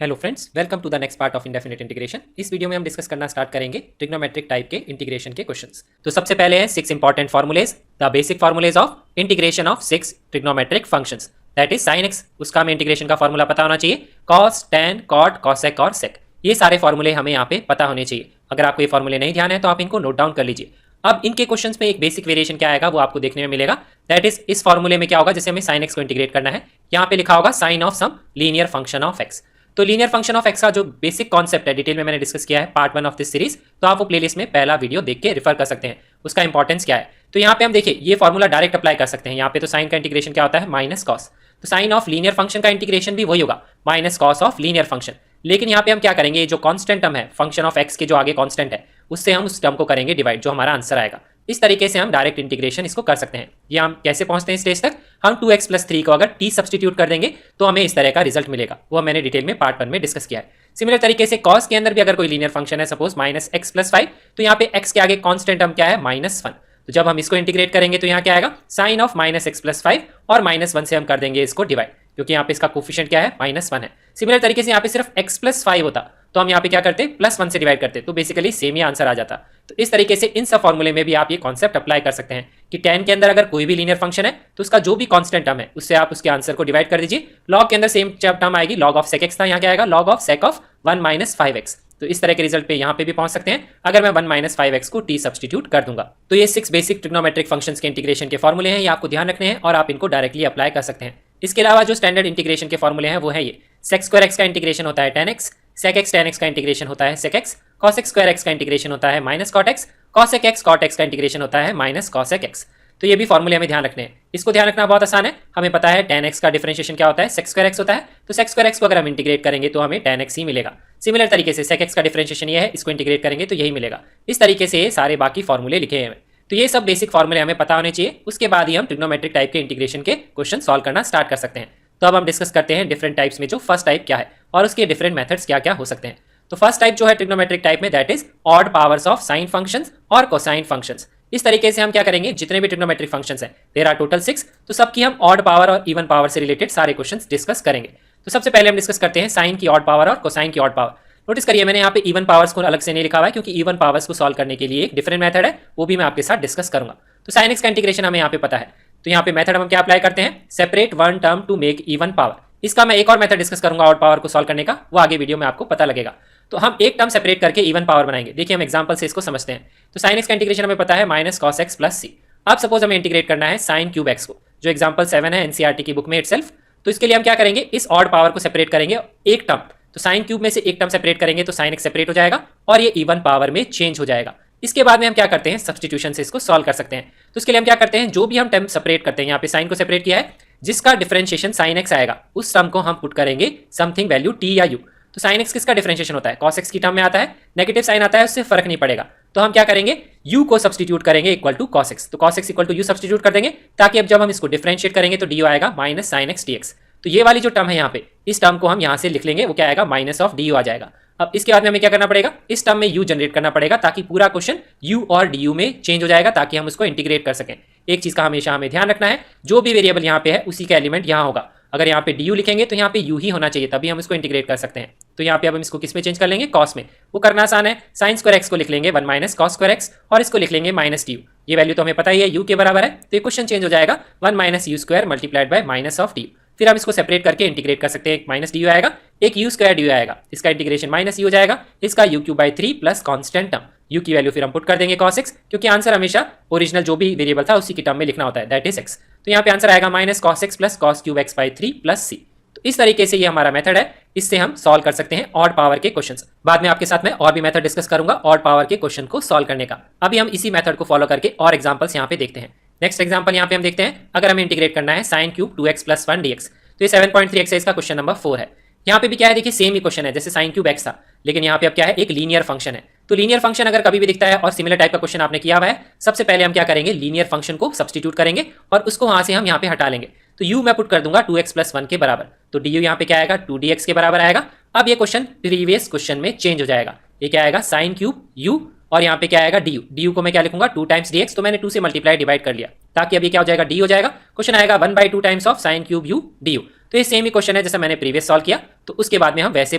Hello friends, welcome to the next part of indefinite integration. इस video में हम discuss करना स्टार्ट करेंगे ट्रिग्नोमेट्रिक टाइप के इंटीग्रेशन के क्वेश्चंस। तो सबसे पहले है 6 important formulas, the basic formulas of integration of 6 trigonometric functions, that is sin x। उसका हमें इंटीग्रेशन का फॉर्मूला पता होना चाहिए, cos, tan, cot, cosec और sec। ये सारे फॉर्मूले हमें यहाँ पे पता होने चाहिए। अगर आपको ये फॉर्मूले नहीं ध्यान है तो आप इनको नोट डाउन कर लीजिए। अब इनके क्वेश्चंस में एक बेसिक वेरिएशन क्या आएगा वो आपको देखने में मिलेगा, दैट इज इस फॉर्मूले में क्या होगा, जैसे हमें sin x को इंटीग्रेट करना है, यहाँ पे लिखा होगा sine of some linear function of x। तो लीनियर फंक्शन ऑफ x का जो बेसिक कॉन्सेप्ट है डिटेल में मैंने डिस्कस किया है पार्ट 1 ऑफ दिस सीरीज, तो आप वो प्लेलिस्ट में पहला वीडियो देख के रिफर कर सकते हैं, उसका इंपॉर्टेंस क्या है। तो यहाँ पे हम देखिए ये फॉर्मूला डायरेक्ट अप्लाई कर सकते हैं। यहाँ पे तो साइन का इंटीग्रेशन क्या होता है, माइनस कॉस, तो साइन ऑफ लीनियर फंक्शन का इंटीग्रेशन भी वही होगा, minus cos of linear function. लेकिन यहाँ पे हम क्या करेंगे, जो कॉन्स्टेंट टर्म है फंक्शन ऑफ एक्स के जो आगे कॉन्स्टेंट है उससे हम उस टर्म को करेंगे डिवाइड, जो हमारा आंसर आएगा। इस तरीके से हम डायरेक्ट इंटीग्रेशन इसको कर सकते हैं। ये हम कैसे पहुंचते हैं स्टेज तक, हम 2x + 3 को अगर t सब्सटीट्यूट कर देंगे तो हमें इस तरह का रिजल्ट मिलेगा, वो मैंने डिटेल में पार्ट 1 में डिस्कस किया है। सिमिलर तरीके से cos के अंदर भी अगर कोई लीनियर फंक्शन है, सपोज -x + 5, तो यहाँ पे x के आगे कॉन्स्टेंट टर्म क्या है, -1। तो जब हम इसको इंटीग्रेट करेंगे तो यहाँ क्या आएगा, साइन ऑफ -x + 5 और -1 से हम कर देंगे इसको डिवाइड, क्योंकि यहाँ पे इसका कोफिशिएंट क्या है, -1 है। सिमिलर तरीके से यहाँ पे सिर्फ x + 5 होता तो हम यहाँ पे क्या करते, +1 से डिवाइड करते, तो बेसिकली सेम ही आंसर आ जाता। तो इस तरीके से इन सब फॉर्मूले में भी आप ये कॉन्सेप्ट अप्लाई कर सकते हैं कि tan के अंदर अगर कोई भी लीनियर फंक्शन है तो उसका जो भी कांस्टेंट टर्म है उससे आप उसके आंसर को डिवाइड कर दीजिए। log के अंदर सेम टर्म आएगी, log ऑफ sec x था, यहाँ क्या आएगा, log of sec of 1 - 5x। तो इस तरह के रिजल्ट पे यहाँ पे भी पहुंच सकते हैं अगर मैं 1 - 5x को t सब्सटीट्यूट कर दूंगा। तो ये 6 बेसिक ट्रिग्नोमेट्रिक फंक्शंस के इंटीग्रेशन के फॉर्मूले हैं, ये आपको ध्यान रखने हैं और आप इनको डायरेक्टली अप्लाई कर सकते हैं। इसके अलावा जो स्टैंडर्ड इंटीग्रेशन के फॉर्मूले हैं वो है ये, sec² x का इंटीग्रेशन होता है tan x, sec x tan x का इंटीग्रेशन होता है sec x, cosec² x का इंटीग्रेशन होता है -cot x, cosec x cot x का इंटीग्रेशन होता है -cosec x। तो ये भी फॉर्मूले हमें ध्यान रखने हैं। इसको ध्यान रखना बहुत आसान है, हमें पता है tan x का डिफरेंशिएशन क्या होता है, sec² x होता है, तो sec² x को अगर हम इंटीग्रेट करेंगे तो हमें tan x ही मिलेगा। सिमिलर तरीके से sec x का डिफरेंशिएशन ये है, इसको इंटीग्रेट करेंगे तो यही मिलेगा। इस तरीके से ये सारे बाकी फॉर्मूले लिखे हैं। तो ये सब बेसिक फॉर्मूले हमें पता होने चाहिए, उसके बाद ही हम ट्रिग्नोमेट्रिक टाइप के इंटीग्रेशन के क्वेश्चन सॉल्व करना स्टार्ट कर सकते हैं। तो अब हम डिस्कस करते हैं डिफरेंट टाइप्स में जो फर्स्ट टाइप क्या है और उसके डिफरेंट मेथड्स क्या क्या हो सकते हैं। तो फर्स्ट टाइप जो है ट्रिग्नोमेट्रिक टाइप में, that is odd powers of sign functions और कोसाइन फंक्शंस। इस तरीके से हम क्या करेंगे, जितने भी ट्रिग्नोमेट्रिक फंक्शंस हैं, देयर आर टोटल 6, तो सबकी हम ऑड पावर और इवन पावर से रिलेटेड सारे क्वेश्चंस डिस्कस करेंगे। तो सबसे पहले हम डिस्कस करते हैं साइन की ऑड पावर और कोसाइन की ऑड पावर। नोटिस करिए मैंने यहाँ पे इवन पावर्स को अलग से नहीं लिखा हुआ है, क्योंकि इवन पावर्स को सॉल्व करने के लिए एक डिफरेंट मेथड है, वो भी मैं आपके साथ डिस्कस करूंगा। तो साइन एक्स का इंटीग्रेशन हमें यहाँ पे पता है, तो यहाँ पे मेथड हम क्या अप्लाई करते हैं, separate one term to make even power. इसका मैं एक और मेथड डिस्कस करूंगा ऑड पावर को सॉल्व करने का, वो आगे वीडियो में आपको पता लगेगा। तो हम एक टर्म सेपरेट करके इवन पावर बनाएंगे। देखिए हम एग्जांपल से इसको समझते हैं। तो sin x का इंटीग्रेशन हमें पता है -cos x + c। अब सपोज हमें इंटीग्रेट करना है sin³ x को, जो एग्जांपल 7 है एनसीईआरटी की बुक में इटसेल्फ। तो इसके लिए हम क्या करेंगे, इस ऑड पावर को सेपरेट करेंगे एक टर्म, तो sin³ में से एक टर्म सेपरेट करेंगे तो sin x सेपरेट हो जाएगा और ये इवन पावर में चेंज हो जाएगा। इसके बाद में हम क्या करते हैं, सब्सटीट्यूशन से इसको सॉल्व कर सकते हैं। तो इसके लिए हम क्या करते हैं, जो भी हम टर्म सेपरेट करते हैं, यहाँ पे साइन को सेपरेट किया है, जिसका डिफरेंशिएशन sin x आएगा उस टर्म को हम पुट करेंगे समथिंग वैल्यू t या u। तो sin x किसका डिफरेंशिएशन होता है, cos x की टर्म में आता है, नेगेटिव साइन आता है, उससे फर्क नहीं पड़ेगा। तो हम क्या करेंगे, u को सब्सटीट्यूट करेंगे इक्वल टू cos x, तो cos x equal to u substitute कर देंगे, ताकि अब जब हम इसको डिफरेंशिएट करेंगे तो du आएगा -sin x dx। तो ये वाली जो टर्म है यहाँ पे, इस टर्म को हम यहाँ से लिख लेंगे, वो क्या आएगा, -du आ जाएगा। अब इसके बाद में हमें क्या करना पड़ेगा, इस टर्म में u जनरेट करना पड़ेगा, ताकि पूरा क्वेश्चन u और du में चेंज हो जाएगा, ताकि हम उसको इंटीग्रेट कर सकें। एक चीज का हमेशा हमें ध्यान रखना है, जो भी वेरिएबल यहाँ पे है उसी का एलिमेंट यहाँ होगा। अगर यहाँ पे du लिखेंगे तो यहाँ पे u ही होना चाहिए, तभी हम इसको इंटीग्रेट कर सकते हैं। तो यहाँ पे अब हम इसको किस में चेंज कर लेंगे, cos में। वो करना आसान है, sin² x को लिख लेंगे 1 - cos² x और इसको लिख लेंगे -du। ये वैल्यू तो हमें पता ही है u के बराबर है, तो ये क्वेश्चन चेंज हो जाएगा 1 - u² मल्टीप्लाइड बाय -du। फिर हम इसको सेपरेट करके इंटीग्रेट कर सकते हैं, एक -du आएगा, एक u² du आएगा, इसका इंटीग्रेशन -u हो जाएगा, इसका u³ plus constant term, u की वैल्यू फिर हम पुट कर देंगे cos x, क्योंकि आंसर हमेशा ओरिजिनल जो भी वेरिएबल था उसी की टर्म में लिखना होता है, दैट इज x। तो यहाँ पे आंसर आएगा -cos x plus cos³ plus c। तो इस तरीके से ये हमारा मेथड है, इससे हम सॉल्व कर सकते हैं ऑड पावर के क्वेश्चंस। बाद में आपके साथ में और भी मेथड डिस्कस करूंगा ऑड पावर के क्वेश्चन को सॉल्व करने का। अभी हम इसी मेथड को फॉलो करके और एग्जांपल्स यहाँ पे देखते हैं। नेक्स्ट एग्जांपल यहाँ पे हम देखते हैं, अगर हमें इंटीग्रेट करना है sin³ 2x + 1 dx। तो ये 7.3 एक्सरसाइज का क्वेश्चन नंबर 4 है। यहाँ पे भी क्या है, देखिए सेम ही क्वेश्चन है जैसे sin³ x था, लेकिन यहाँ पे अब क्या है, एक लीनियर फंक्शन है। तो लीनियर फंक्शन अगर कभी भी दिखता है और सिमिलर टाइप का क्वेश्चन आपने किया हुआ है, सबसे पहले हम क्या करेंगे, लीनियर फंक्शन को सब्सटीट्यूट करेंगे और उसको वहां से हम यहाँ पे हटा लेंगे। तो u मैं पुट कर दूंगा 2x + 1 के बराबर, तो du यहाँ पे क्या आएगा, 2dx के बराबर आएगा। अब ये क्वेश्चन प्रीवियस क्वेश्चन में चेंज हो जाएगा, ये क्या आएगा, sin³ u और यहाँ पे क्या आएगा du। du को मैं क्या लिखूंगा, 2 × dx, तो मैंने 2 से मल्टीप्लाई डिवाइड कर लिया, ताकि अब ये क्या हो जाएगा, डी हो जाएगा। क्वेश्चन आएगा 1/2 times of sine cube U D you. तो ये सेम ही क्वेश्चन है जैसा मैंने प्रीवियस सॉल्व किया, तो उसके बाद में हम वैसे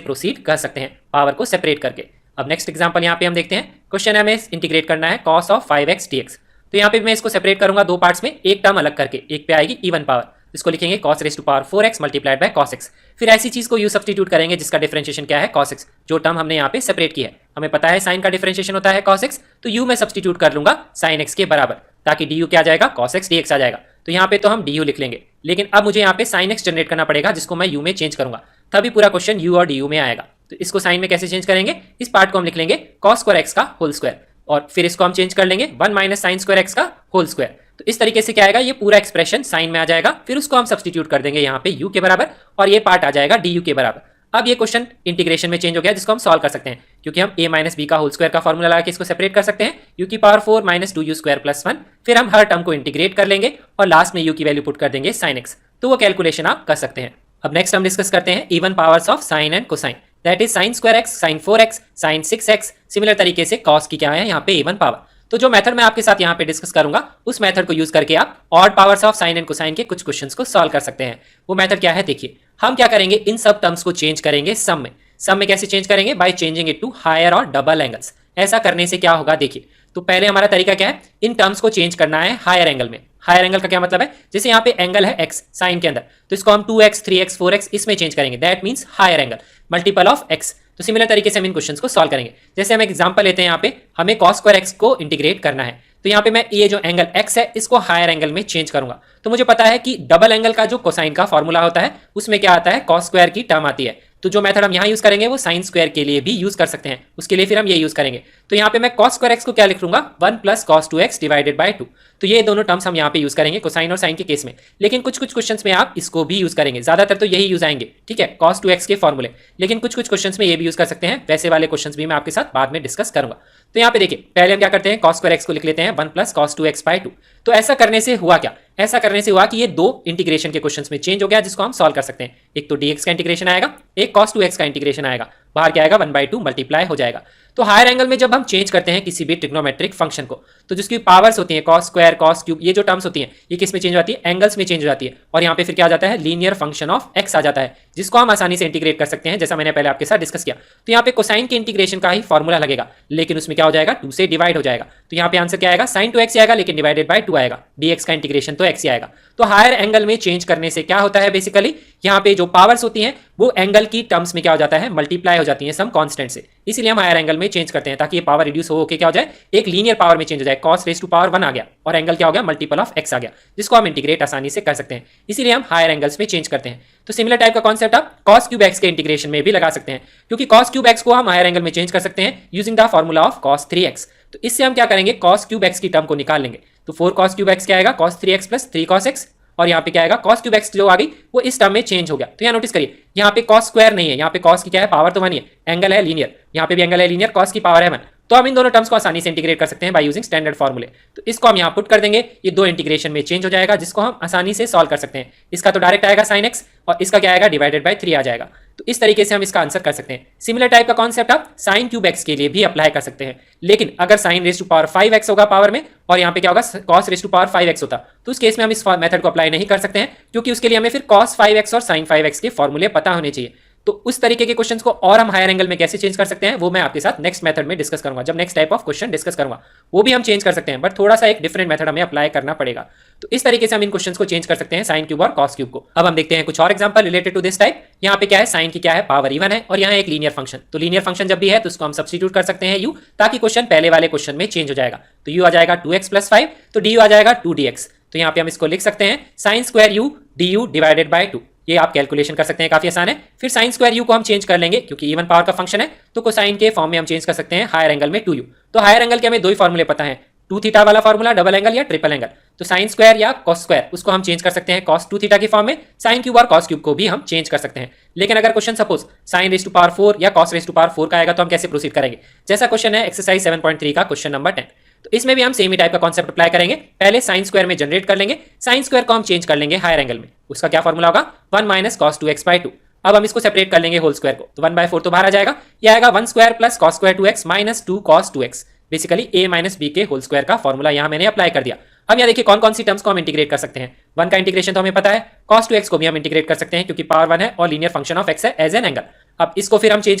प्रोसीड कर सकते हैं पावर को सेपरेट करके। अब नेक्स्ट एग्जांपल यहाँ पे हम देखते हैं। क्वेश्चन है हमें इंटीग्रेट करना है cos ऑफ 5x dx। तो यहाँ पे मैं इसको सेपरेट करूंगा दो पार्ट्स में, एक टर्म अलग करके। एक पे आएगी इवन पावर, इसको लिखेंगे cos raise to power 4x multiplied by cos x। फिर ऐसी चीज को यू सब्स्टिट्यूट करेंगे जिसका डिफरेंशिएशन क्या है cos x, जो टर्म हमने यहाँ पे सेपरेट की है। हमें पता है साइन का डिफरेंशिएशन होता है cos x, तो u में सब्स्टिट्यूट कर लूंगा sin x के बराबर, ताकि du क्या आ जाएगा, cos x dx आ जाएगा। तो यहाँ पे तो हम du लिख लेंगे, लेकिन अब मुझे यहाँ पे sin x जनरेट करना पड़ेगा जिसको मैं u में चेंज करूंगा, तभी पूरा क्वेश्चन u और du में आएगा। तो इसको साइन में कैसे चेंज करेंगे, इस पार्ट को हम लिख लेंगे cos स्क्वायर x का होल स्क्वायर, और फिर इसको हम चेंज कर लेंगे 1 माइनस साइन स्क्वायर x का होल स्क्वायर। तो इस तरीके से क्या आएगा, ये पूरा एक्सप्रेशन साइन में आ जाएगा, फिर उसको हम सब्स्टिट्यूट कर देंगे यहाँ पे u के बराबर, और ये पार्ट आ जाएगा du के बराबर। अब ये क्वेश्चन इंटीग्रेशन में चेंज हो गया, जिसको हम सॉल्व कर सकते हैं, क्योंकि हम a माइनस बी का होल स्क्वायर का फॉर्मूला लगा के इसको सेपरेट कर सकते हैं, u की power 4 minus 2u square plus 1। फिर हम हर टर्म को इंटीग्रेट कर लेंगे और लास्ट में u की वैल्यू पुट कर देंगे sin x। तो वो कैलकुलेशन आप कर सकते हैं। अब नेक्स्ट हम डिस्कस करते हैं even powers of sine and cosine, that is sine square x, sine 4x, sine 6x। Similar तरीके से कॉस की क्या है यहाँ पे इवन पावर। तो जो मेथड मैं आपके साथ यहाँ पे डिस्कस करूंगा, उस मेथड को यूज करके आप odd powers of sine and cosine के कुछ क्वेश्चंस को सॉल्व कर सकते हैं। वो मेथड क्या है, देखिए हम क्या करेंगे, इन सब टर्म्स को चेंज करेंगे सम में। सम में कैसे चेंज करेंगे, by changing it to higher और डबल एंगल्स। ऐसा करने से क्या होगा, देखिए तो पहले हमारा तरीका क्या है, इन टर्म्स को चेंज करना है हायर एंगल में। हायर एंगल का क्या मतलब है, जैसे यहाँ पे एंगल है x साइन के अंदर, तो इसको हम 2x 3x 4x इसमें चेंज करेंगे, that means higher angle multiple of x। तो सिमिलर तरीके से हम इन क्वेश्चंस को सॉल्व करेंगे। जैसे हम एग्जांपल लेते हैं, यहाँ पे हमें cos स्क्वायर x को इंटीग्रेट करना है, तो यहाँ पे मैं ये जो एंगल x है इसको हायर एंगल में चेंज करूंगा। तो मुझे पता है कि डबल एंगल का जो कोसाइन का फॉर्मूला होता है उसमें क्या आता है, cos स्क्वायर की टर्म आती है। तो जो मेथड हम यहाँ यूज करेंगे वो साइन स्क्वायर के लिए भी यूज कर सकते हैं, उसके लिए फिर हम ये यूज करेंगे। तो यहाँ पे मैं cos स्क्वायर x को क्या लिख लूंगा, 1 plus cos 2x divided by 2। तो ये दोनों टर्म्स हम यहाँ पे यूज करेंगे कोसाइन और साइन के केस में, लेकिन कुछ कुछ क्वेश्चंस में आप इसको भी यूज करेंगे, ज्यादातर तो यही यूज आएंगे, ठीक है, cos 2x के फॉर्मूले। लेकिन कुछ कुछ क्वेश्चंस में ये भी यूज कर सकते हैं, वैसे वाले क्वेश्चंस भी मैं आपके साथ बाद में डिस्कस करूंगा। तो यहाँ पे देखिए पहले हम क्या करते हैं, cos स्क्वायर x को लिख लेते हैं 1 प्लस cos 2x बाय 2। तो ऐसा करने से हुआ क्या, ऐसा करने से हुआ कि ये दो इंटीग्रेशन के क्वेश्चंस में चेंज हो गया, जिसको हम सॉल्व कर सकते हैं। एक तो dx का इंटीग्रेशन आएगा, एक cos 2x का इंटीग्रेशन आएगा, बाहर क्या आएगा 1/2 मल्टीप्लाई हो जाएगा। तो हायर एंगल में जब हम चेंज करते हैं किसी भी ट्रिग्नोमेट्रिक फंक्शन को, तो जिसकी पावर्स होती हैं cos स्क्वायर cos क्यूब, ये जो टर्म्स होती हैं ये किस में चेंज होती है, एंगल्स में चेंज हो जाती है। और यहाँ पे फिर क्या आ जाता है, लीनियर फंक्शन ऑफ x आ जाता है, जिसको हम आसानी से इंटीग्रेट कर सकते हैं, जैसा मैंने पहले आपके साथ डिस्कस किया। तो यहाँ पे कोसाइन के इंटीग्रेशन का ही फॉर्मूला लगेगा, लेकिन उसमें क्या हो जाएगा, 2 से डिवाइड हो जाएगा। तो यहाँ पे आंसर क्या आएगा, sin 2x आएगा, लेकिन डिवाइडेड बाय 2 आएगा, dx का इंटीग्रेशन तो x ही आएगा। तो हायर एंगल में चेंज करने से क्या होता है, बेसिकली यहाँ पे जो पावर्स होती हैं वो एंगल की टर्म्स में क्या हो जाता है, मल्टीप्लाई हो जाती हैं सम कांस्टेंट से। इसीलिए हम हायर एंगल में चेंज करते हैं, ताकि ये पावर रिड्यूस हो के क्या हो जाए, एक लीनियर पावर में चेंज हो जाए। cos रेज़ टू पावर 1 आ गया और एंगल क्या हो गया, मल्टीपल ऑफ x आ गया, जिसको हम इंटीग्रेट आसानी से कर सकते हैं। इसीलिए हम हायर एंगल्स में चेंज करते हैं। तो सिमिलर टाइप का कॉन्सेप्ट आप cos क्यूब x के इंटीग्रेशन में भी लगा सकते हैं, क्योंकि cos क्यूब x को हम हायर एंगल में चेंज कर सकते हैं using the formula of cos 3x। तो इससे हम क्या करेंगे, cos क्यूब x की टर्म को निकाल लेंगे। तो 4 cos क्यूब x क्या आएगा, cos 3x plus 3 cos x, और यहाँ पे क्या आएगा, cos क्यूब x जो आ गई वो इस टर्म में चेंज हो गया। तो यहाँ नोटिस करिए, यहाँ पे cos स्क्वायर नहीं है, यहाँ पे cos की क्या है, पावर तो 1 ही है, एंगल है लीनियर, यहाँ पे भी एंगल है लीनियर, cos की पावर है 1। तो हम इन दोनों टर्म्स को आसानी से इंटीग्रेट कर सकते हैं बाय यूजिंग स्टैंडर्ड फॉर्मूले। तो इसको हम यहाँ पुट कर देंगे, ये दो इंटीग्रेशन में चेंज हो जाएगा, जिसको हम आसानी से सॉल्व कर सकते हैं। इसका तो डायरेक्ट आएगा sin x, और इसका क्या आएगा, डिवाइडेड बाय 3 आ जाएगा। तो इस तरीके से हम इसका आंसर कर सकते हैं। सिमिलर टाइप का कॉन्सेप्ट आप sin क्यूब x के लिए भी अप्लाई कर सकते हैं, लेकिन अगर sin rays to power 5x होगा पावर में, और यहाँ पे क्या होगा, cos raise to power 5x होता, तो उस केस में हम इस मेथड को अप्लाई नहीं कर सकते हैं, क्योंकि उसके लिए हमें फिर cos 5x और sin 5x के फॉर्मूले पता होने चाहिए। तो उस तरीके के क्वेश्चंस को और हम हायर एंगल में कैसे चेंज कर सकते हैं, वो मैं आपके साथ नेक्स्ट मेथड में डिस्कस करूंगा। जब next type of question discuss करूंगा वो भी हम चेंज कर सकते हैं, बट थोड़ा सा एक डिफरेंट मेथड हमें अप्लाई करना पड़ेगा। तो इस तरीके से हम इन क्वेश्चंस को चेंज कर सकते हैं, साइन क्यूब और कॉस क्यूब को। अब हम देखते हैं कुछ और example related to this type. यहाँ पे क्या है, साइन की क्या है, पावर इवन है, और यहाँ एक लीनियर फंक्शन। तो लीनियर फंक्शन जब भी है तो उसको हम सब्स्टिट्यूट कर सकते हैं u, ताकि क्वेश्चन पहले वाले क्वेश्चन में चेंज हो जाएगा। तो u आ जाएगा 2x प्लस 5, तो du आ जाएगा 2dx। तो यहाँ पे हम इसको लिख सकते हैं sine square u du divided by 2। ये आप कैलकुलेशन कर सकते हैं, काफी आसान है। फिर साइन स्क्वायर u को हम चेंज कर लेंगे, क्योंकि इवन पावर का फंक्शन है, तो कोसाइन के फॉर्म में हम चेंज कर सकते हैं हायर एंगल में 2u। तो हायर एंगल के हमें दो ही फॉर्मूले पता है, 2 थीटा वाला फॉर्मूला, डबल एंगल या ट्रिपल एंगल। तो साइन स्क्वायर या कॉस स्क्वायर उसको हम चेंज कर सकते हैं cos 2 थीटा की फॉर्म में, साइन क्यूब और कॉस क्यूब को भी हम चेंज कर सकते हैं। लेकिन अगर question suppose sine raise to power 4 या कॉस रेज़ टू पावर 4 का आएगा, तो हम कैसे प्रोसीड करेंगे, जैसा क्वेश्चन है एक्सरसाइज 7.3 का क्वेश्चन नंबर 10। तो इसमें भी हम सेम ही टाइप का कॉन्सेप्ट अप्लाई करेंगे। पहले साइन स्क्वायर में जनरेट कर लेंगे, साइन स्क्वायर को हम चेंज कर लेंगे हायर एंगल में। उसका क्या फॉर्मूला होगा, 1 माइनस cos 2x बाय 2। अब हम इसको सेपरेट कर लेंगे होल स्क्वायर को, तो 1/4 तो बाहर आ जाएगा, ये आएगा 1 square plus cos square 2x minus 2 cos 2x। Basically a minus b के होल स्क्वायर का फॉर्मूला यहाँ मैंने अप्लाई कर दिया। अब यहाँ देखिए कौन कौन सी टर्म्स को हम इंटीग्रेट कर सकते हैं। 1 का इंटीग्रेशन तो हमें पता है, cos 2x को भी हम इंटीग्रेट कर सकते हैं क्योंकि पावर 1 है और लीनियर फंक्शन ऑफ x है एज एन एंगल। अब इसको फिर हम चेंज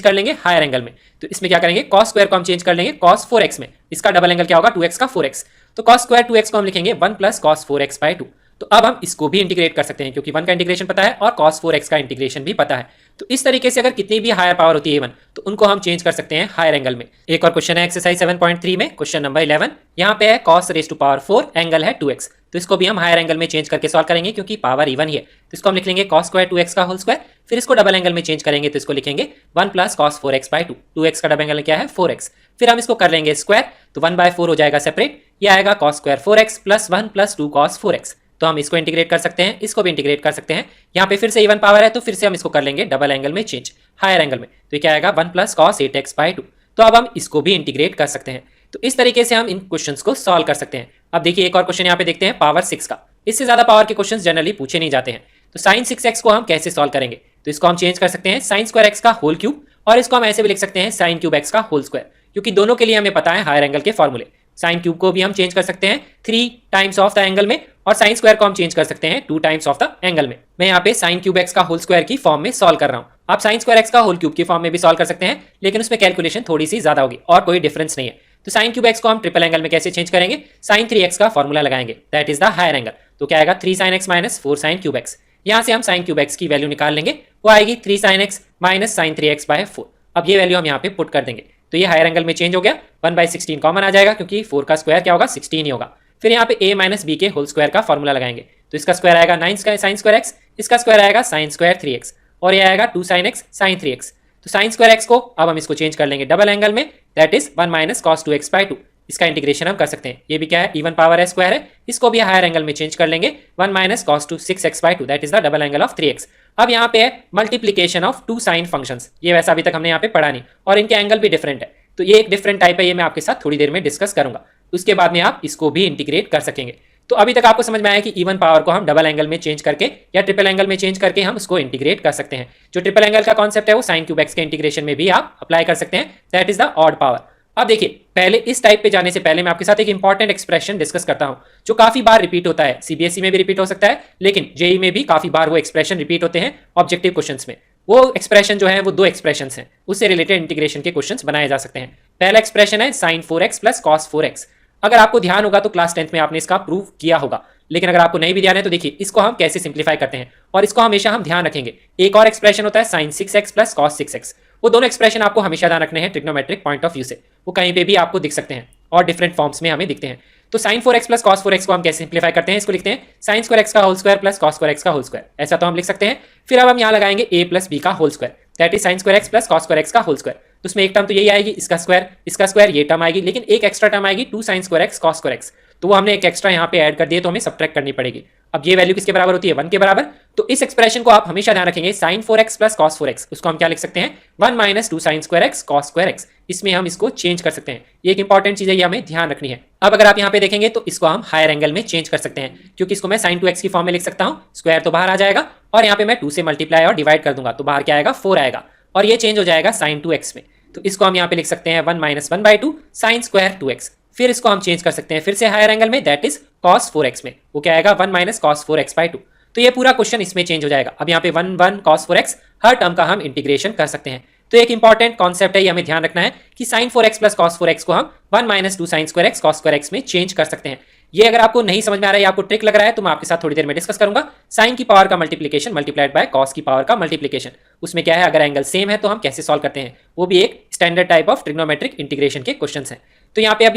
कर लेंगे हायर एंगल में, तो इसमें क्या करेंगे cos स्क्वायर को हम चेंज कर लेंगे cos 4x में, इसका डबल एंगल क्या होगा 2x का 4x, तो cos स्क्वायर 2x को हम लिखेंगे 1 प्लस cos 4x/2। तो अब हम इसको भी इंटीग्रेट कर सकते हैं क्योंकि 1 का इंटीग्रेशन पता है और cos 4x का इंटीग्रेशन भी पता है। तो इस तरीके से अगर कितनी भी हायर पावर होती है a1 तो उनको हम चेंज कर सकते हैं हायर एंगल में। एक और क्वेश्चन है एक्सरसाइज 7.3 में, क्वेश्चन नंबर 11। यहाँ पे है cos raised to power 4, angle है 2x, तो इसको भी हम हायर एंगल में चेंज करके सॉल्व करेंगे क्योंकि पावर इवन ही है। तो इसको हम लिख लेंगे cos स्क्वायर 2x का होल स्क्वायर, फिर इसको डबल एंगल में चेंज करेंगे तो इसको लिखेंगे 1 प्लस cos 4x/2, 2x का डबल एंगल क्या है 4x, फिर हम इसको कर लेंगे स्क्वायर तो 1/4 हो जाएगा सेपरेट, ये आएगा cos square 4x plus 1 plus 2 cos 4x। तो हम इसको इंटीग्रेट कर सकते हैं, इसको भी इंटीग्रेट कर सकते हैं। यहाँ पे फिर से इवन पावर है तो फिर से हम इसको कर लेंगे डबल एंगल में चेंज हायर एंगल में, तो ये क्या आएगा 1 प्लस cos 8x/2। तो अब हम इसको भी इंटीग्रेट कर सकते हैं। तो इस तरीके से हम इन क्वेश्चंस को सॉल्व कर सकते हैं। अब देखिए एक और क्वेश्चन यहाँ पे देखते हैं पावर 6 का, इससे ज्यादा पावर के क्वेश्चन जनरली पूछे नहीं जाते हैं। तो साइन 6x को हम कैसे सॉल्व करेंगे, तो इसको हम चेंज कर सकते हैं साइन स्क्वायर x का होल क्यूब, और इसको हम ऐसे भी लिख सकते हैं साइन क्यूब x का होल स्क्वायर, क्योंकि दोनों के लिए हमें पता है हायर एंगल के फॉर्मूले। साइन क्यूब को भी हम चेंज कर सकते हैं 3 टाइम्स ऑफ द एंगल में, और साइन स्क्वायर को हम चेंज कर सकते हैं 2 टाइम्स ऑफ द एंगल में। मैं यहाँ पे साइन क्यूब x का होल स्क्वायर की फॉर्म में सॉल्व कर रहा हूँ। आप साइन स्क्वायर x का होल क्यूब की फॉर्म में भी सॉल्व कर सकते हैं, लेकिन उसमें कैलकुलेशन थोड़ी सी ज्यादा होगी और कोई डिफरेंस नहीं है। तो साइन क्यूब x को हम ट्रिपल एंगल में कैसे चेंज करेंगे, साइन 3x का फॉर्मूला लगाएंगे, that is the higher angle. तो क्या आएगा 3 sin x minus 4 sin cube x। यहाँ से हम साइन क्यूब x की वैल्यू निकाल लेंगे, वो आएगी 3 sin x minus sign 3x/4। अब ये वैल्यू हम यहाँ पे पुट कर देंगे, तो ये हायर एंगल में चेंज हो गया, 1/16 कॉमन आ जाएगा क्योंकि 4 का स्क्वायर क्या होगा 16 ही होगा। फिर यहाँ पे a माइनस b के होल स्क्वायर का फॉर्मूला लगाएंगे, तो इसका स्क्वायर आएगा 9 साइन स्क्वायर x, इसका स्क्वायर आएगा साइन स्क्वायर 3x, और ये आएगा 2 sin x साइन 3x। तो साइन स्क्वायर x को अब हम इसको चेंज कर लेंगे डबल एंगल में, that is 1 minus cos 2x/2। इसका इंटीग्रेशन हम कर सकते हैं, ये भी क्या है इवन पावर है स्क्वायर है, इसको भी हायर एंगल में चेंज कर लेंगे 1 minus cos 6x/2, that is the double angle of 3x। अब यहाँ पे है मल्टीप्लीकेशन ऑफ 2 साइन फंक्शंस, ये वैसा अभी तक हमने यहाँ पे पढ़ा नहीं, और इनके एंगल भी डिफरेंट है, तो ये एक डिफरेंट टाइप है, ये मैं आपके साथ थोड़ी देर में डिस्कस करूंगा। उसके बाद में आप इसको भी इंटीग्रेट कर सकेंगे। तो अभी तक आपको समझ में आया कि इवन पावर को हम डबल एंगल में चेंज करके या ट्रिपल एंगल में चेंज करके हम उसको इंटीग्रेट कर सकते हैं। जो ट्रिपल एंगल का कॉन्सेप्ट है वो साइन क्यूब x के इंटीग्रेशन में भी आप अप्लाई कर सकते हैं, that is the odd power. अब देखिए पहले इस टाइप पे जाने से पहले मैं आपके साथ एक इंपॉर्टेंट एक्सप्रेशन डिस्कस करता हूं जो काफी बार रिपीट होता है, सीबीएसई में भी रिपीट हो सकता है, लेकिन जेई में भी काफी बार वो एक्सप्रेशन रिपीट होते हैं ऑब्जेक्टिव क्वेश्चंस में। वो एक्सप्रेशन जो है वो 2 एक्सप्रेशंस हैं, उससे रिलेटेड इंटीग्रेशन के क्वेश्चंस बनाए जा सकते हैं। पहला एक्सप्रेशन है sign 4x plus cos 4x। अगर आपको ध्यान होगा तो क्लास 10th में आपने इसका प्रूव किया होगा, लेकिन अगर आपको नहीं भी ध्यान है तो देखिए इसको हम कैसे सिंप्लीफाई करते हैं, और इसको हमेशा हम ध्यान रखेंगे। एक और एक्सप्रेशन होता है sine 6x plus cos 6x। वो दोनों एक्सप्रेशन आपको हमेशा ध्यान रखने हैं ट्रिग्नोमेट्रिक पॉइंट ऑफ व्यू से, वो कहीं पे भी आपको दिख सकते हैं और डिफरेंट फॉर्म्स में हमें दिखते हैं। तो sign 4x plus cos 4x को हम कैसे सिंप्लीफाई करते हैं, इसको लिखते हैं साइन स्क्वायर x का whole square plus cos square x का होल स्क्वायर, ऐसा तो हम लिख सकते हैं। फिर अब हम यहाँ लगाएंगे a प्लस b का whole square, that is sine square x plus cos square x का होल स्क्वायर। तो उसमें एक टर्म तो यही आएगी, इसका स्क्वायर ये टर्म आएगी, लेकिन एक एक्स्ट्रा टर्म आएगी 2 sin square x cos square x, तो वो हमने एक एक्स्ट्रा यहाँ पे ऐड कर दिए, तो हमें सब्ट्रैक्ट करनी पड़ेगी। अब ये वैल्यू किसके बराबर होती है 1 के बराबर, तो इस एक्सप्रेशन को आप हमेशा ध्यान रखेंगे sign 4x plus cos 4x, उसको हम क्या लिख सकते हैं 1 minus 2 sin square x cos square x। इसमें हम इसको चेंज कर सकते हैं, ये एक इंपॉर्टेंट चीज है, ये हमें ध्यान रखनी है। अब अगर आप यहाँ पे देखेंगे तो इसको हम हायर एंगल में चेंज कर सकते हैं, क्योंकि इसको मैं साइन 2x की फॉर्म में लिख सकता हूँ, स्क्वायर तो बाहर आ जाएगा और यहाँ पे मैं 2 से मल्टीप्लाई और डिवाइड कर दूंगा, तो बाहर क्या आएगा 4 आएगा, और ये चेंज हो जाएगा साइन 2x में। तो इसको हम यहाँ पे लिख सकते हैं 1 माइनस 1/2 साइन स्क्वायर 2x। फिर इसको हम चेंज कर सकते हैं फिर से हायर एंगल में, दैट इज cos 4x में, वो क्या आएगा 1 माइनस cos 4x/2। तो ये पूरा क्वेश्चन इसमें चेंज हो जाएगा। अब यहाँ पे 1 cos 4x हर टर्म का हम इंटीग्रेशन कर सकते हैं। तो एक इंपॉर्टेंट कॉन्सेप्ट है, ये हमें ध्यान रखना है कि sign 4x plus cos 4x को हम 1 minus 2 sin square x cos square x में चेंज कर सकते हैं। ये अगर आपको नहीं समझ में आ रहा है या आपको ट्रिक लग रहा है तो मैं आपके साथ थोड़ी देर में डिस्कस करूंगा। साइन की पावर का मल्टीप्लिकेशन मल्टीप्लाइड बाय कॉस की पावर का मल्टीप्लिकेशन, उसमें क्या है अगर एंगल सेम है तो हम कैसे सॉल्व करते हैं, वो भी एक standard type of trigonometric integration के क्वेश्चंस हैं। तो यहाँ पे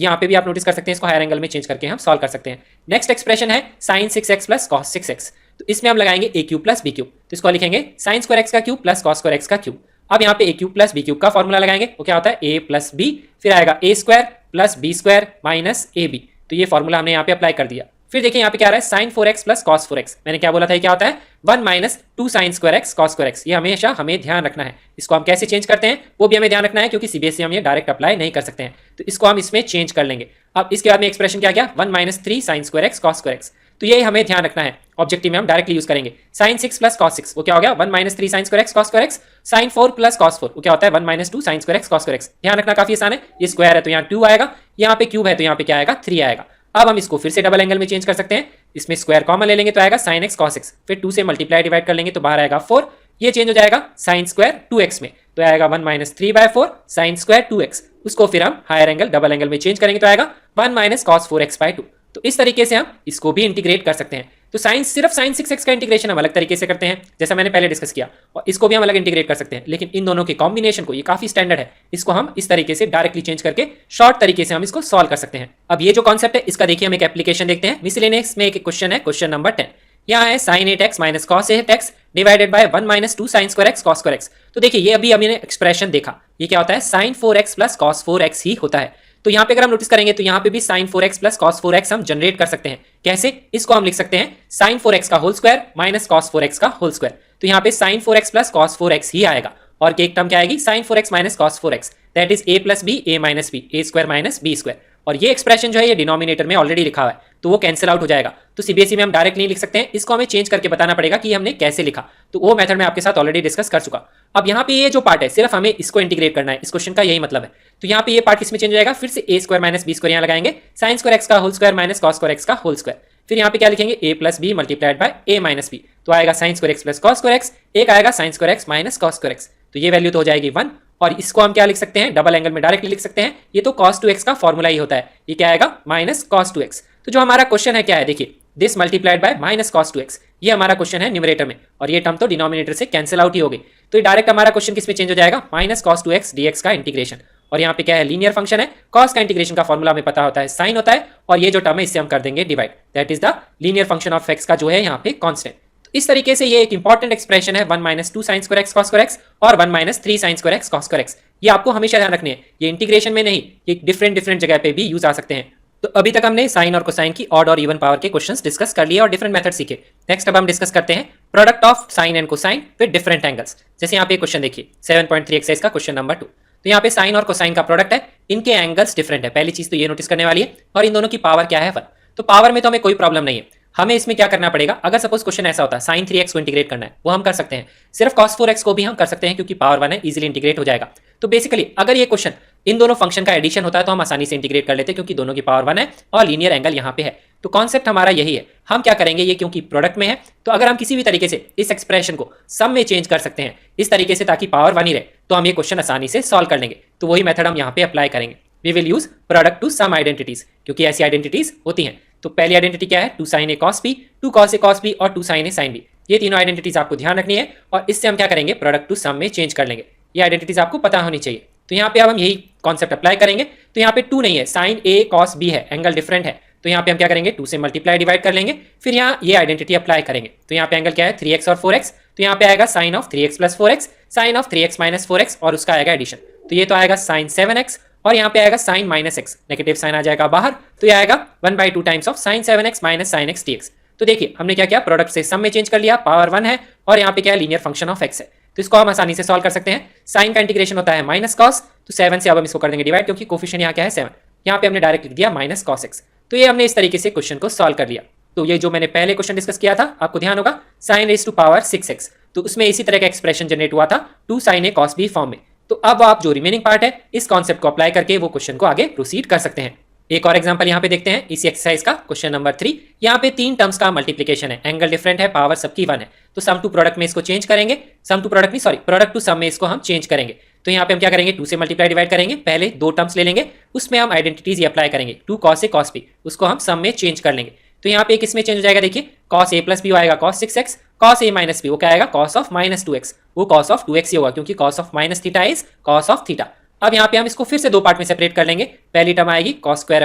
भी आप नोटिस कर सकते हैं, इसको हायर एंगल में चेंज करके हम सॉल्व कर सकते हैं। नेक्स्ट एक्सप्रेशन है sine 6x plus cos 6x, तो इसमें हम लगाएंगे a cube plus b cube, तो इसको लिखेंगे साइन स्क्वायर x का cube plus cos square x का क्यूब। अब यहाँ पे a cube plus b cube का फॉर्मूला लगाएंगे, वो क्या होता है a प्लस b, फिर आएगा a square plus b square minus ab, तो ये फॉर्मूला हमने यहाँ पे अप्लाई कर दिया। फिर देखिए यहाँ पे क्या आ रहा है sign 4x plus cos 4x, मैंने क्या बोला था, क्या होता है 1 minus 2 sin square x cos square x। ये हमेशा हमें ध्यान रखना है, इसको हम कैसे चेंज करते हैं वो भी हमें ध्यान रखना है, क्योंकि सीबीएसई हम ये डायरेक्ट अप्लाई नहीं कर सकते हैं, तो इसको हम इसमें चेंज कर लेंगे। अब इसके बाद में एक्सप्रेशन क्या गया 1 minus 3 sin square x cos square x, तो ये हमें ध्यान रखना है, ऑब्जेक्टिव में हम डायरेक्टली यूज करेंगे। साइन 6 प्लस cos 6 वो क्या हो गया 1 minus 3 sin square x cos square x, sine 4 plus cos 4 वो क्या होता है 1 minus 2 sin square x cos square x। ध्यान रखना काफी आसान है, ये स्क्वायर है तो यहाँ 2 आएगा, यहाँ पे क्यूब है तो यहाँ पे क्या आएगा 3 आएगा। अब हम इसको फिर से डबल एंगल में चेंज कर सकते हैं, इसमें स्क्वायर कॉमन ले लेंगे तो आएगा sin x cos x, फिर 2 से मल्टीप्लाई डिवाइड कर लेंगे तो बाहर आएगा 4, ये चेंज हो जाएगा sin स्क्वायर 2x में तो आएगा 1 माइनस 3/4 sin स्क्वायर 2x, उसको फिर हम हायर एंगल डबल एंगल में चेंज करेंगे तो आएगा 1 माइनस cos 4x/2। तो इस तरीके से हम इसको भी इंटीग्रेट कर सकते हैं। तो सिर्फ sin 6x का इंटीग्रेशन हम अलग तरीके से करते हैं जैसा मैंने पहले डिस्कस किया, और इसको भी हम अलग इंटीग्रेट कर सकते हैं, लेकिन इन दोनों के कॉम्बिनेशन को, ये काफी स्टैंडर्ड है, इसको हम इस तरीके से डायरेक्टली चेंज करके शॉर्ट तरीके से हम इसको सॉल्व कर सकते हैं। अब ये जो कॉन्सेप्ट है इसका देखिए हम एक एप्लीकेशन देखते हैं। मिसलेनियस में एक क्वेश्चन है, क्वेश्चन नंबर 10। यहाँ है sin 8x minus cos 8x divided by 1 minus 2 sin square x cos square x। तो देखिए ये अभी हमने एक्सप्रेशन देखा, ये क्या होता है sin 4x plus cos 4x ही होता है। तो यहाँ पे अगर हम नोटिस करेंगे तो यहाँ पे भी sin 4x plus cos 4x हम जनरेट कर सकते हैं। कैसे? इसको हम लिख सकते हैं sin 4x का whole square minus cos 4x का होल स्क्वायर। तो यहाँ पे sin 4x plus cos 4x ही आएगा, और एक टर्म क्या आएगी sin 4x minus cos 4x, that is a plus b a minus B, a square minus B square. और ये एक्सप्रेशन जो है ये डिनोमिनेटर में ऑलरेडी लिखा हुआ है तो वो कैंसिल आउट हो जाएगा। तो सीबीएसई में हम डायरेक्ट नहीं लिख सकते हैं, इसको हमें चेंज करके बताना पड़ेगा कि हमने कैसे लिखा। तो वो मेथड मैं आपके साथ ऑलरेडी डिस्कस कर चुका। अब यहाँ पे ये जो पार्ट है सिर्फ हमें इसको इंटीग्रेट करना है, इस क्वेश्चन का यही मतलब है। तो यहाँ पे ये पार्ट किसमें चेंज हो जाएगा, फिर से a square minus B square यहाँ लगाएंगे, sin स्क्वायर x का whole square minus cos square x का होल स्क्वायर, फिर यहाँ पे क्या लिखेंगे a plus b multiplied by a minus B, तो आएगा sin square x plus cos square x, एक आएगा sin square x minus cos square x। तो ये वैल्यू तो हो जाएगी 1, और इसको हम क्या लिख सकते हैं, डबल एंगल में डायरेक्टली लिख सकते हैं। ये तो cos 2x का फॉर्मूला ही होता है, ये क्या आएगा माइनस cos 2x। तो जो हमारा क्वेश्चन है क्या है, देखिए this multiplied by minus cos 2x, ये हमारा क्वेश्चन है न्यूमरेटर में, और ये टर्म तो डिनोमिनेटर से कैंसिल आउट ही हो गई। तो ये डायरेक्ट हमारा क्वेश्चन किस में चेंज हो जाएगा, माइनस cos 2x dx का इंटीग्रेशन। और यहाँ पे क्या है, लीनियर फंक्शन है, cos का इंटीग्रेशन का फॉर्मूला हमें पता होता है sin होता है, और ये जो टर्म है इससे हम कर देंगे divide, that is the linear function of x का जो है यहाँ पे कांस्टेंट। तो इस तरीके से ये एक इंपॉर्टेंट एक्सप्रेशन है 1 minus 2 sin square x cos square x और 1 minus 3 sin square x cos square x। ये आपको हमेशा ध्यान रखने हैं, ये इंटीग्रेशन में नहीं, ये डिफरेंट जगह पे भी यूज आ सकते हैं। तो अभी तक हमने साइन और कोसाइन की ऑड और इवन पावर के क्वेश्चंस डिस्कस कर लिए और डिफरेंट मेथड सीखे। नेक्स्ट अब हम डिस्कस करते हैं product of sine and cosine with different angles. जैसे यहाँ पे क्वेश्चन देखिए 7.3 एक्सरसाइज का क्वेश्चन नंबर 2। तो यहाँ पे साइन और कोसाइन का प्रोडक्ट है, इनके एंगल्स डिफरेंट है, पहली चीज तो ये नोटिस करने वाली है, और इन दोनों की पावर क्या है 1। तो पावर में तो हमें कोई प्रॉब्लम नहीं है, हमें इसमें क्या करना पड़ेगा, अगर सपोज क्वेश्चन ऐसा होता है sin 3x को इंटीग्रेट करना है, वो हम कर सकते हैं। सिर्फ cos 4x को भी हम कर सकते हैं क्योंकि पावर 1 है, इजीली इंटीग्रेट हो जाएगा। तो बेसिकली अगर ये क्वेश्चन इन दोनों फंक्शन का एडिशन होता है तो हम आसानी से इंटीग्रेट कर लेते हैं क्योंकि दोनों की पावर 1 है और लीनियर एंगल यहाँ पे है। तो कॉन्सेप्ट हमारा यही है, हम क्या करेंगे, ये क्योंकि प्रोडक्ट में है तो अगर हम किसी भी तरीके से इस एक्सप्रेशन को सम में चेंज कर सकते हैं इस तरीके से ताकि पावर 1 ही रहे, तो हम ये क्वेश्चन आसानी से सॉल्व कर लेंगे। तो वही मेथड हम यहाँ पे अप्लाई करेंगे। We will use product to sum identities, क्योंकि ऐसी आइडेंटिटीज होती हैं। तो पहली आइडेंटिटी क्या है, 2 sin a cos b, 2 cos a cos b और 2 sin a sin b। ये तीनों आइडेंटिटीज आपको ध्यान रखनी है और इससे हम क्या करेंगे, प्रोडक्ट टू सम में चेंज कर लेंगे। ये आइडेंटिटीज आपको पता होनी चाहिए। तो यहाँ पे अब हम यही कॉन्सेप्ट अप्लाई करेंगे। तो यहाँ पे 2 नहीं है, sin a cos b है, एंगल डिफरेंट है। तो यहाँ पे हम क्या करेंगे, 2 से मल्टीप्लाई डिवाइड कर लेंगे, फिर यहाँ ये आइडेंटिटी अप्लाई करेंगे। तो यहाँ पे एंगल क्या है, 3x और 4x। तो यहाँ पे आएगा sine of 3x plus 4x, sine of 3x minus 4x और उसका आएगा एडिशन। तो ये तो आएगा साइन 7x और यहाँ पे आएगा sine minus x, negative sine आ जाएगा बाहर, तो ये आएगा 1/2 times of sine 7x minus sine x dx। तो देखिए हमने क्या किया, प्रोडक्ट से सम में चेंज कर लिया, पावर 1 है और यहाँ पे क्या है, लीनियर फंक्शन ऑफ x है। तो इसको हम आसानी से सॉल्व कर सकते हैं। साइन का इंटीग्रेशन होता है माइनस कॉस, तो 7 से अब हम इसको कर देंगे डिवाइड क्योंकि कोफिशिएंट यहाँ क्या है 7, यहाँ पे हमने डायरेक्ट लिख दिया माइनस कॉस x। तो ये हमने इस तरीके से क्वेश्चन को सॉल्व कर लिया। तो ये जो मैंने पहले क्वेश्चन डिस्कस किया था आपको ध्यान होगा, sign raise to power 6x, तो उसमें इसी तरह का एक्सप्रेशन जनरेट हुआ था 2 sin a cos b form में। तो अब आप जो रिमेनिंग पार्ट है इस कॉन्सेप्ट को अप्लाई करके वो क्वेश्चन को आगे प्रोसीड कर सकते हैं। एक और एग्जांपल यहाँ पे देखते हैं इसी एक्सरसाइज का, क्वेश्चन नंबर 3। यहाँ पे 3 टर्म्स का मल्टीप्लिकेशन है, एंगल डिफरेंट है, पावर सबकी 1 है। तो सम टू प्रोडक्ट में इसको चेंज करेंगे, सम टू प्रोडक्ट नहीं सॉरी प्रोडक्ट टू सम में इसको हम चेंज करेंगे। तो यहाँ पे हम क्या करेंगे, 2 से मल्टीप्लाई डिवाइड करेंगे, पहले 2 टर्म्स ले लेंगे, उसमें हम आइडेंटिटीज ये अप्लाई करेंगे, 2 cos a cos b, उसको हम सम में चेंज कर लेंगे। तो यहाँ पे किसमें चेंज हो जाएगा, देखिए cos a प्लस बी आएगा cos 6x, cos a minus b वो क्या आएगा cos ऑफ माइनस 2x, वो cos ऑफ 2x ही होगा क्योंकि cos of minus theta is cos of theta. अब यहाँ पे हम इसको फिर से 2 पार्ट में सेपरेट कर लेंगे, पहली टर्म आएगी cos स्क्वायर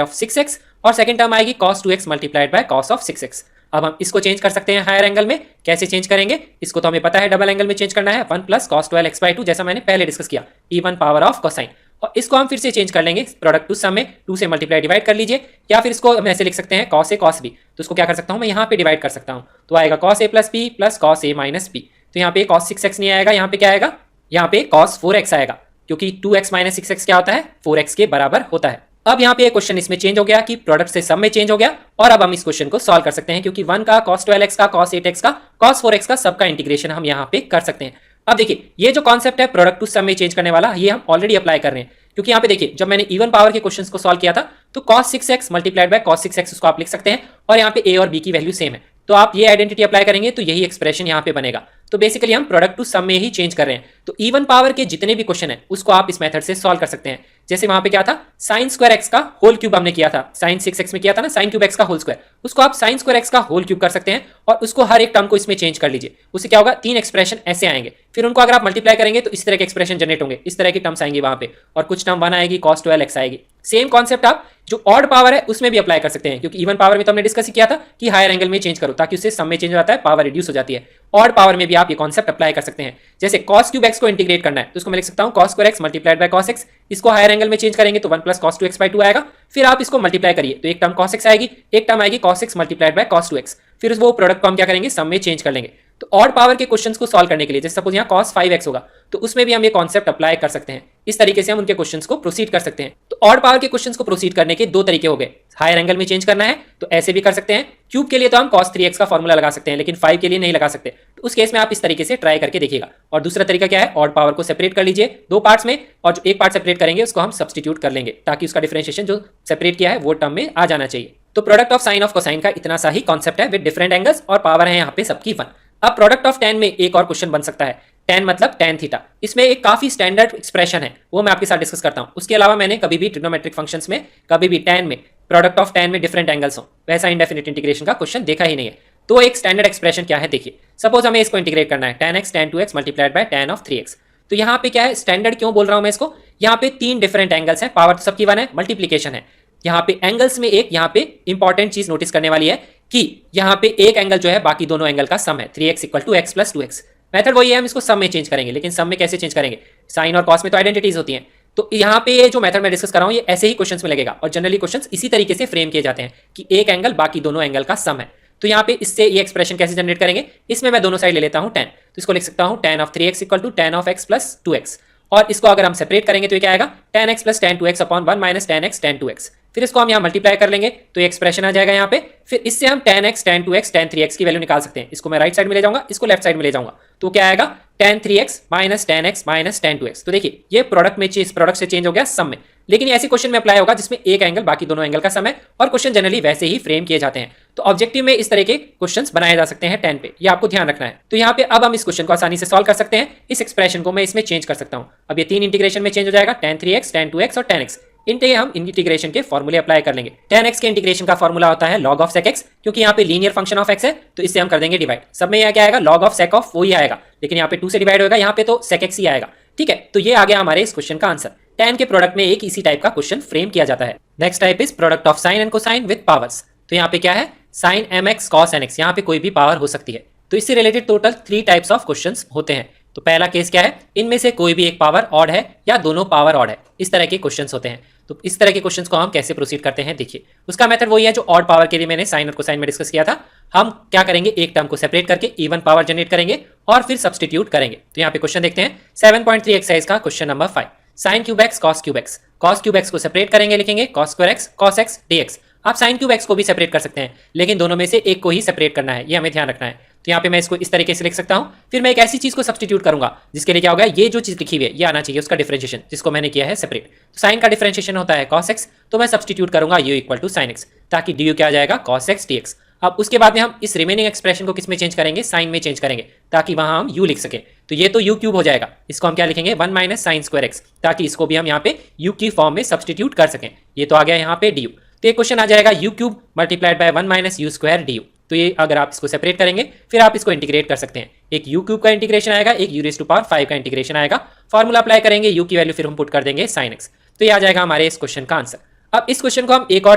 ऑफ 6x और सेकंड टर्म आएगी cos 2x multiplied by cos of 6x। अब हम इसको चेंज कर सकते हैं हायर एंगल में, कैसे चेंज करेंगे, इसको तो हमें पता है डबल एंगल में चेंज करना है, 1 प्लस cos 12x/2 जैसा मैंने पहले डिस्कस किया, इवन पावर ऑफ कोसाइन। और इसको हम फिर से चेंज कर लेंगे प्रोडक्ट टू सम में, 2 से मल्टीप्लाई डिवाइड कर लीजिए, या फिर इसको हम ऐसे लिख सकते हैं cos a cos b। तो इसको क्या कर सकता हूँ मैं, यहाँ पे डिवाइड कर सकता हूँ, तो आएगा cos a plus b plus cos a minus b। तो यहाँ पे cos 6x नहीं आएगा, यहाँ पे क्या आएगा, यहाँ पे cos 4x आएगा क्योंकि 2x माइनस 6x क्या होता है, 4x के बराबर होता है। अब यहाँ पे क्वेश्चन इसमें चेंज हो गया कि प्रोडक्ट से सम में चेंज हो गया, और अब हम इस क्वेश्चन को सॉल्व कर सकते हैं क्योंकि 1 का cos 12x का cos 8x का cos 4x का सबका इंटीग्रेशन हम यहाँ पे कर सकते हैं। अब देखिए ये जो कॉन्सेप्ट है प्रोडक्ट टू सम में चेंज करने वाला, ये हम ऑलरेडी अप्लाई कर रहे हैं क्योंकि यहाँ पे देखिए जब मैंने इवन पावर के क्वेश्चंस को सॉल्व किया था तो cos 6x multiplied by cos 6x उसको आप लिख सकते हैं और यहाँ पे a और b की वैल्यू सेम है, तो आप ये आइडेंटिटी अप्लाई करेंगे तो यही एक्सप्रेशन यहाँ पे बनेगा। तो बेसिकली हम प्रोडक्ट टू सम में ही चेंज कर रहे हैं। तो इवन पावर के जितने भी क्वेश्चन है उसको आप इस मेथड से सॉल्व कर सकते हैं। जैसे वहां पे क्या था, sin स्क्वायर x का होल क्यूब हमने किया था, sin 6x में किया था ना sin क्यूब x का होल स्क्वायर, उसको आप sin स्क्वायर x का होल क्यूब कर सकते हैं और उसको हर एक टर्म को इसमें चेंज कर लीजिए। उससे क्या होगा, 3 एक्सप्रेशन ऐसे आएंगे, फिर उनको अगर आप मल्टीप्लाई करेंगे तो इस तरह के एक्सप्रेशन जनरेट होंगे, इस तरह की टर्म्स आएंगी वहां पे, और कुछ टर्म 1 आएगी cos 12x आएगी। सेम कॉन्सेप्ट आप जो ऑड पावर है उसमें भी अप्लाई कर सकते हैं, क्योंकि इवन पावर में तो हमने डिस्कस किया था कि हायर एंगल में चेंज करो ताकि उससे सम में चेंज हो जाता है, पावर रिड्यूस हो जाती है। ऑड पावर में भी आप ये कॉन्सेप्ट अप्लाई कर सकते हैं। जैसे cos क्यूब x को इंटीग्रेट करना है तो उसको मैं लिख सकता हूं cos square x multiplied by cos x, इसको हायर एंगल में चेंज करेंगे तो 1 प्लस cos 2x बाय 2 आएगा, फिर आप इसको मल्टीप्लाई करिए तो एक टर्म cos x आएगी, एक टर्म आएगी cos x multiplied by cos 2x, फिर वो प्रोडक्ट को हम क्या करेंगे, सम में चेंज कर लेंगे। तो ऑड पावर के क्वेश्चंस को सॉल्व करने के लिए जैसे सपोज यहाँ cos 5x होगा तो उसमें भी हम ये कॉन्सेप्ट अप्लाई कर सकते हैं। इस तरीके से हम उनके क्वेश्चंस को प्रोसीड कर सकते हैं। तो ऑड पावर के क्वेश्चंस को प्रोसीड करने के 2 तरीके हो गए, हायर एंगल में चेंज करना है तो ऐसे भी कर सकते हैं, क्यूब के लिए तो हम cos 3x का फॉर्मूला लगा सकते हैं लेकिन 5 के लिए नहीं लगा सकते, तो उस केस में आप इस तरीके से ट्राई करके देखिएगा। और दूसरा तरीका क्या है, ऑड पावर को सेपरेट कर लीजिए 2 पार्ट्स में और जो एक पार्ट सेपरेट करेंगे उसको हम सब्सटीट्यूट कर लेंगे ताकि उसका डिफरेंशिएशन जो सेपरेट किया है वो टर्म में आ जाना चाहिए। तो product of sine of cosine का इतना सा ही कॉन्सेप्ट है विद डिफरेंट एंगल्स और पावर है यहाँ पे सबकी 1। अब प्रोडक्ट ऑफ tan में एक और क्वेश्चन बन सकता है, tan मतलब tan थीटा, इसमें एक काफी स्टैंडर्ड एक्सप्रेशन है वो मैं आपके साथ डिस्कस करता हूं। उसके अलावा मैंने कभी भी ट्रिग्नोमेट्रिक फंक्शंस में कभी भी tan में प्रोडक्ट ऑफ tan में डिफरेंट एंगल्स हो वैसा इंडेफिनिट इंटीग्रेशन का क्वेश्चन देखा ही नहीं है। तो एक स्टैंडर्ड एक्सप्रेशन क्या है देखिए, सपोज हमें इसको इंटीग्रेट करना है tan x tan 2x multiplied by tan of 3x। तो यहाँ पे क्या है, स्टैंडर्ड क्यों बोल रहा हूं मैं इसको, यहाँ पे 3 डिफरेंट एंगल्स हैं, पावर तो सबकी 1 है, मल्टीप्लीकेशन है। यहाँ पे एंगल्स में एक यहाँ पे इंपॉर्टेंट चीज नोटिस करने वाली है कि यहाँ पे एक एंगल जो है बाकी दोनों एंगल का सम है, 3x equal to x plus 2x। Method वही है, हम इसको सम में चेंज करेंगे, लेकिन सम में कैसे चेंज करेंगे, साइन और कॉस में तो आइडेंटिटीज होती हैं। तो यहाँ पे ये जो मेथड मैं डिस्कस कर रहा हूँ ये ऐसे ही क्वेश्चंस में लगेगा और जनरली क्वेश्चंस इसी तरीके से फ्रेम किए जाते हैं कि एक एंगल बाकी दोनों एंगल का सम है। तो यहाँ पे इससे ये एक्सप्रेशन कैसे जनरेट करेंगे, इसमें मैं दोनों साइड ले लेता हूँ tan, तो इसको लिख सकता हूँ tan of 3x equal to tan of x plus 2x, और इसको अगर हम सेपरेट करेंगे तो ये क्या आएगा, tan x plus tan 2x upon 1 minus tan x tan 2x। फिर इसको हम यहाँ मल्टीप्लाई कर लेंगे तो ये एक्सप्रेशन आ जाएगा यहाँ पे। फिर इससे हम tan x tan 2x tan 3x की वैल्यू निकाल सकते हैं। इसको मैं राइट साइड में ले जाऊंगा, इसको लेफ्ट साइड में ले जाऊंगा, तो क्या आएगा tan 3x minus tan x minus tan 2x। तो देखिए ये प्रोडक्ट में इस प्रोडक्ट से चेंज हो गया सम में, लेकिन ऐसे क्वेश्चन में अप्लाई होगा जिसमें एक एंगल बाकी दोनों एंगल का सम है और क्वेश्चन जनरली वैसे ही फ्रेम किए जाते हैं। तो ऑब्जेक्टिव में इस तरह के क्वेश्चंस बनाए जा सकते हैं tan पे, ये आपको ध्यान रखना है। तो यहाँ पे अब हम इस क्वेश्चन को आसानी से सॉल्व कर सकते हैं, इस एक्सप्रेशन को मैं इसमें चेंज कर सकता हूँ। अब ये 3 इंटीग्रेशन में चेंज हो जाएगा, tan 3x tan 2x और tan x। इनके हम इंटीग्रेशन के फॉर्मूले अप्लाई कर लेंगे। tan x के इंटीग्रेशन का फॉर्मूला होता है log ऑफ sec x, क्योंकि यहाँ पे लीनियर फंक्शन ऑफ x है तो इससे हम कर देंगे डिवाइड। सब में यहाँ क्या आएगा, log ऑफ sec ऑफ वो ही आएगा, लेकिन यहाँ पे 2 से डिवाइड होगा, यहाँ पे तो sec x ही आएगा। ठीक है, तो ये आ गया हमारे इस क्वेश्चन का आंसर। tan के प्रोडक्ट में एक इसी टाइप का क्वेश्चन फ्रेम किया जाता है। Next type is product of sine and cosine with powers. तो यहाँ पे क्या है, sin mx cos nx, यहाँ पे कोई भी पावर हो सकती है। तो इससे related total 3 types of questions होते हैं। तो पहला केस क्या है, इनमें से कोई भी एक पावर ऑड है या दोनों पावर ऑड है, इस तरह के क्वेश्चंस होते हैं। तो इस तरह के क्वेश्चंस को हम कैसे प्रोसीड करते हैं देखिए, उसका मेथड वही है जो ऑड पावर के लिए मैंने साइन और कोसाइन में डिस्कस किया था। हम क्या करेंगे, एक टर्म को सेपरेट करके इवन पावर जनरेट करेंगे और फिर सब्सटीट्यूट करेंगे। तो यहाँ पे क्वेश्चन देखते हैं 7.3 एक्सरसाइज का question number 5, sin cube x cos cube x। cos cube x को सेपरेट करेंगे, लिखेंगे cos square x cos x dx। आप sin क्यूब x को भी सेपरेट कर सकते हैं, लेकिन दोनों में से एक को ही सेपरेट करना है, ये हमें ध्यान रखना है। तो यहाँ पे मैं इसको इस तरीके से लिख सकता हूँ। फिर मैं एक ऐसी चीज को सब्सटीट्यूट करूंगा जिसके लिए क्या होगा, ये जो चीज लिखी हुई है ये आना चाहिए उसका डिफरेंशिएशन, जिसको मैंने किया है सेपरेट। तो साइन का डिफरेंशिएशन होता है cos x, तो मैं सब्सटीट्यूट करूंगा u equal to sin x, ताकि du क्या आ जाएगा cos x dx। अब उसके बाद में हम इस रिमेनिंग एक्सप्रेशन को किस में चेंज करेंगे, साइन में चेंज करेंगे, ताकि वहां हम u लिख सके। तो ये तो u क्यूब हो जाएगा, इसको हम क्या लिखेंगे 1 माइनस साइन स्क्वायर x, ताकि इसको भी हम यहाँ पे u की फॉर्म में सब्सटीट्यूट कर सकें। ये तो आ गया यहाँ पे du। तो ये क्वेश्चन आ जाएगा u cube multiplied by 1 minus u square du। तो ये अगर आप इसको सेपरेट करेंगे फिर आप इसको इंटीग्रेट कर सकते हैं। एक u क्यूब का इंटीग्रेशन आएगा, एक u रेज़ टू पावर 5 का इंटीग्रेशन आएगा। फॉर्मूला अप्लाई करेंगे, u की वैल्यू फिर हम पुट कर देंगे sin x। तो ये आ जाएगा हमारे इस क्वेश्चन का आंसर। अब इस क्वेश्चन को हम एक और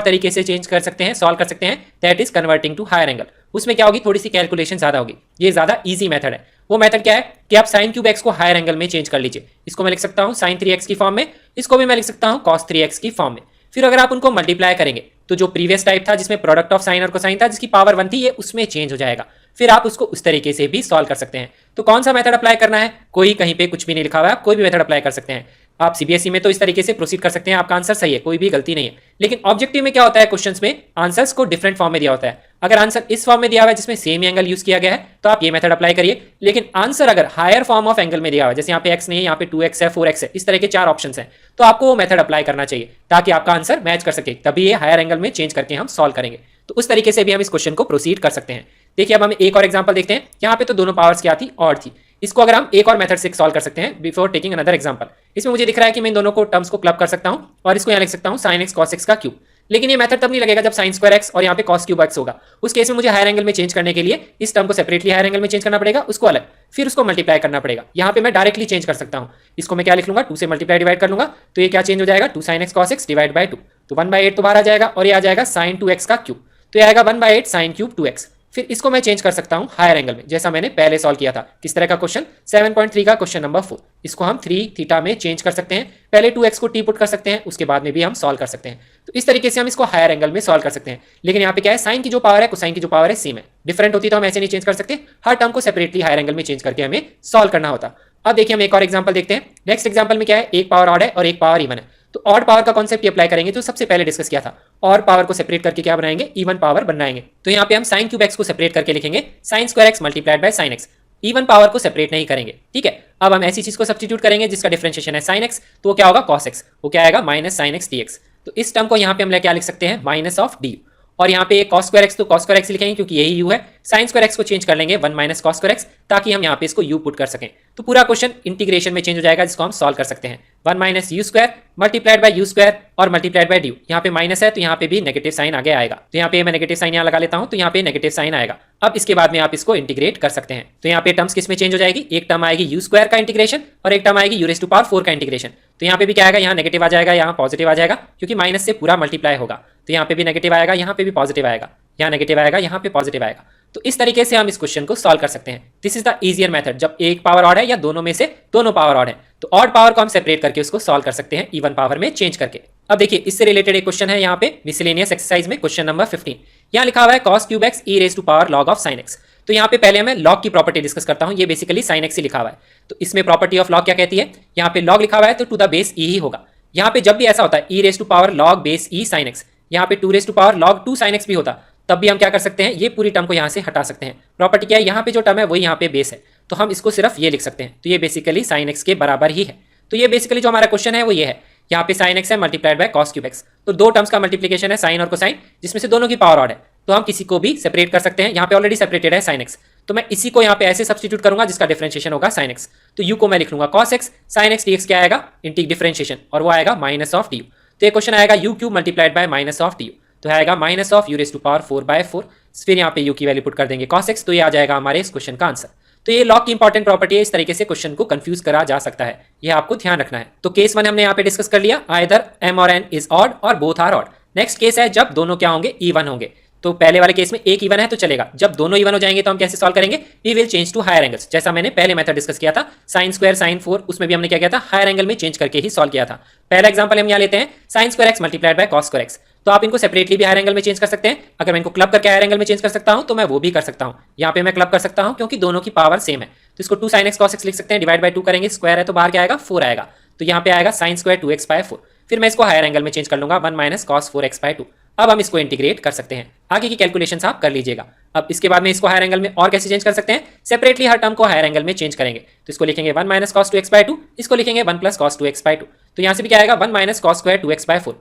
तरीके से चेंज कर सकते हैं, सॉल्व कर सकते हैं, that is converting to higher angle. उसमें क्या होगी, थोड़ी सी कैलकुलेशन ज्यादा होगी, ये ज्यादा इजी मेथड है। वो मेथड क्या है कि आप साइन क्यूब x को हायर एंगल में चेंज कर लीजिए। इसको मैं लिख सकता हूँ sin 3x की फॉर्म में, इसको भी मैं लिख सकता हूँ cos 3x की फॉर्म में। फिर अगर आप उनको मल्टीप्लाई करेंगे तो जो प्रीवियस टाइप था जिसमें प्रोडक्ट ऑफ साइन और कोसाइन था, जिसकी पावर 1 थी, ये उसमें चेंज हो जाएगा। फिर आप उसको उस तरीके से भी सॉल्व कर सकते हैं। तो कौन सा मेथड अप्लाई करना है, कोई कहीं पे कुछ भी नहीं लिखा हुआ है, आप कोई भी मेथड अप्लाई कर सकते हैं। आप सीबीएसई में तो इस तरीके से प्रोसीड कर सकते हैं, आपका आंसर सही है, कोई भी गलती नहीं है। लेकिन ऑब्जेक्टिव में क्या होता है, क्वेश्चंस में आंसर्स को डिफरेंट फॉर्म में दिया होता है। अगर आंसर इस फॉर्म में दिया हुआ है जिसमें सेम एंगल यूज किया गया है तो आप ये मेथड अप्लाई करिए, लेकिन आंसर अगर हायर फॉर्म ऑफ एंगल में दिया हुआ है, जैसे यहाँ पे x नहीं है, यहाँ पे 2x है, 4x है, इस तरह के 4 ऑप्शन हैं, तो आपको वो मेथड अप्लाई करना चाहिए ताकि आपका आंसर मैच कर सके, तभी ये हायर एंगल में चेंज करके हम सॉल्व करेंगे। तो उस तरीके से भी हम इस क्वेश्चन को प्रोसीड कर सकते हैं। देखिए अब हम एक और एग्जाम्पल देखते हैं। यहाँ पे तो दोनों पावर्स क्या थी, ऑड थी। इसको अगर हम एक और मेथड से सॉल्व कर सकते हैं बिफोर टेकिंग अनदर एग्जाम्पल। इसमें मुझे दिख रहा है कि मैं इन दोनों को टर्म्स को क्लब कर सकता हूँ और इसको यहाँ लिख सकता हूँ sin x cos x का क्यूब। लेकिन ये मेथड तब नहीं लगेगा जब sin स्क्वायर x और यहाँ पे cos क्यूब x होगा। उस केस में मुझे हायर एंगल में चेंज करने के लिए इस टर्म को सेपरेटली हायर एंगल में चेंज करना पड़ेगा, उसको अलग, फिर उसको मल्टीप्लाई करना पड़ेगा। यहाँ पे मैं डायरेक्टली चेंज कर सकता हूँ। इसको मैं क्या लिख लूंगा, 2 से मल्टीप्लाई डिवाइड कर लूंगा, तो ये क्या चेंज हो जाएगा, 2 sin x cos x divide by 2, तो 1/8 तो बाहर आ जाएगा और ये आ जाएगा sin 2x का क्यूब, तो ये आएगा 1/8 sin क्यूब 2x। फिर इसको मैं चेंज कर सकता हूं हायर एंगल में, जैसा मैंने पहले सॉल्व किया था। किस तरह का क्वेश्चन, 7.3 का क्वेश्चन नंबर 4। इसको हम 3 थीटा में चेंज कर सकते हैं, पहले 2x को t पुट कर सकते हैं, उसके बाद में भी हम सॉल्व कर सकते हैं। तो इस तरीके से हम इसको हायर एंगल में सॉल्व कर सकते हैं। लेकिन यहाँ पे क्या है, साइन की जो पावर है कोसाइन की जो पावर है सेम है, डिफरेंट होती तो हम ऐसे नहीं चेंज कर सकते, हर टर्म को सेपरेटली हायर एंगल में चेंज करके हमें सॉल्व करना होता। अब देखिए हम एक और एग्जाम्पल देखते हैं। नेक्स्ट एग्जाम्पल में क्या है, एक पावर ऑड है और एक पावर इवन है। तो ऑड पावर का कॉन्सेप्ट ये अप्लाई करेंगे जो सबसे पहले डिस्कस किया था, और पावर को सेपरेट करके क्या बनाएंगे, इवन पावर बनाएंगे। तो यहाँ पे हम sin क्यूब x को सेपरेट करके लिखेंगे sin square x multiplied bye sin x, even power को सेपरेट नहीं करेंगे। ठीक है, अब हम ऐसी चीज को सब्स्टिट्यूट करेंगे जिसका डिफरेंशिएशन है sin x, तो वो क्या होगा cos x, वो क्या आएगा माइनस sin x dx। तो इस टर्म को यहाँ पे हम क्या लिख सकते हैं, माइनस ऑफ डी, और यहाँ पे cos स्क्वायर x तो cos स्क्वायर x लिखेंगे क्योंकि यही u है। sin स्क्वायर x को चेंज कर लेंगे 1 माइनस cos स्क्वायर x, ताकि हम यहाँ पे इसको u पुट कर सकें। तो पूरा क्वेश्चन इंटीग्रेशन में चेंज हो जाएगा, जिसको हम सॉल्व कर सकते हैं। 1 minus u square multiplied bye you square और मल्टीप्लाइड बाय डी। यहाँ पे माइनस है तो यहाँ पे भी नेगेटिव साइन आगे आएगा, तो यहाँ पे मैं नेगेटिव साइन यहाँ लगा लेता हूँ, तो यहाँ पे नेगेटिव साइन आएगा। अब इसके बाद में आप इसको इंटीग्रेट कर सकते हैं। तो यहाँ पे टर्म्स किस में चेंज हो जाएगी, एक टर्म आएगी यू स्क्वायर का इंटीग्रेशन और एक टर्म आएगी u पावर 4 का इंटीग्रेशन। तो यहाँ पे भी क्या आएगा, यहाँ नेगेटिव आ जाएगा, यहाँ पॉजिटिव आ जाएगा, क्योंकि माइनस से पूरा मल्टीप्लाई होगा। तो यहाँ पे भी नेगेटिव आएगा, यहाँ पे भी पॉजिटिव आएगा, यहाँ नेगेटिव आएगा, यहाँ पे पॉजिटिव आएगा। तो इस तरीके से हम इस क्वेश्चन को सॉल्व कर सकते हैं। This is the easier method, जब एक पावर ऑड है या दोनों में से दोनों पावर ऑड है, तो ऑड पावर को हम सेपरेट करके उसको सॉल्व कर सकते हैं इवन पावर में चेंज करके। अब देखिए इससे रिलेटेड एक क्वेश्चन है यहाँ पे मिसलेनियस एक्सरसाइज में, क्वेश्चन नंबर 15। यहाँ लिखा हुआ है cos cube x e raise to power log of sin x। तो यहाँ पे पहले मैं log की प्रॉपर्टी डिस्कस करता हूँ, ये बेसिकली sin x ही लिखा हुआ है। तो इसमें प्रॉपर्टी ऑफ log क्या कहती है, यहाँ पे log लिखा हुआ है तो टू द बेस e ही होगा। यहाँ पे जब भी ऐसा होता है e raise to power log base e sin x, यहाँ पे 2 raise to power log 2 sin x भी होता, तब भी हम क्या कर सकते हैं, ये पूरी टर्म को यहाँ से हटा सकते हैं। प्रॉपर्टी क्या है, यहाँ पे जो टर्म है वही यहाँ पे बेस है, तो हम इसको सिर्फ ये लिख सकते हैं। तो ये बेसिकली sin x के बराबर ही है। तो ये बेसिकली जो हमारा क्वेश्चन है वो ये है, यहाँ पे sin x है multiplied by cos cube x। तो दो टर्म्स का मल्टीप्लिकेशन है साइन और कोसाइन, जिसमें से दोनों की पावर ऑड है, तो हम किसी को भी सेपरेट कर सकते हैं। यहाँ पे ऑलरेडी सेपरेटेड है sin x, तो मैं इसी को यहाँ पे ऐसे सब्स्टिट्यूट करूंगा जिसका डिफरेंशिएशन होगा sin x। तो u को मैं लिख लूंगा cos x, sin x dx क्या आएगा, इंटीग्रेशन डिफरेंशिएशन, और वो आएगा माइनस ऑफ du। तो ये क्वेश्चन आएगा u cube multiplied by minus of du, तो आएगा minus of u raise to power 4/4। फिर यहाँ पे u की वैल्यू पुट कर देंगे cos x, तो ये आ जाएगा हमारे इस क्वेश्चन का आंसर। तो ये लॉग की इंपॉर्टेंट प्रॉपर्टी है, इस तरीके से क्वेश्चन को कंफ्यूज करा जा सकता है, ये आपको ध्यान रखना है। तो केस 1 हमने यहाँ पे डिस्कस कर लिया, आइदर m और n इज ऑड और both are odd. Next case है जब दोनों क्या होंगे, इवन होंगे। तो पहले वाले केस में एक इवन है तो चलेगा, जब दोनों इवन हो जाएंगे तो हम कैसे सॉल्व करेंगे, we will change to higher angles. जैसा मैंने पहले मेथड डिस्कस किया था sin स्क्वायर sin 4, उसमें भी हमने क्या किया था, हायर एंगल में चेंज करके ही सॉल्व किया था। पहला एग्जांपल हम यहाँ लेते हैं sin square x multiplied by cos square x। तो आप इनको सेपरेटली भी हायर एंगल में चेंज कर सकते हैं। अगर मैं इनको क्लब करके हायर एंगल में चेंज कर सकता हूं तो मैं वो भी कर सकता हूं। यहाँ पे मैं क्लब कर सकता हूं क्योंकि दोनों की पावर सेम है, तो इसको 2 sin x cos x लिख सकते हैं, डिवाइड बाय 2 करेंगे, स्क्वायर है तो बाहर क्या आएगा, 4 आएगा। तो यहाँ पे आएगा sin स्क्वायर 2x/4। फिर मैं इसको हायर एंगल में चेंज कर लूंगा 1 माइनस cos 4x/2। अब हम इसको इंटीग्रेट कर सकते हैं, आगे की कैलकुलेशंस आप कर लीजिएगा। अब इसके बाद में इसको हायर एंगल में और कैसे चेंज कर सकते हैं, सेपरेटली हर टर्म को हायर एंगल में चेंज करेंगे। तो इसको लिखेंगे 1 माइनस cos 2x/2, इसको लिखेंगे 1 प्लस cos 2x/2। तो यहाँ से भी क्या आएगा, 1 minus cos square 2x/4,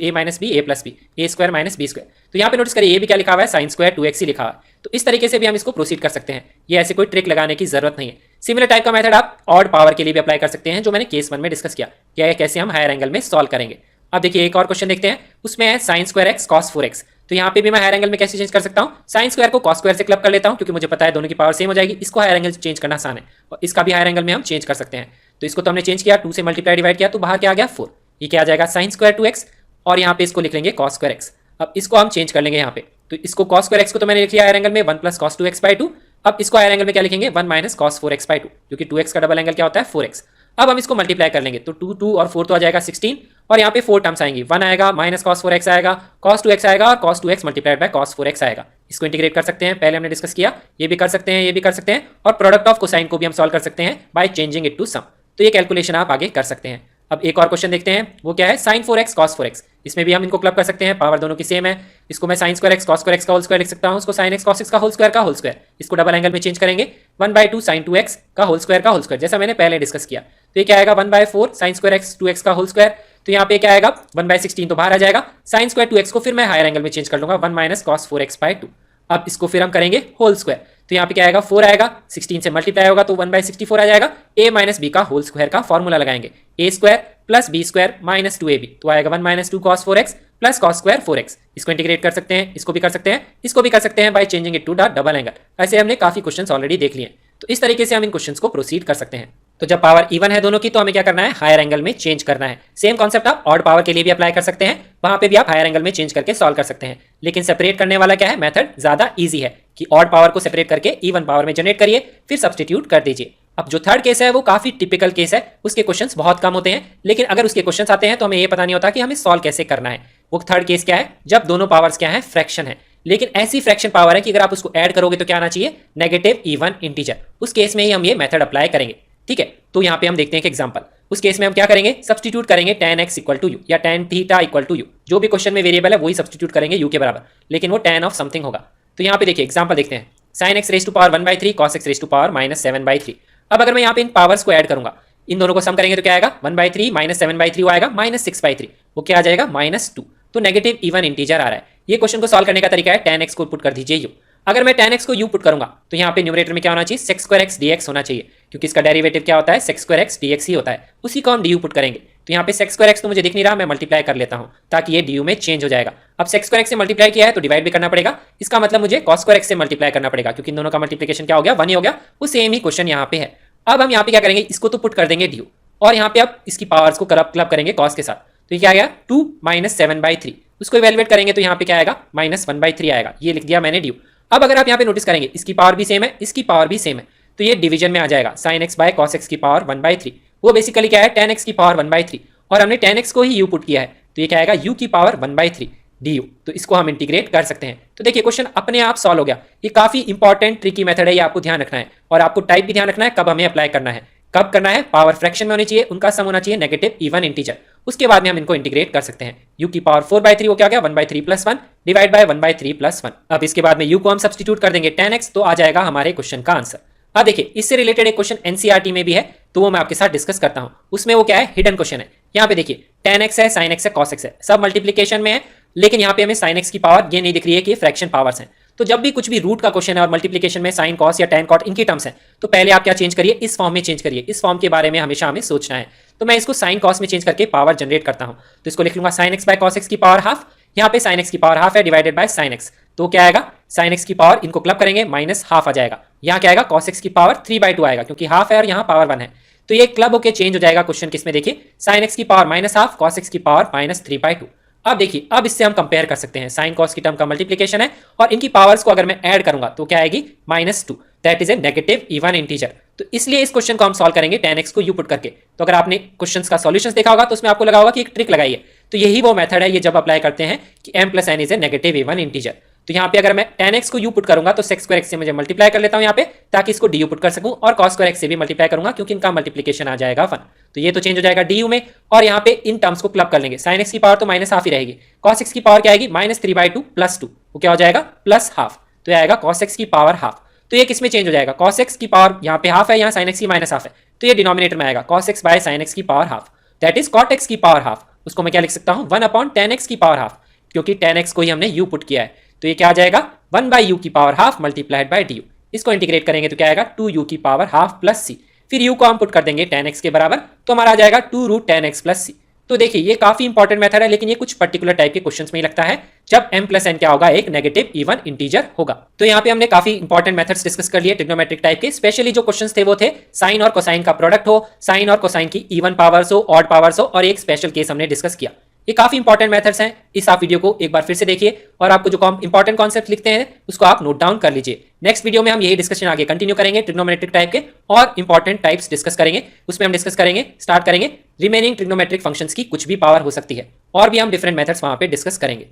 a minus B a square minus B square. तो यहाँ पे नोटिस करिए ये भी क्या लिखा हुआ है, sin स्क्वायर 2x ही लिखा हुआ है। तो इस तरीके से भी हम इसको प्रोसीड कर सकते हैं, ये ऐसे कोई ट्रिक लगाने की जरूरत नहीं है। सिमिलर टाइप का मेथड आप ऑड पावर के लिए भी अप्लाई कर सकते हैं, जो मैंने केस 1 में डिस्कस किया, क्या है कैसे हम हायर एंगल में सॉल्व करेंगे। अब देखिए एक और क्वेश्चन देखते हैं, उसमें है sin square x cos 4x। तो यहाँ पे भी मैं हायर एंगल में कैसे चेंज कर सकता हूँ, sin स्क्वायर को cos स्क्वायर से क्लब कर लेता हूँ, क्योंकि मुझे पता है दोनों की पावर सेम हो जाएगी। इसको हायर एंगल चेंज करना आसान है, और इसका भी हायर एंगल में हम चेंज कर सकते हैं। तो इसको तो हमने चेंज किया, 2 से मल्टीप्लाई डिवाइड किया, तो बाहर क्या आ गया 4। ये क्या आ जाएगा, sin स्क्वायर 2x, और यहाँ पे इसको लिख लेंगे cos स्क्वायर x। अब इसको हम चेंज कर लेंगे यहाँ पे, तो इसको cos स्क्वायर x को तो मैंने लिख लिया हायर एंगल में 1 प्लस cos 2x/2। अब इसको हायर एंगल में क्या लिखेंगे, 1 माइनस cos 4x/2, क्योंकि 2x का डबल एंगल क्या होता है 4x। अब हम इसको मल्टीप्लाई कर लेंगे, तो 2 और 4 तो आ जाएगा 16, और यहाँ पे 4 टर्म्स आएंगी, 1 आएगा माइनस cos 4x आएगा, cos 2x आएगा, और cos 2x multiplied by cos 4x आएगा। इसको इंटीग्रेट कर सकते हैं, पहले हमने डिस्कस किया, ये भी कर सकते हैं, ये भी कर सकते हैं, और प्रोडक्ट ऑफ कोसाइन को भी हम सॉल्व कर सकते हैं by changing it to some. तो ये कैलकुलेशन आप आगे कर सकते हैं। अब एक और क्वेश्चन देखते हैं, वो क्या है, sin 4x cos 4x। इसमें भी हम इनको क्लब कर सकते हैं, पावर दोनों की सेम है। इसको मैं sin square x cos square x का होल स्क्वायर लिख सकता हूँ, उसको sin x cos x का होल स्क्वायर। इसको डबल एंगल में चेंज करेंगे, 1/2 sin 2x का होल स्क्वायर, जैसा मैंने पहले डिस्कस किया। तो ये क्या आएगा, 1/4 sin स्क्वायर x 2x का होल स्क्वायर। तो यहाँ पे क्या आएगा, 1/16 तो बाहर आ जाएगा। sin स्क्वायर 2x को फिर मैं हायर एंगल में चेंज कर लूंगा, 1 - cos 4x/2। अब इसको फिर हम करेंगे होल स्क्वायर, तो यहाँ पे क्या आएगा, 4 आएगा, 16 से मल्टीप्लाई होगा तो 1/64 आ जाएगा। a - b का होल स्क्वायर का फॉर्मूला लगाएंगे, a square plus b square minus 2ab, तो आएगा 1 - 2 cos 4x plus cos square 4x। इसको इंटीग्रेट कर सकते हैं, इसको भी कर सकते हैं, इसको भी कर सकते हैं by changing it to the double angle. ऐसे हमने काफी क्वेश्चंस ऑलरेडी देख लिए, तो इस तरीके से हम इन क्वेश्चंस को प्रोसीड कर सकते हैं। तो जब पावर इवन है दोनों की, तो हमें क्या करना है, हायर एंगल में चेंज करना है। सेम कॉन्सेप्ट आप ऑड पावर के लिए भी अप्लाई कर सकते हैं, वहां पे भी आप हायर एंगल में चेंज करके सॉल्व कर सकते हैं। लेकिन सेपरेट करने वाला क्या है, मेथड ज्यादा इजी है कि ऑड पावर को सेपरेट करके इवन पावर में जनरेट करिए, फिर सब्सटीट्यूट कर दीजिए। अब जो थर्ड केस है वो काफी टिपिकल केस है, उसके क्वेश्चंस बहुत कम होते हैं, लेकिन अगर उसके क्वेश्चंस आते हैं तो हमें ये पता नहीं होता कि हमें सॉल्व कैसे करना है। वो थर्ड केस क्या है, जब दोनों पावर्स क्या है, फ्रैक्शन है, लेकिन ऐसी फ्रैक्शन पावर है कि अगर आप उसको ऐड करोगे तो क्या आना चाहिए, नेगेटिव इवन इंटीजर। उस केस में ही हम ये मेथड अप्लाई करेंगे, ठीक है। तो यहाँ पे हम देखते हैं एक एग्जांपल। उस केस में हम क्या करेंगे, सब्सटीट्यूट करेंगे tan x equal to u या tan theta equal to u. जो भी क्वेश्चन में वेरिएबल है वही सब्सटीट्यूट करेंगे u के बराबर, लेकिन वो tan ऑफ समथिंग होगा। तो यहाँ पे देखिए एग्जांपल देखते हैं, sin x raise to power 1/3 cos x raise to power -7/3। अब अगर मैं यहाँ पे इन पावर्स को ऐड करूंगा, इन दोनों को सम करेंगे तो क्या आएगा, 1/3 - 7/3 वो आएगा -6/3, वो क्या आ जाएगा, -2। तो नेगेटिव इवन इंटीजर आ रहा है। ये क्वेश्चन को सॉल्व करने का तरीका है, tan x को पुट कर दीजिए u। अगर मैं tan x को u पुट करूंगा तो यहाँ पे न्यूमरेटर में क्या होना चाहिए, sec स्क्वायर x dx होना चाहिए, क्योंकि इसका डेरिवेटिव क्या होता है, sec स्क्वायर x dx ही होता है। उसी को हम du पुट करेंगे, तो यहाँ पे sec स्क्वायर x तो मुझे दिख नहीं रहा, मैं मल्टीप्लाई कर लेता हूँ ताकि ये du में चेंज हो जाएगा। अब sec स्क्वायर x से मल्टीप्लाई किया है तो डिवाइड भी करना पड़ेगा, इसका मतलब मुझे cos स्क्वायर x से मल्टीप्लाई करना पड़ेगा, क्योंकि इन दोनों का मल्टीप्लिकेशन क्या हो गया, 1 ही हो गया। वो सेम ही क्वेश्चन यहाँ पे है। अब हम यहाँ पे क्या करेंगे, इसको तो पुट कर देंगे du, और यहाँ पे अब इसकी पावर्स को क्लब करेंगे cos के साथ। तो ये क्या आएगा, 2 - 7/3, उसको इवैल्यूएट करेंगे तो यहाँ पे क्या आएगा, -1/3 आएगा। ये लिख दिया मैंने du। अब अगर आप यहाँ पे नोटिस करेंगे, इसकी पावर भी सेम है, इसकी पावर भी सेम है, तो ये डिवीजन में आ जाएगा, sin x by cos x की पावर 1/3। वो बेसिकली क्या है, tan x की पावर 1/3, और हमने tan x को ही u पुट किया है, तो ये क्या आएगा, u की पावर 1/3 du। तो इसको हम इंटीग्रेट कर सकते हैं। तो देखिए क्वेश्चन अपने आप सॉल्व हो गया। ये काफी इंपॉर्टेंट ट्रिकी मेथड है, ये आपको ध्यान रखना है, और आपको टाइप भी ध्यान रखना है कब हमें अप्लाई करना है। कब करना है, पावर फ्रैक्शन में होनी चाहिए, उनका सम होना चाहिए नेगेटिव इवन इंटीजर। उसके बाद में हम इनको इंटीग्रेट कर सकते हैं। u की पावर 4/3 वो क्या गया, 1/3 + 1 डिवाइड बाय 1/3 + 1। अब इसके बाद में u को हम सब्सटीट्यूट कर देंगे tan x, तो आ जाएगा हमारे क्वेश्चन का आंसर। अब देखिए इससे रिलेटेड एक क्वेश्चन एनसीईआरटी में भी है, तो वो मैं आपके साथ डिस्कस करता हूं। उसमें वो क्या है, हिडन क्वेश्चन है। यहाँ पे देखिए tan x है, sin x है, cos x है, सब मल्टीप्लीकेशन में है, लेकिन यहाँ पे हमें sin x की पावर ये नहीं दिख रही है कि ये फ्रैक्शन पावर्स हैं। तो जब भी कुछ भी रूट का क्वेश्चन है और मल्टीप्लिकेशन में साइन कॉस या tan cot इनकी टर्म्स हैं, तो पहले आप क्या चेंज करिए, इस फॉर्म में चेंज करिए। इस फॉर्म के बारे में हमेशा हमें सोचना है। तो मैं इसको साइन कॉस में चेंज करके पावर जनरेट करता हूं। तो इसको लिख लूंगा sin x by cos x की पावर हाफ। यहाँ पे sin x की पावर हाफ है डिवाइडेड बाय sin x, तो क्या आएगा, sin x की पावर इनको क्लब करेंगे -हाफ आ जाएगा। यहाँ क्या आएगा, cos x की पावर 3/2 आएगा, क्योंकि हाफ है और यहाँ पावर 1 है। तो ये क्लब होकर चेंज हो जाएगा क्वेश्चन किसमें, देखिए sin x की पावर -हाफ, cos x की पावर -3/2। अब देखिए, अब इससे हम कंपेयर कर सकते हैं, साइन कॉस की टर्म का मल्टीप्लिकेशन है और इनकी पावर्स को अगर मैं ऐड करूंगा तो क्या आएगी, -2, that is a negative even integer. तो इसलिए इस क्वेश्चन को हम सॉल्व करेंगे tan x को u पुट करके। तो अगर आपने क्वेश्चंस का सॉल्यूशंस देखा होगा तो उसमें आपको लगा होगा कि एक ट्रिक लगाई है। तो यही वो मेथड है, ये जब अप्लाई करते हैं कि m + n is a negative even integer. तो यहाँ पे अगर मैं tan x को u पुट करूंगा तो sec स्क्वायर x से मुझे मल्टीप्लाई कर लेता हूँ यहाँ पे, ताकि इसको du पुट कर सकूं, और cos स्क्वायर x से भी मल्टीप्लाई करूंगा क्योंकि इनका मल्टीप्लिकेशन आ जाएगा 1। तो ये तो चेंज हो जाएगा du में, और यहाँ पे इन टर्म्स को क्लब कर लेंगे। sin x की पावर तो -हाफ ही रहेगी, cos x की पावर क्या आएगी, -3/2 + 2, वो क्या हो जाएगा, +हाफ। तो ये आएगा cos x की पावर हाफ। तो ये किसमें चेंज हो जाएगा, cos x की पावर यहाँ पे हाफ है, यहाँ sin x की -हाफ है, तो ये डिनोमिनेटर में आएगा cos x by sin x की power half, that is cot x की पावर हाफ। उसको मैं क्या लिख सकता हूँ, 1/tan x की पावर हाफ, क्योंकि tan x को ही हमने u पुट किया है। तो ये क्या आ जाएगा, 1/u की power half multiplied by du। इसको इंटीग्रेट करेंगे तो क्या आएगा, 2u की पावर हाफ + c। फिर u को हम पुट कर देंगे tan x के बराबर, तो हमारा आ जाएगा 2√tan x + c। तो देखिए ये काफी इंपॉर्टेंट मेथड है, लेकिन ये कुछ पर्टिकुलर टाइप के क्वेश्चंस में ही लगता है जब m + n क्या होगा, एक नेगेटिव इवन इंटीजर होगा। तो यहाँ पे हमने काफी इंपॉर्टेंट मेथड्स डिस्कस कर लिए ट्रिग्नोमेट्रिक टाइप के। स्पेशली जो क्वेश्चंस थे वो थे साइन और कोसाइन का प्रोडक्ट हो, साइन और कोसाइन की इवन पावर्स हो, ऑड पावर्स हो, और एक स्पेशल केस हमने डिस्कस किया। ये काफी इंपॉर्टेंट मेथड्स हैं। इस आप वीडियो को एक बार फिर से देखिए, और आपको जो इंपॉर्टेंट कॉन्सेप्ट लिखते हैं उसको आप नोट डाउन कर लीजिए। नेक्स्ट वीडियो में हम यही डिस्कशन आगे कंटिन्यू करेंगे, ट्रिग्नोमेट्रिक टाइप के और इंपॉर्टेंट टाइप्स डिस्कस करेंगे। उसमें हम डिस्कस करेंगे, स्टार्ट करेंगे रिमेनिंग ट्रिग्नोमेट्रिक फंक्शंस की कुछ भी पावर हो सकती है, और भी हम डिफरेंट मेथड्स वहां पे डिस्कस करेंगे।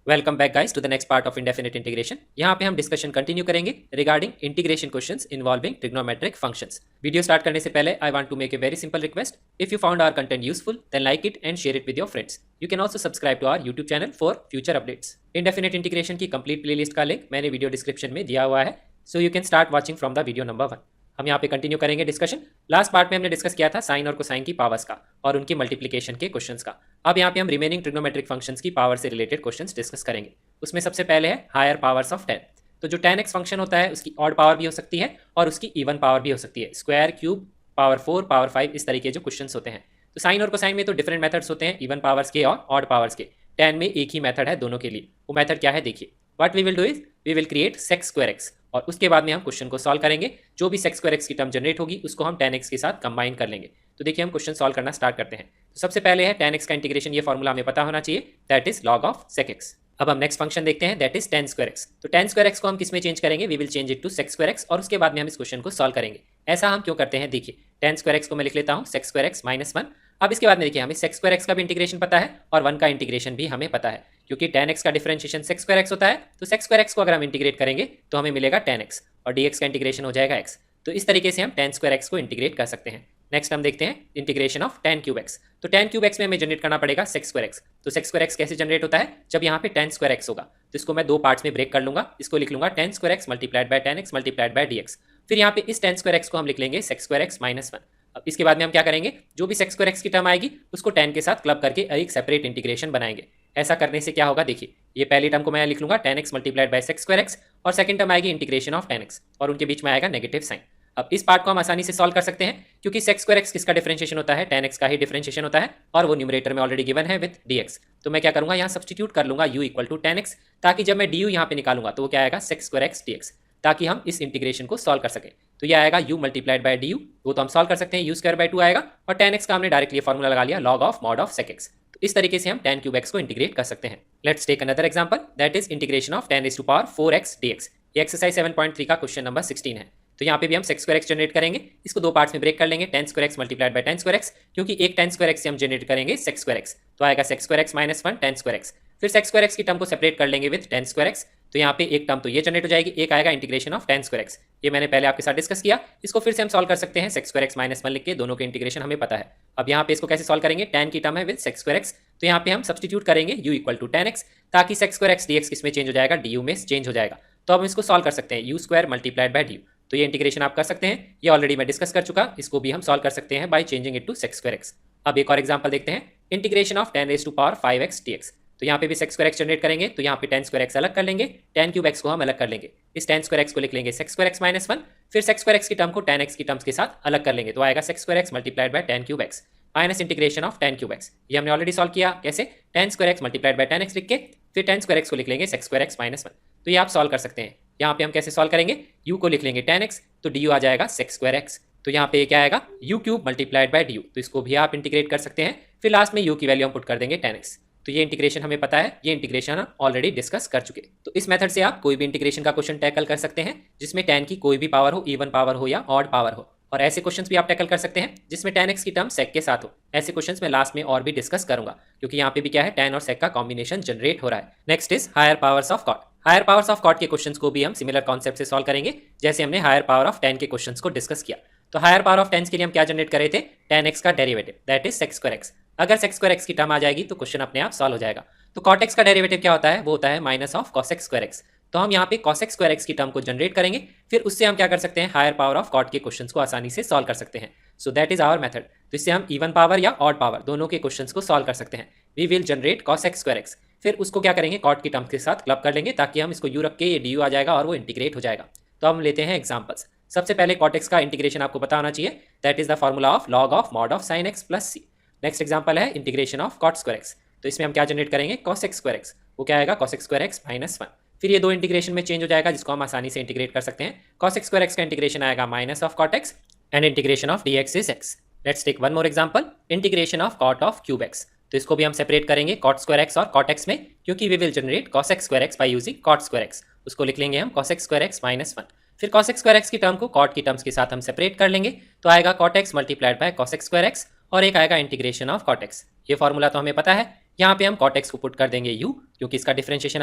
Welcome back guys to the next part of indefinite integration. यहाँ पे हम डिस्कशन कंटिन्यू करेंगे regarding integration questions involving trigonometric functions. Video start करने से पहले I want to make a very simple request. If you found our content useful then like it and share it with your friends. You can also subscribe to our YouTube channel for future updates. Indefinite integration की complete playlist का link मैंने video description में दिया हुआ है, so you can start watching from the video number 1। हम यहाँ पे कंटिन्यू करेंगे डिस्कशन। लास्ट पार्ट में हमने डिस्कस किया था साइन और कोसाइन की पावर्स का और उनकी मल्टीप्लिकेशन के क्वेश्चंस का। अब यहाँ पे हम रिमेनिंग ट्रिग्नोमेट्रिक फंक्शंस की पावर से रिलेटेड क्वेश्चंस डिस्कस करेंगे। उसमें सबसे पहले है हायर पावर्स ऑफ 10। तो जो 10x फंक्शन होता है उसकी ऑड पावर भी हो सकती है और उसकी इवन पावर भी हो सकती है, स्क्वायर, क्यूब, पावर 4, पावर 5, इस तरीके जो क्वेश्चंस होते हैं। तो साइन और कोसाइन में तो डिफरेंट मेथड्स होते हैं, इवन पावर्स के और ऑड पावर्स के। 10 में एक ही मेथड है दोनों के लिए। वो मेथड क्या है देखिए। What we will do is we will create sec square x और उसके बाद में हम क्वेश्चन को सॉल्व करेंगे। जो भी सेक स्क्वायर एक्स की टर्म जनरेट होगी उसको हम 10x के साथ कंबाइन कर लेंगे। तो देखिए हम क्वेश्चन सॉल्व करना स्टार्ट करते हैं। तो सबसे पहले है 10x का इंटीग्रेशन, ये फॉर्मूला हमें पता होना चाहिए, that is log of sec x। अब हम नेक्स्ट फंक्शन देखते हैं, that is tan square x. तो tan स्क्वायर एक्स को हम किस में चेंज करेंगे, we will change it to sec square x और उसके बाद में हम इस क्वेश्चन को सॉल्व करेंगे। ऐसा हम क्यों करते हैं देखिए। tan स्क्वायर एक्स को मैं लिख लेता हूँ sec स्क्वायर एक्स माइनस 1। अब इसके बाद में देखिए हमें sec स्क्वायर एक्स का भी इंटीग्रेशन पता है और 1 का इंटीग्रेशन भी हमें पता है, क्योंकि tan x का डिफरेंशिएशन sec स्क्वायर एक्स होता है। तो sec स्क्वायर एक्स को अगर हम इंटीग्रेट करेंगे तो हमें मिलेगा tan x और dx का इंटीग्रेशन हो जाएगा x। तो इस तरीके से हम tan स्क्वायर एक्स को इंटीग्रेट कर सकते हैं। नेक्स्ट हम देखते हैं integration of tan cube x. तो tan क्यूब एक्स में हमें जनरेट करना पड़ेगा sec स्क्वायर एक्स। तो sec स्क्वायर एक्स कैसे जनरेट होता है, जब यहाँ पे tan स्क्वायर एक्स होगा तो इसको मैं दो पार्ट्स में ब्रेक कर लूंगा। इसको लिख लूंगा tan square x multiplied by tan x multiplied bye dx। फिर यहाँ पे इस tan स्क्वायर एक्स को हम लिख लेंगे sec स्क्वायर एक्स माइनस 1। अब इसके बाद में हम क्या करेंगे, जो भी sec स्क्वायर एक्स की टर्म आएगी उसको tan के साथ क्लब करके एक सेपरेट इंटीग्रेशन बनाएंगे। ऐसा करने से क्या होगा देखिए, ये पहली टर्म को मैं लिख लूंगा tan x multiplied by sec square x और सेकंड टर्म आएगी इंटीग्रेशन ऑफ tan x और उनके बीच में आएगा नेगेटिव साइन। अब इस पार्ट को हम आसानी से सॉल्व कर सकते हैं, क्योंकि sec स्क्वायर एक्स किसका डिफरेंशिएशन होता है, tan x का ही डिफरेंशिएशन होता है और वो न्यूमरेटर में ऑलरेडी गिवन है विद dx। तो मैं क्या करूंगा, यहाँ सब्स्टिट्यूट कर लूंगा u equal to tan x, ताकि जब मैं du यहाँ पे निकालूंगा तो वो क्या आएगा sec स्क्वायर एक्स dx, ताकि हम इस इंटीग्रेशन को सॉल्व कर सकें। तो ये आएगा u मल्टीप्लाइड बाय du, वो तो हम सॉल्व कर सकते हैं, u स्क्वायर बाय 2 आएगा और tan x का हमने डायरेक्टली फॉर्मूला लगा लिया log of mod of sec x। तो इस तरीके से हम tan क्यूब x को इंटीग्रेट कर सकते हैं। Let's take another example, that is integration of tan raise to power 4x dx। ये एक्सरसाइज 7.3 का क्वेश्चन नंबर 16 है। तो यहाँ पे भी हम sec स्क्वायर एक्स जनरेट करेंगे। इसको दो पार्ट्स में ब्रेक कर लेंगे, tan square x multiplied by tan square x, क्योंकि एक tan स्क्वायर एक्स से हम जनरेट करेंगे sec स्क्वायर एक्स। तो आएगा sec square x minus 1 tan square x. फिर sec स्क्वायर एक्स की टर्म को सेपरेट कर लेंगे विद tan स्क्वायर एक्स। तो यहाँ पे एक टर्म तो ये जनरेट हो जाएगी, एक आएगा integration of tan square x. ये मैंने पहले आपके साथ डिस्कस किया। इसको फिर से हम सॉल्व कर सकते हैं, sec स्क्वायर एक्स माइनस 1 लिख के, दोनों के इंटीग्रेशन हमें पता है। अब यहाँ पे इसको कैसे सॉल्व करेंगे, tan की टर्म है विद sec स्क्वायर एक्स, तो यहाँ पे हम सब्स्टिट्यूट करेंगे u equal to tan x, ताकि sec स्क्वायर एक्स dx किसमें चेंज हो जाएगा, du में चेंज हो जाएगा। तो अब हम इसको सॉल्व कर सकते हैं, u square multiplied by du। तो ये इंटीग्रेशन आप कर सकते हैं, ये ऑलरेडी मैं डिस्कस कर चुका। इसको भी हम सॉल्व कर सकते हैं by changing it to sec square x. अब एक और एग्जांपल देखते हैं, integration of tan raise to power 5x dx। तो यहाँ पे भी sec स्क्वायर एक्स जनरेट करेंगे, तो यहाँ पे tan स्क्वायर एक्स अलग कर लेंगे, tan क्यूब एक्स को हम अलग कर लेंगे। इस tan स्क्वायर एक्स को लिख लेंगे sec स्क्वायर एक्स माइनस 1। फिर sec स्क्वायर एक्स की टर्म को tan x की टर्म्स के साथ अलग कर लेंगे, तो आएगा sec square x multiplied by tan cube x minus integration of tan cube x. ये हमने ऑलरेडी सॉल्व किया, कैसे, tan square x multiplied by tan x लिख के फिर tan स्क्वायर एक्स को लिख लेंगे sec स्क्वायर एक्स माइनस 1। तो ये आप सॉल्व कर सकते हैं। यहाँ पे हम कैसे सॉल्व करेंगे, u को लिख लेंगे tan x, तो du आ जाएगा sec स्क्वायर एक्स। तो यहाँ पे क्या आएगा, u cube multiplied by du। तो इसको भी आप इंटीग्रेट कर सकते हैं। फिर लास्ट में u की वैल्यू हम पुट कर देंगे tan x। तो ये इंटीग्रेशन हमें पता है, ये इंटीग्रेशन हम ऑलरेडी डिस्कस कर चुके। तो इस मेथड से आप कोई भी इंटीग्रेशन का क्वेश्चन टैकल कर सकते हैं जिसमें tan की कोई भी पावर हो, इवन पावर हो या ऑड पावर हो। और ऐसे क्वेश्चंस भी आप टैकल कर सकते हैं जिसमें tan x की टर्म sec के साथ हो। ऐसे क्वेश्चंस मैं लास्ट में और भी डिस्कस करूंगा, क्योंकि यहाँ पे भी क्या है, tan और sec का कॉम्बिनेशन जनरेट हो रहा है। Next is higher powers of cot. Higher powers of cot के क्वेश्चंस को भी हम सिमिलर कॉन्सेप्ट से सॉल्व करेंगे, जैसे हमने हायर पावर ऑफ tan के क्वेश्चंस को डिस्कस किया। तो हायर पावर ऑफ tan के लिए हम क्या जनरेट कर रहे थे, tan x का derivative, that is sec square x. अगर sec स्क्वायर एक्स की टर्म आ जाएगी तो क्वेश्चन अपने आप सॉल्व हो जाएगा। तो cot x का डेरिवेटिव क्या होता है, वो होता है minus of cos x square x. तो हम यहाँ पे cos x स्क्वायर एक्स की टर्म को जनरेट करेंगे, फिर उससे हम क्या कर सकते हैं, हायर पावर ऑफ cot के क्वेश्चंस को आसानी से सॉल्व कर सकते हैं। So that is our method. तो इससे हम इवन पावर या ऑड पावर दोनों के क्वेश्चंस को सॉल्व कर सकते हैं। We will generate cos x square x, फिर उसको क्या करेंगे, cot की टर्म्स के साथ क्लब कर लेंगे, ताकि हम इसको u रख के ये du आ जाएगा और वो इंटीग्रेट हो जाएगा। तो हम लेते हैं एग्जाम्पल्स। सबसे पहले cot x का इंटीग्रेशन आपको पता होना चाहिए, that is the formula of log of mod of sin x plus c। Next example है integration of cot square x. तो इसमें हम क्या जनरेट करेंगे, cos x स्क्वायर एक्स, वो क्या आएगा cos x square x minus 1। फिर ये दो इंटीग्रेशन में चेंज हो जाएगा, जिसको हम आसानी से इंटीग्रेट कर सकते हैं। cos x स्क्वायर एक्स का इंटीग्रेशन आएगा minus of cot x and integration of dx is x। Let's take one more example, integration of cot of cube x। तो इसको भी हम सेपरेट करेंगे cot स्क्वायर एक्स और cot x में, क्योंकि वी will generate cos x square x by using cot square x. उसको लिख लेंगे हम cos x square x minus 1। फिर cos x स्क्वायर एक्स की टर्म को cot की टर्म्स के साथ हम सेपरेट कर लेंगे, तो आएगा cot x multiplied by cos x square x और एक आएगा इंटीग्रेशन ऑफ cot x। ये फॉर्मूला तो हमें पता है, यहाँ पे हम cot x को पुट कर देंगे u, क्योंकि इसका डिफरेंशिएशन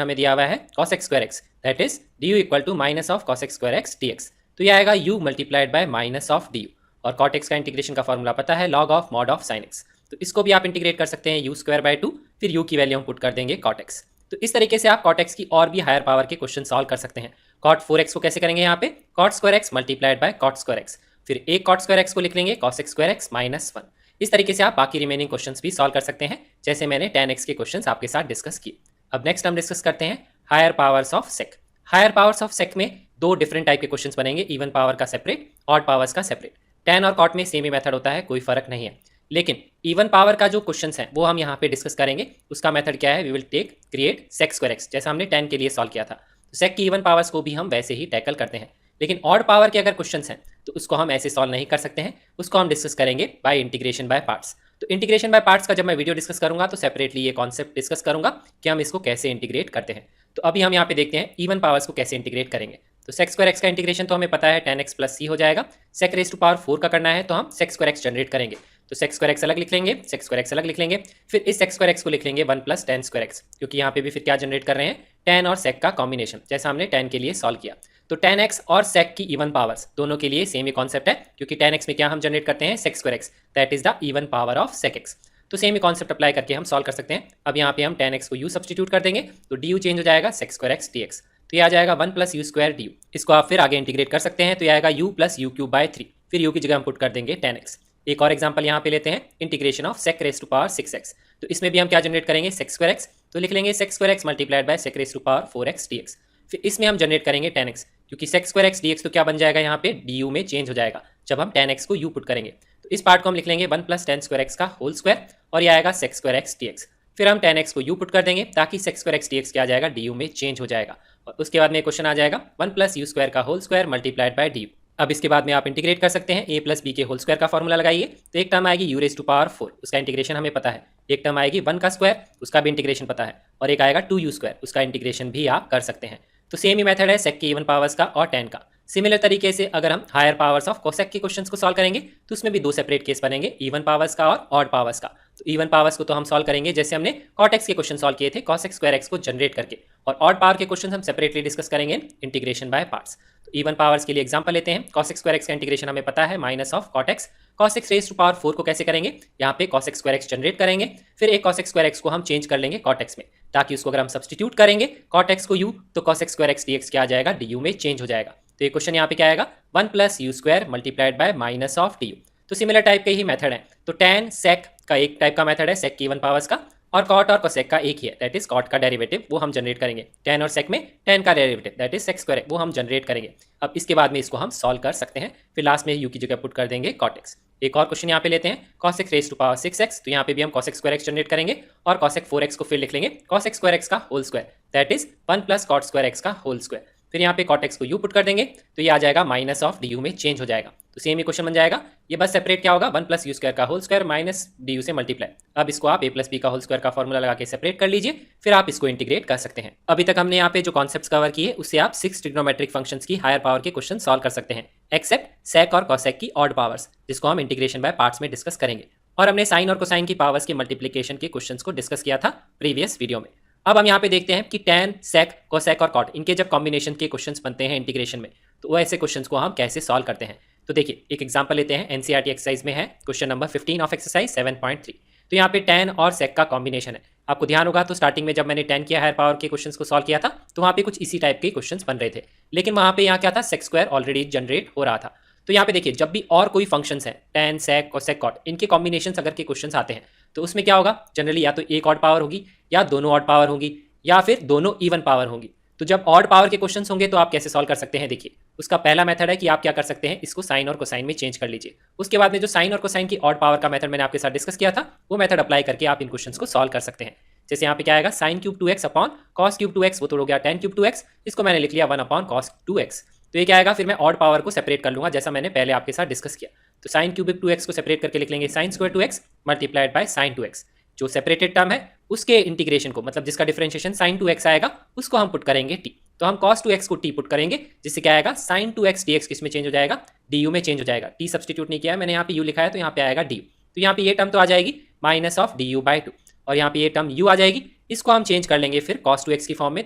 हमें दिया हुआ है cos x square x, that is du equal to minus of cos x square x dx। तो ये आएगा u multiplied by minus of du, और cot x का इंटीग्रेशन का फॉर्मूला पता है log of mod of sin x। तो इसको भी आप इंटीग्रेट कर सकते हैं u स्क्वायर बाय 2, फिर u की वैल्यू हम पुट कर देंगे cot x। तो इस तरीके से आप cot x की और भी हायर पावर के क्वेश्चन सॉल्व कर सकते हैं। cot 4x को कैसे करेंगे, यहाँ पे cot square x multiplied bye cot square x, फिर एक cot स्क्वायर x को लिख लेंगे cos x square x minus 1। इस तरीके से आप बाकी रिमेनिंग क्वेश्चंस भी सॉल्व कर सकते हैं, जैसे मैंने tan x के क्वेश्चंस आपके साथ डिस्कस किए। अब नेक्स्ट हम डिस्कस करते हैं higher powers of sec. Higher powers of sec में दो डिफरेंट टाइप के क्वेश्चंस बनेंगे, इवन पावर का सेपरेट, ऑड पावर्स का सेपरेट। tan और cot में सेम ही मेथड होता है, कोई फर्क नहीं है, लेकिन इवन पावर का जो क्वेश्चंस है वो हम यहाँ पे डिस्कस करेंगे। उसका मेथड क्या है, we will take create sec square x, जैसा हमने tan के लिए सॉल्व किया था। तो सेक की इवन पावर्स को भी हम वैसे ही टैकल करते हैं, लेकिन ऑड पावर के अगर क्वेश्चंस हैं तो उसको हम ऐसे सॉल्व नहीं कर सकते हैं, उसको हम डिस्कस करेंगे बाय इंटीग्रेशन बाय पार्ट्स। तो इंटीग्रेशन बाय पार्ट्स का जब मैं वीडियो डिस्कस करूंगा तो सेपरेटली ये कॉन्सेप्ट डिस्कस करूंगा कि हम इसको कैसे इंटीग्रेट करते हैं। तो अभी हम यहाँ पे देखते हैं इवन पावर्स को कैसे इंटीग्रेट करेंगे। तो सेक स्क्वायर एक्स का इंटीग्रेशन तो हमें पता है tan x प्लस सी हो जाएगा। सेक रेज टू पावर 4 का करना है तो हम सेक स्क्वायर एक्स जनरेट करेंगे। तो सेक स्क्वायर एक्स अलग लिख लेंगे, सेक स्क्वायर एक्स अलग लिख लेंगे, फिर इस सेक स्क्वायर एक्स को लिख लेंगे 1 प्लस tan स्क्वायर एक्स, क्योंकि यहाँ पे भी फिर क्या जनरेट कर रहे हैं, tan और सेक का कॉम्बिनेशन, जैसा हमने tan के लिए सॉल्व किया। तो tan x और sec की इवन पावर्स दोनों के लिए सेम ही कॉन्सेप्ट है, क्योंकि tan x में क्या हम जनरेट करते हैं, sec square x, that is the even power of sec x। तो सेम ही कॉन्सेप्ट अप्लाई करके हम सॉल्व कर सकते हैं। अब यहाँ पे हम tan x को u सब्सटीट्यूट कर देंगे, तो du चेंज हो जाएगा sec स्क्वायर x dx। तो ये आ जाएगा 1 प्लस यू स्क्वायर du। इसको आप फिर आगे इंटीग्रेट कर सकते हैं, तो ये आएगा u plus u cube by 3, फिर u की जगह हम पुट कर देंगे tan x। एक और एग्जाम्पल यहाँ पे लेते हैं, integration of sec raise to power 6x। तो इसमें भी हम क्या जनरेट करेंगे, sec स्क्वायर x, तो लिख लेंगे sec square x multiplied by sec raise to power 4x dx। फिर इसमें हम जनरेट करेंगे tan x, क्योंकि sec स्क्वायर x dx तो क्या बन जाएगा, यहाँ पे du में चेंज हो जाएगा जब हम tan x को u पुट करेंगे। तो इस पार्ट को हम लिख लेंगे 1 प्लस tan स्क्वायर x का होल स्क्वायर, और ये आएगा sec स्क्वायर x dx। फिर हम tan x को u पुट कर देंगे, ताकि sec स्क्वायर x dx क्या आ जाएगा, du में चेंज हो जाएगा। और उसके बाद में क्वेश्चन आ जाएगा 1 प्लस यू स्क्वायर का whole square multiplied by du। अब इसके बाद में आप इंटीग्रेट कर सकते हैं, a प्लस बी के होल स्क्वायर का फॉर्मूला लगाइए, तो एक टर्म आएगी u रेज टू पावर 4, उसका इंटीग्रेशन हमें पता है। एक टर्म आएगी 1 का स्क्वायर, उसका भी इंटीग्रेशन पता है, और एक आएगा 2u स्क्वायर, उसका इंटीग्रेशन भी आप कर सकते हैं। तो सेम ही मेथड है सेक के इवन पावर्स का और tan का। सिमिलर तरीके से अगर हम हायर पावर्स ऑफ कोसेक के क्वेश्चंस को सॉल्व करेंगे तो उसमें भी दो सेपरेट केस बनेंगे, इवन पावर्स का और ऑड पावर्स का। तो इवन पावर्स को तो हम सॉल्व करेंगे जैसे हमने cot x के क्वेश्चन सॉल्व किए थे cos x स्क्वायर x को जनरेट करके, और ऑड पावर के क्वेश्चन हम सेपरेटली डिस्कस करेंगे इंटीग्रेशन बाय पार्ट्स। तो इवन पावर्स के लिए एग्जांपल लेते हैं, cos x स्क्वायर x का इंटीग्रेशन हमें पता है minus of cot x। cos x raise to power 4 को कैसे करेंगे, यहाँ पे cos x square x generate करेंगे, फिर एक cos x स्क्वायर x को हम चेंज कर लेंगे cot x में, ताकि उसको अगर हम सब्सटीट्यूट करेंगे cot x को u, तो cos x square x dx क्या आ जाएगा, du में चेंज हो जाएगा। तो ये क्वेश्चन यहाँ पे क्या आएगा, 1 plus u square multiplied by minus of du। तो सिमिलर टाइप के ही मेथड है। तो tan sec का एक टाइप का मेथड है sec की इवन पावर्स का, और cot और cosec का एक ही है, दैट इज cot का डेरिवेटिव, वो हम जनरेट करेंगे। tan और sec में tan का derivative that is sec square, वो हम जनरेट करेंगे। अब इसके बाद में इसको हम सॉल्व कर सकते हैं, फिर लास्ट में u की जगह पुट कर देंगे cot x। एक और क्वेश्चन यहाँ पे लेते हैं, cos x raise to power 6x, तो यहाँ पे भी हम cos x square x generate करेंगे, और cosec 4x को फिर लिख लेंगे cos x स्क्वायर x का whole square, that is 1 plus cot square x का होल स्क्वायर। फिर यहाँ पे cot x को u पुट कर देंगे, तो ये आ जाएगा माइनस ऑफ du में चेंज हो जाएगा। तो सेम ही क्वेश्चन बन जाएगा, ये बस सेपरेट क्या होगा, 1 प्लस यू स्क्वायर का होल स्क्वायर माइनस du से मल्टीप्लाई। अब इसको आप a प्लस बी का होल स्क्वायर का फॉर्मूला लगा के सेपरेट कर लीजिए, फिर आप इसको इंटीग्रेट कर सकते हैं। अभी तक हमने यहाँ पे जो कॉन्सेप्ट्स कवर किए उससे आप 6 ट्रिग्नोमेट्रिक फंक्शंस की हायर पावर के क्वेश्चन सॉल्व कर सकते हैं, एक्सेप्ट सेक और कॉसेक की ऑड पावर्स, जिसको हम इंटीग्रेशन बाय पार्ट्स में डिस्कस करेंगे। और हमने साइन और कोसाइन की पावर्स के मल्टीप्लिकेशन के क्वेश्चंस को डिस्कस किया था प्रीवियस वीडियो में। अब हम यहाँ पे देखते हैं कि tan, sec, cosec और cot इनके जब कॉम्बिनेशन के क्वेश्चंस बनते हैं इंटीग्रेशन में, तो वो ऐसे क्वेश्चंस को हम कैसे सॉल्व करते हैं। तो देखिए एक एग्जांपल लेते हैं, एनसीईआरटी एक्सरसाइज में है क्वेश्चन नंबर 15 ऑफ एक्सरसाइज 7.3। तो यहाँ पे tan और sec का कॉम्बिनेशन है। आपको ध्यान होगा तो स्टार्टिंग में जब मैंने tan की हायर पावर के क्वेश्चंस को सॉल्व किया था तो वहाँ पे कुछ इसी टाइप के क्वेश्चंस बन रहे थे, लेकिन वहाँ पे यहाँ क्या था, sec स्क्वायर ऑलरेडी जनरेट हो रहा था। तो यहाँ पे देखिए जब भी और कोई फंक्शंस हैं tan, sec, cosec, cot इनके कॉम्बिनेशंस अगर के क्वेश्चंस आते हैं तो उसमें क्या होगा, जनरली या तो एक ऑड पावर होगी, या दोनों ऑड पावर होगी, या फिर दोनों इवन पावर होंगी। तो जब ऑड पावर के क्वेश्चंस होंगे तो आप कैसे सॉल्व कर सकते हैं, देखिए उसका पहला मेथड है कि आप क्या कर सकते हैं, इसको साइन और कोसाइन में चेंज कर लीजिए। उसके बाद में जो साइन और कोसाइन की ऑड पावर का मेथड मैंने आपके साथ डिस्कस किया था, वो मेथड अप्लाई करके आप इन क्वेश्चंस को सॉल्व कर सकते हैं। जैसे यहाँ पे क्या आएगा, sine cube 2x upon cos cube 2x, वो तो हो गया tan क्यूब 2x, इसको मैंने लिख लिया 1 अपॉन कॉस 2x। तो ये क्या आएगा, फिर मैं ऑड पावर को सेपरेट कर लूंगा जैसा मैंने पहले आपके साथ डिस्कस किया। तो साइन क्यूबिक 2x को सेपरेट करके लिख लेंगे sine square 2x multiplied by sign 2x। जो सेपरेटेड टर्म है उसके इंटीग्रेशन को, मतलब जिसका डिफरेंशिएशन sin 2x आएगा, उसको हम पुट करेंगे t। तो हम cos 2x को t पुट करेंगे, जिससे क्या आएगा, sin 2x dx किस में चेंज हो जाएगा, du में चेंज हो जाएगा। t सब्सटीट्यूट नहीं किया है मैंने, यहाँ पे u लिखा है तो यहाँ पे आएगा du। तो यहाँ पे ये टर्म तो आ जाएगी माइनस ऑफ du बाई 2। और यहाँ पे ये टर्म u आ जाएगी, इसको हम चेंज कर लेंगे फिर cos 2x की फॉर्म में,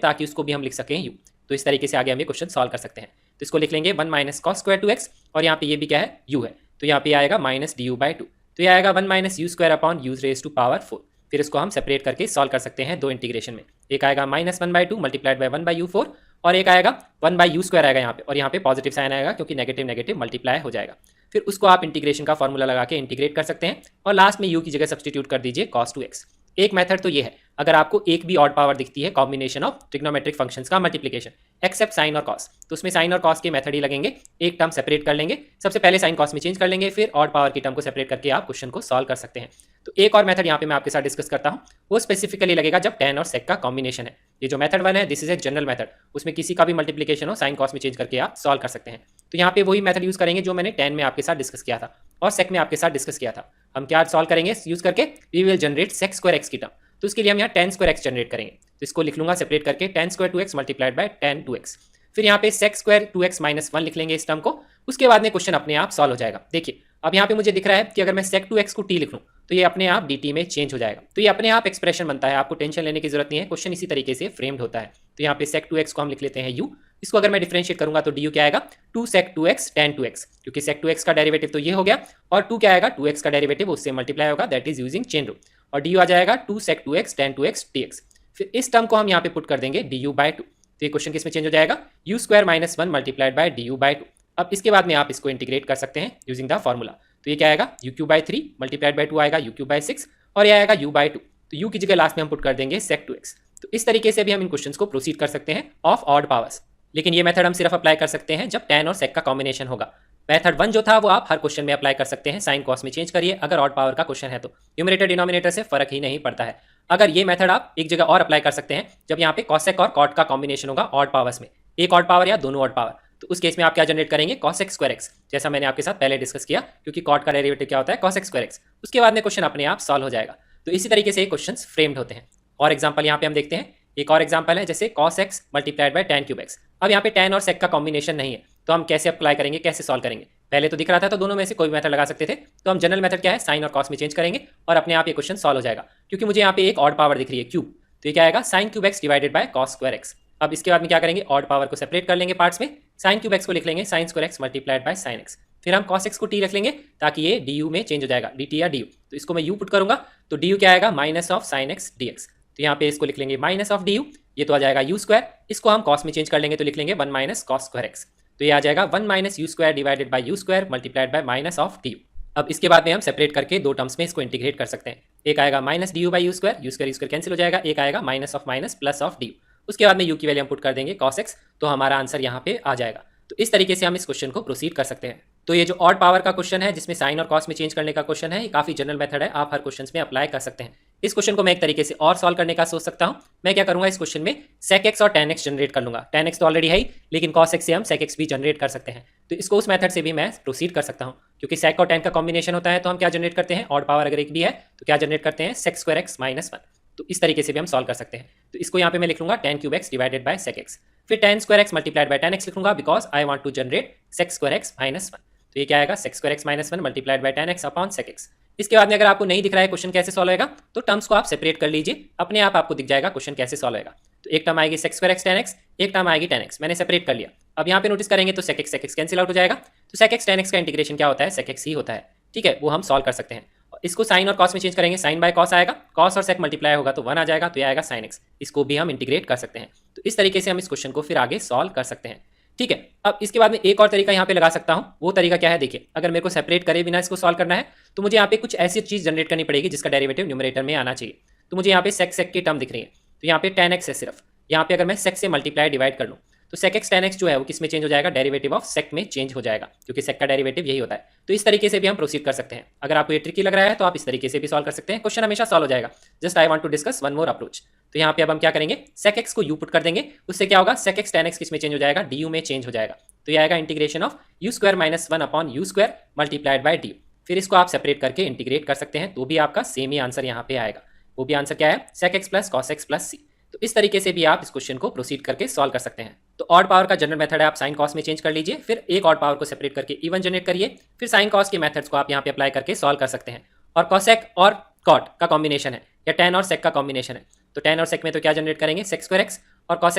ताकि उसको भी हम लिख सकें u। तो इस तरीके से आगे हम ये क्वेश्चन सॉल्व कर सकते हैं। तो इसको लिख लेंगे 1 माइनस कॉस स्क्वायर 2x, और यहाँ पे ये भी क्या है, u है, तो यहाँ पे आएगा माइनस du/2। तो ये आएगा 1 minus u square upon u raise to power 4। फिर इसको हम सेपरेट करके सॉल्व कर सकते हैं दो इंटीग्रेशन में। एक आएगा -1/2 मल्टीप्लाइड बाय 1/u4, और एक आएगा 1/u स्क्वायर आएगा यहाँ पे, और यहाँ पे पॉजिटिव साइन आएगा क्योंकि नेगेटिव नेगेटिव मल्टीप्लाई हो जाएगा। फिर उसको आप इंटीग्रेशन का फॉर्मूला लगा के इंटीग्रेट कर सकते हैं, और लास्ट में u की जगह सब्सटीट्यूट कर दीजिए cos 2x। एक मेथड तो ये है, अगर आपको एक भी ऑड पावर दिखती है कॉम्बिनेशन ऑफ ट्रिग्नोमेट्रिक फंक्शंस का मल्टीप्लिकेशन एक्सेप्ट साइन और कॉस, तो उसमें साइन और कॉस के मेथड ही लगेंगे। एक टर्म सेपरेट कर लेंगे, सबसे पहले साइन कॉस में चेंज कर लेंगे, फिर ऑड पावर की टर्म को सेपरेट करके आप क्वेश्चन को सॉल्व कर सकते हैं। तो एक और मेथड यहाँ पे मैं आपके साथ डिस्कस करता हूँ, वो स्पेसिफिकली लगेगा जब tan और sec का कॉम्बिनेशन है। ये जो मेथड 1 है this is a general method, उसमें किसी का भी मल्टीप्लिकेशन हो साइन कॉस में चेंज करके आप सॉल्व कर सकते हैं। तो यहाँ पे वही मेथड यूज करेंगे जो मैंने tan में आपके साथ डिस्कस किया था और sec में आपके साथ डिस्कस किया था। हम क्या सॉल्व करेंगे यूज करके, we will generate sec square x की टर्म। तो उसके लिए हम यहाँ tan स्क्वायर x जनरेट करेंगे, तो इसको लिख लूंगा सेपरेट करके tan square 2x multiplied by tan 2x। फिर यहाँ पे sec स्क्वायर 2x माइनस 1 लिख लेंगे इस टर्म को। उसके बाद में क्वेश्चन अपने आप सॉल्व हो जाएगा। देखिए अब यहाँ पे मुझे दिख रहा है कि अगर मैं sec 2x को t लिख लूँ तो ये अपने आप dt में चेंज हो जाएगा। तो ये अपने आप एक्सप्रेशन बनता है, आपको टेंशन लेने की जरूरत नहीं है, क्वेश्चन इसी तरीके से फ्रेम्ड होता है। तो यहाँ पे sec 2x को हम लिख लेते हैं u, इसको अगर मैं डिफरेंशिएट करूंगा तो du क्या आएगा 2 sec 2x tan 2x, क्योंकि sec 2x का डेरिवेटिव तो ये हो गया, और 2 क्या आएगा 2x का डेरिवेटिव उससे मल्टीप्लाई होगा, that is using chain rule, और du आ जाएगा 2 sec 2x tan 2x dx। फिर इस टर्म को हम यहाँ पे पुट कर देंगे du/2। तो ये क्वेश्चन किस में चेंज हो जाएगा, u square minus 1 multiplied bye du/2। अब इसके बाद में आप इसको इंटीग्रेट कर सकते हैं यूजिंग द फॉर्मूला। तो ये क्या आएगा u3 मल्टीप्लाइड बाय 2 आएगा u3/6, और ये आएगा u/2। तो u की जगह लास्ट में हम पुट कर देंगे sec 2x। तो इस तरीके से भी हम इन क्वेश्चंस को प्रोसीड कर सकते हैं ऑफ ऑड पावर्स। लेकिन ये मेथड हम सिर्फ अप्लाई कर सकते हैं जब tan और sec का कॉम्बिनेशन होगा। मेथड 1 जो था वो आप हर क्वेश्चन में अप्लाई कर सकते हैं, साइन कॉस में चेंज करिए अगर ऑड पावर का क्वेश्चन है तो, न्यूमरेटर डिनोमिनेटर से फर्क ही नहीं पड़ता है। अगर ये मेथड आप एक जगह और अप्लाई कर सकते हैं जब यहाँ पे cosec और cot का कॉम्बिनेशन होगा ऑड पावर्स में, एक ऑड पावर या दोनों ऑड पावर, तो उस केस में आप क्या जनरेट करेंगे cosec स्क्वायर x, जैसा मैंने आपके साथ पहले डिस्कस किया, क्योंकि cot का डेरिवेटिव क्या होता है cosec स्क्वायर x। उसके बाद में क्वेश्चन अपने आप सॉल्व हो जाएगा। तो इसी तरीके से क्वेश्चन फ्रेम्ड होते हैं। और एग्जाम्पल यहाँ पे हम देखते हैं, एक और एग्जाम्पल है जैसे cos x multiplied by tan cube x। अब यहाँ पे tan और sec का कॉम्बिनेशन नहीं है, तो हम कैसे अप्लाई करेंगे, कैसे सॉल्व करेंगे। पहले तो दिख रहा था तो दोनों में से कोई भी मेथड लगा सकते थे, तो हम जनरल मेथड क्या है साइन और कॉस में चेंज करेंगे और अपने आप ये क्वेश्चन सॉल्व हो जाएगा। क्योंकि मुझे यहाँ पे एक ऑड पावर दिख रही है क्यूब, तो ये क्या आएगा sign cube x divided bye cos square x. अब इसके बाद में क्या करेंगे, ऑड पावर को सेपरेट कर लेंगे पार्ट्स में, साइन क्यूब एक्स को लिख लेंगे sign square x multiplied by sine x. फिर हम cos x को t रख लेंगे ताकि ये du में चेंज हो जाएगा, dt या du। तो इसको मैं u पुट करूंगा तो du क्या आएगा minus of sign x dx। तो यहाँ पे इसको लिख लेंगे माइनस ऑफ du, ये तो आ जाएगा u स्क्वायर, इसको हम cos में चेंज कर लेंगे तो लिख लेंगे 1 माइनस कॉस स्क्वायर एक्स। तो ये आ जाएगा 1 minus u square divided by you square multiplied by minus of du। अब इसके बाद में हम सेपरेट करके दो टर्म्स में इसको इंटीग्रेट कर सकते हैं। एक आएगा minus du by you square cancel हो जाएगा, एक आएगा minus of minus plus of du। उसके बाद में u की वैल्यू हम पुट कर देंगे cos x, तो हमारा आंसर यहाँ पे आ जाएगा। तो इस तरीके से हम इस क्वेश्चन को प्रोसीड कर सकते हैं। तो ये जो ऑड पावर का क्वेश्चन है जिसमें साइन और कॉस में चेंज करने का क्वेश्चन है, ये काफी जनरल मेथड है, आप हर क्वेश्चन में अप्लाई कर सकते हैं। इस क्वेश्चन को मैं एक तरीके से और सॉल्व करने का सोच सकता हूँ। मैं क्या करूंगा, इस क्वेश्चन में sec x और tan x जनरेट कर लूंगा। tan x तो ऑलरेडी है ही, लेकिन cos x से हम sec x भी जनरेट कर सकते हैं। तो इसको उस मेथड से भी मैं प्रोसीड कर सकता हूँ, क्योंकि sec और tan का कॉम्बिनेशन होता है तो हम क्या जनरेट करते हैं, ऑड पावर अगर एक भी है तो क्या जनरेट करते हैं sec स्क्वायर x माइनस 1। तो इस तरीके से भी हम सॉल्व कर सकते हैं। तो इसको यहाँ पे मैं लिख लूंगा tan cube x divided by sec x, फिर tan square x multiplied by tan x लिखूंगा because I want to generate sec square x minus 1। तो ये क्या आएगा sec square x minus 1 multiplied by tan x upon sec x। इसके बाद में अगर आपको नहीं दिख रहा है क्वेश्चन कैसे सॉल्व होगा, तो टर्म्स को आप सेपरेट कर लीजिए, अपने आप आपको दिख जाएगा क्वेश्चन कैसे सॉल्व होगा। तो एक टर्म आएगी sec square x tan x, एक टर्म आएगी tan x, मैंने सेपरेट कर लिया। अब यहाँ पे नोटिस करेंगे तो sec x कैंसिल आउट हो जाएगा। तो sec x tan x का इंटीग्रेशन क्या होता है, sec x ही होता है, ठीक है, वो हम सॉल्व कर सकते हैं। इसको साइन और कॉस में चेंज करेंगे, साइन बाय कॉस आएगा, कॉस और सेक मल्टीप्लाई होगा तो 1 आ जाएगा, तो ये आएगा साइन एक्स। इसको भी हम इंटीग्रेट कर सकते हैं। तो इस तरीके से हम इस क्वेश्चन को फिर आगे सॉल्व कर सकते हैं, ठीक है। अब इसके बाद में एक और तरीका यहाँ पे लगा सकता हूँ। वो तरीका क्या है, देखिए, अगर मेरे को सेपरेट करे बिना इसको सॉल्व करना है तो मुझे यहाँ पे कुछ ऐसी चीज जनरेट करनी पड़ेगी जिसका डेरिवेटिव न्यूमरेटर में आना चाहिए। तो मुझे यहाँ पे सेक की टर्म दिख रही है, तो यहाँ पे tan x है सिर्फ, यहाँ पे अगर मैं सेक से मल्टीप्लाई डिवाइड कर लूँ तो sec x tan x जो है वो किस में चेंज हो जाएगा, डेरिवेटिव ऑफ sec में चेंज हो जाएगा, क्योंकि sec का डेरिवेटिव यही होता है। तो इस तरीके से भी हम प्रोसीड कर सकते हैं। अगर आपको ये ट्रिकी लग रहा है तो आप इस तरीके से भी सॉल्व कर सकते हैं, क्वेश्चन हमेशा सॉल्व हो जाएगा। Just I want to discuss one more approach. तो यहाँ पे अब हम क्या करेंगे, sec x को u पुट कर देंगे, उससे क्या होगा, sec x tan x किस में चेंज हो जाएगा, du में चेंज हो जाएगा। तो ये आएगा integration of u square minus 1 upon u square multiplied by du। फिर इसको आप सेपरेट करके इंटीग्रेट कर सकते हैं, तो भी आपका सेम ही आंसर यहाँ पे आएगा। वो भी आंसर क्या है, sec x plus cos x plus c। तो इस तरीके से भी आप इस क्वेश्चन को प्रोसीड करके सॉल्व कर सकते हैं। तो ऑड पावर का जनरल मेथड है, आप साइन कॉस में चेंज कर लीजिए, फिर एक ऑड पावर को सेपरेट करके इवन जनरेट करिए, फिर साइन कॉस के मेथड्स को आप यहाँ पे अप्लाई करके सॉल्व कर सकते हैं। और कॉसेक और कॉट का कॉम्बिनेशन है या tan और sec का कॉम्बिनेशन है, तो tan और sec में तो क्या जनरेट करेंगे sec स्क्वायर x, और cos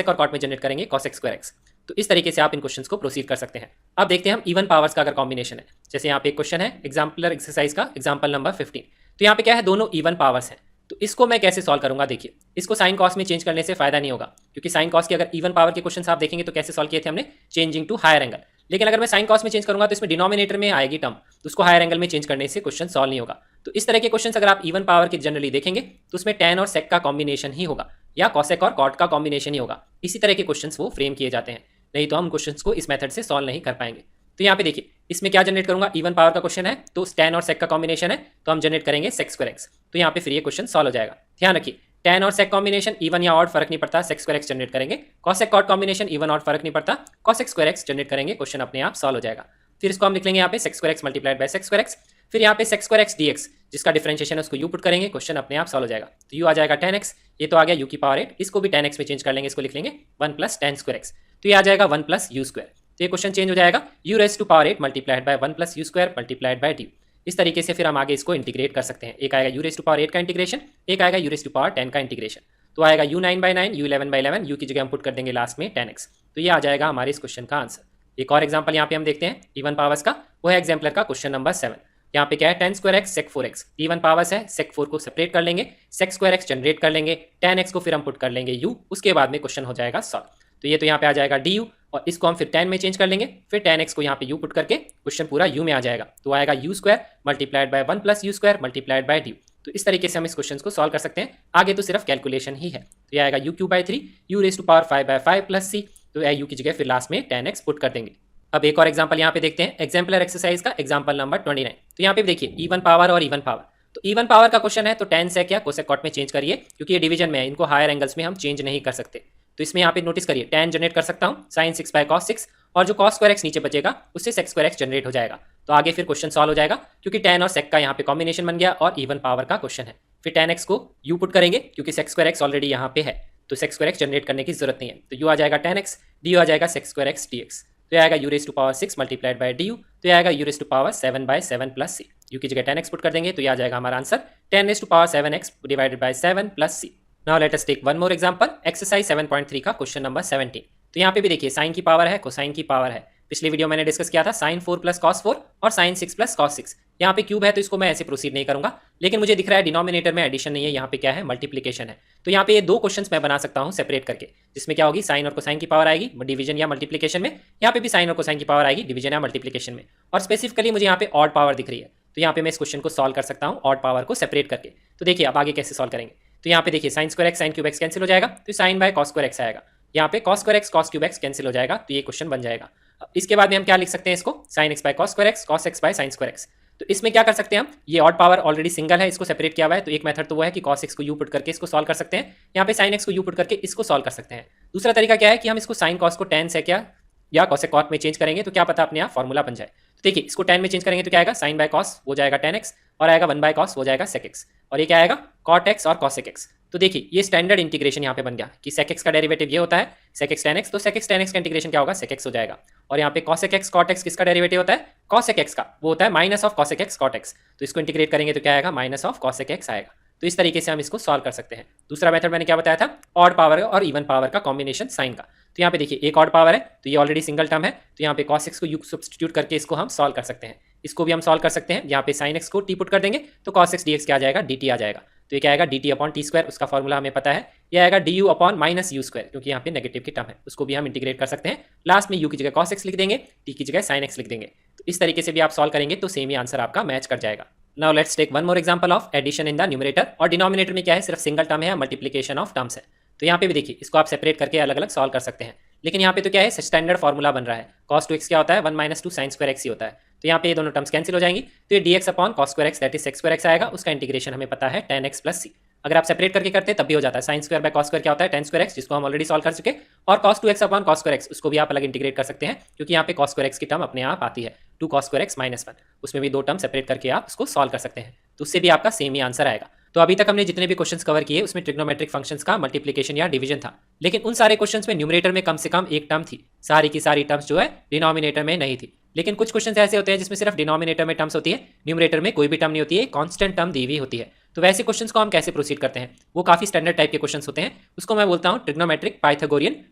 sec और cot में जनरेट करेंगे cos x स्क्वायर x। तो इस तरीके से आप इन क्वेश्चंस को प्रोसीड कर सकते हैं। अब देखते हैं हम इवन पावर्स का अगर कॉम्बिनेशन है, जैसे यहाँ पे एक क्वेश्चन है एग्जाम्पलर एक्सरसाइज का एग्जाम्पल नंबर 15। तो यहाँ पे क्या है, दोनों इवन पावर्स हैं, तो इसको मैं कैसे सॉल्व करूंगा। देखिए, इसको साइन कॉस में चेंज करने से फायदा नहीं होगा, क्योंकि साइन कॉस के अगर इवन पावर के क्वेश्चन आप देखेंगे तो कैसे सॉल्व किए थे हमने, चेंजिंग टू हायर एंगल। लेकिन अगर मैं साइन कॉस में चेंज करूंगा तो इसमें डिनोमिनेटर में आएगी टर्म, तो उसको हायर एंगल में चेंज करने से क्वेश्चन सॉल्व नहीं होगा। तो इस तरह के क्वेश्चन अगर आप इवन पावर के जनरली देखेंगे तो उसमें tan और sec का कॉम्बिनेशन ही होगा या cosec और cot का कॉम्बिनेशन ही होगा। इसी तरह के क्वेश्चंस वो फ्रेम किए जाते हैं, नहीं तो हम क्वेश्चंस को इस मेथड से सॉल्व नहीं कर पाएंगे। तो यहाँ पे देखिए, इसमें क्या जनरेट करूंगा, इवन पावर का क्वेश्चन है तो tan और sec का कॉम्बिनेशन है, तो हम जनरेट करेंगे sec स्क्वायर x। तो यहाँ पे फिर ये क्वेश्चन सॉल्व हो जाएगा। ध्यान रखिए, tan और sec कॉम्बिनेशन इवन या ऑड फर्क नहीं पड़ता, sec स्क्वायर x जनरेट करेंगे। cosec cot combination even odd फर्क नहीं पड़ता, cosec स्क्वायर x जनरेट करेंगे, क्वेश्चन अपने आप सॉल्व हो जाएगा। फिर इसको हम लिख लेंगे यहाँ पे sec square x multiplied by sec square x, फिर यहाँ पे sec स्क्वायर x dx जिसका डिफरेंशिएशन है उसको u पुट करेंगे, क्वेश्चन अपने आप सॉल्व हो जाएगा। तो u आ जाएगा tan x, ये तो आ गया u की पावर 8, इसको भी tan x में चेंज कर लेंगे, इसको लिख लेंगे 1 प्लस tan स्क्वायर x, तो ये आ जाएगा 1 प्लस u स्क्वायर। तो ये क्वेश्चन चेंज हो जाएगा u raise to power 8 multiplied by 1 plus u square multiplied by du। इस तरीके से फिर हम आगे इसको इंटीग्रेट कर सकते हैं। एक आएगा u रेज टू पावर 8 का इंटीग्रेशन, एक आएगा u रेज टू पावर 10 का इंटीग्रेशन। तो आएगा u 9 by 9, u 11 by 11, u की जगह हम पुट कर देंगे लास्ट में tan x। तो ये आ जाएगा हमारे इस क्वेश्चन का आंसर। एक और एग्जाम्पल यहाँ पे हम देखते हैं इवन पावर्स का, वो है एग्जाम्पलर का क्वेश्चन नंबर 7। यहाँ पे क्या है, tan square x sec 4x, even powers है, sec 4 को सेपरेट कर लेंगे, sec स्क्वायर x जनरेट कर लेंगे, tan x को फिर हम पुट कर लेंगे u, उसके बाद में क्वेश्चन हो जाएगा सॉल्व। तो ये तो यहाँ पे आ जाएगा du, और इसको हम फिर tan में चेंज कर लेंगे, फिर tan x को यहाँ पे u पुट करके क्वेश्चन पूरा u में आ जाएगा। तो आएगा u square multiplied by 1 plus u square multiplied by du। तो इस तरीके से हम इस क्वेश्चन को सॉल्व कर सकते हैं। आगे तो सिर्फ कैलकुलेशन ही है। तो ये आएगा u cube by 3, u raise to power 5 by 5 plus c, तो u की जगह फिर लास्ट में tan x पुट कर देंगे। अब एक और एग्जांपल यहाँ पे देखते हैं, एग्जाम्पलर एक्सरसाइज का एग्जांपल नंबर 29। तो यहाँ पे देखिए इवन पावर और इवन पावर, तो इवन पावर का क्वेश्चन है तो tan sec या cosec cot में चेंज करिए, क्योंकि ये डिवीजन में है, इनको हायर एंगल्स में हम चेंज नहीं कर सकते। तो इसमें यहाँ पे नोटिस करिए tan जनरेट कर सकता हूँ sin 6 बाय cos 6, और जो cos स्क्वायर x नीचे बचेगा उससे sec स्क्वायर x जनरेट हो जाएगा। तो आगे फिर क्वेश्चन सॉल्व हो जाएगा, क्योंकि tan और sec का यहाँ पे कॉम्बिनेशन बन गया और इवन पावर का क्वेश्चन है। फिर tan x को u पुट करेंगे, क्योंकि sec स्क्वायर x ऑलरेडी यहाँ पे है, तो sec स्क्वायर x जनरेट करने की जरूरत नहीं है। तो u आ जाएगा tan x, du आ जाएगा sec स्क्वायर x dx। तो आएगा u raise to power 6 multiplied by du, तो आएगा u raise to power 7 by 7 plus c। u की जगह tan x पुट कर देंगे, तो ये आ जाएगा हमारा answer 10 raise to power 7x divided by 7 plus c। Now let us take one more example, exercise 7.3 का क्वेश्चन नंबर 17। तो यहाँ पे भी देखिए साइन की पावर है, कोसाइन की पावर है। पिछले वीडियो मैंने डिस्कस किया था साइन 4 प्लस कॉस 4 और साइन 6 प्लस कॉस 6। यहाँ पे क्यूब है तो इसको मैं ऐसे प्रोसीड नहीं करूंगा, लेकिन मुझे दिख रहा है डिनोमिनेटर में एडिशन नहीं है, यहाँ पे क्या है, मल्टीप्लीकेशन है। तो यहाँ पे ये दो क्वेश्चंस मैं बना सकता हूँ सेपरेट करके, जिसमें क्या होगी, साइन और कोसाइन की पावर आएगी डिवीजन या मल्टीप्लीकेशन में, यहाँ पे भी साइन और कोसाइन की पावर आएगी डिवीजन या मल्टीप्लीकेशन में। और स्पेसिफिकली मुझे यहाँ पे ऑड पावर दिख रही है, तो यहाँ पे मैं इस क्वेश्चन को सॉल्व कर सकता हूँ ऑड पावर को सेपरेट करके। तो देखिए अब आगे कैसे सॉल्व करेंगे। तो यहाँ पे देखिए sine square x sine cube x cancel हो जाएगा, तो sine by cos square x आएगा। यहाँ पे cos square x cos cube x cancel हो जाएगा, तो ये क्वेश्चन बन जाएगा। इसके बाद में हम क्या लिख सकते हैं इसको, sine x bye cos square x, cos x by sine square x. तो इसमें क्या कर सकते हैं हम, ये ऑड पावर ऑलरेडी सिंगल है, इसको सेपरेट किया हुआ है, तो एक मेथड तो वो है कि कॉस एक्स को यू पुट करके इसको सॉल्व कर सकते हैं, यहाँ पे साइन एक्स को यू पुट करके इसको सॉल्व कर सकते हैं। दूसरा तरीका क्या है कि हम इसको साइन कॉस को टेन से क्या या कॉसेक कॉट में चेंज करेंगे, तो क्या पता अपने आप फॉर्मूला बन जाए। तो देखिए इसको टेन में चेंज करेंगे तो क्या आएगा, साइन बाय कॉस हो जाएगा टेन एक्स, और आएगा वन बाय कॉस हो जाएगा सेक एक्स, और ये क्या आएगा कॉट एक्स और कॉसेक एक्स। तो देखिए ये स्टैंडर्ड इंटीग्रेशन यहाँ पे बन गया कि सेक एक्स का डेरिवेटिव ये होता है सेक एक्स टेन एक्स, तो सेक एक्स टेन एक्स का इंटीग्रेशन क्या होगा, सेक एक्स हो जाएगा। और यहाँ पे कॉसेक एक्स कॉट एक्स किसका डेरिवेटिव होता है, कॉसेक एक्स का, वो होता है minus of cosec x cot x. तो इसको इंटीग्रेट करेंगे तो क्या आएगा, माइनस ऑफ कॉसेक एक्स आएगा। तो इस तरीके से हम इसको सॉल्व कर सकते हैं। दूसरा मेथड मैंने क्या बताया था, ऑड पावर और इवन पावर का कॉम्बिनेशन साइन का। तो यहाँ पे देखिए एक ऑड पावर है तो ये ऑलरेडी सिंगल टर्म है, तो यहाँ पे cos x को यू सब्स्टिट्यूट करके इसको हम सॉल्व कर सकते हैं। इसको भी हम सॉल्व कर सकते हैं, यहाँ पे sin x को t पुट कर देंगे तो cos x dx क्या आ जाएगा, dt आ जाएगा। तो ये क्या आएगा, dt अपॉन टी स्क्वायर, उसका फॉर्मूला हमें पता है, ये आएगा du upon minus u square, क्योंकि यहाँ पे नेगेटिव की टर्म है, उसको भी हम इंटीग्रेट कर सकते हैं। लास्ट में u की जगह cos x लिख देंगे, t की जगह sin x लिख देंगे। तो इस तरीके से भी आप सॉल्व करेंगे तो सेम ही आंसर आपका मैच कर जाएगा। Now let's take one more example of addition in the numerator. और डिनोमिनेटर में क्या है, सिर्फ सिंगल टर्म है, मल्टीप्लिकेशन ऑफ टर्म्स है। तो यहाँ पे भी देखिए इसको आप सेपरेट करके अलग अलग सॉल्व कर सकते हैं, लेकिन यहाँ पे तो क्या है, स्टैंडर्ड फॉर्मूला बन रहा है, cos 2x क्या होता है, 1 माइनस 2 sin स्क्वायर एक्स ही होता है। तो यहाँ पे ये दोनों टर्म्स कैंसिल हो जाएंगी, तो ये dx upon cos square x that is sec square x आएगा, उसका इंटीग्रेशन हमें पता है tan x प्लस c। अगर आप सेपरेट करके करते हैं तब भी हो जाता है, sin square by cos square क्या होता है, tan स्क्वायर एक्स, जिसको हम ऑलरेडी सॉल्व कर चुके, और cos 2x upon cos square x उसको भी आप अलग इंटीग्रेट कर सकते हैं, क्योंकि यहाँ पे cos स्क्वायर एक्स की टर्म अपने आप आती है 2 cos स्क्वायर एक्स माइनस 1, उसमें भी दो टर्म सेपरेट करके आप उसको सॉल्व कर सकते हैं, तो उससे भी आपका सेम ही आंसर आएगा। तो अभी तक हमने जितने भी क्वेश्चंस कवर किए उसमें ट्रिग्नोमेट्रिक फंक्शंस का मल्टीप्लिकेशन या डिवीजन था, लेकिन उन सारे क्वेश्चंस में न्यूमरेटर में कम से कम एक टर्म थी, सारी की सारी टर्म्स जो है डिनोमिनेटर में नहीं थी। लेकिन कुछ क्वेश्चंस ऐसे होते हैं जिसमें सिर्फ डिनोमिनेटर में टर्म्स होती है, न्यूमरेटर में कोई भी टर्म नहीं होती है, कांस्टेंट टर्म दी हुई होती है। तो वैसे क्वेश्चंस को हम कैसे प्रोसीड करते हैं, वो काफी स्टैंडर्ड टाइप के क्वेश्चंस होते हैं, उसको मैं बोलता हूं trigonometric Pythagorean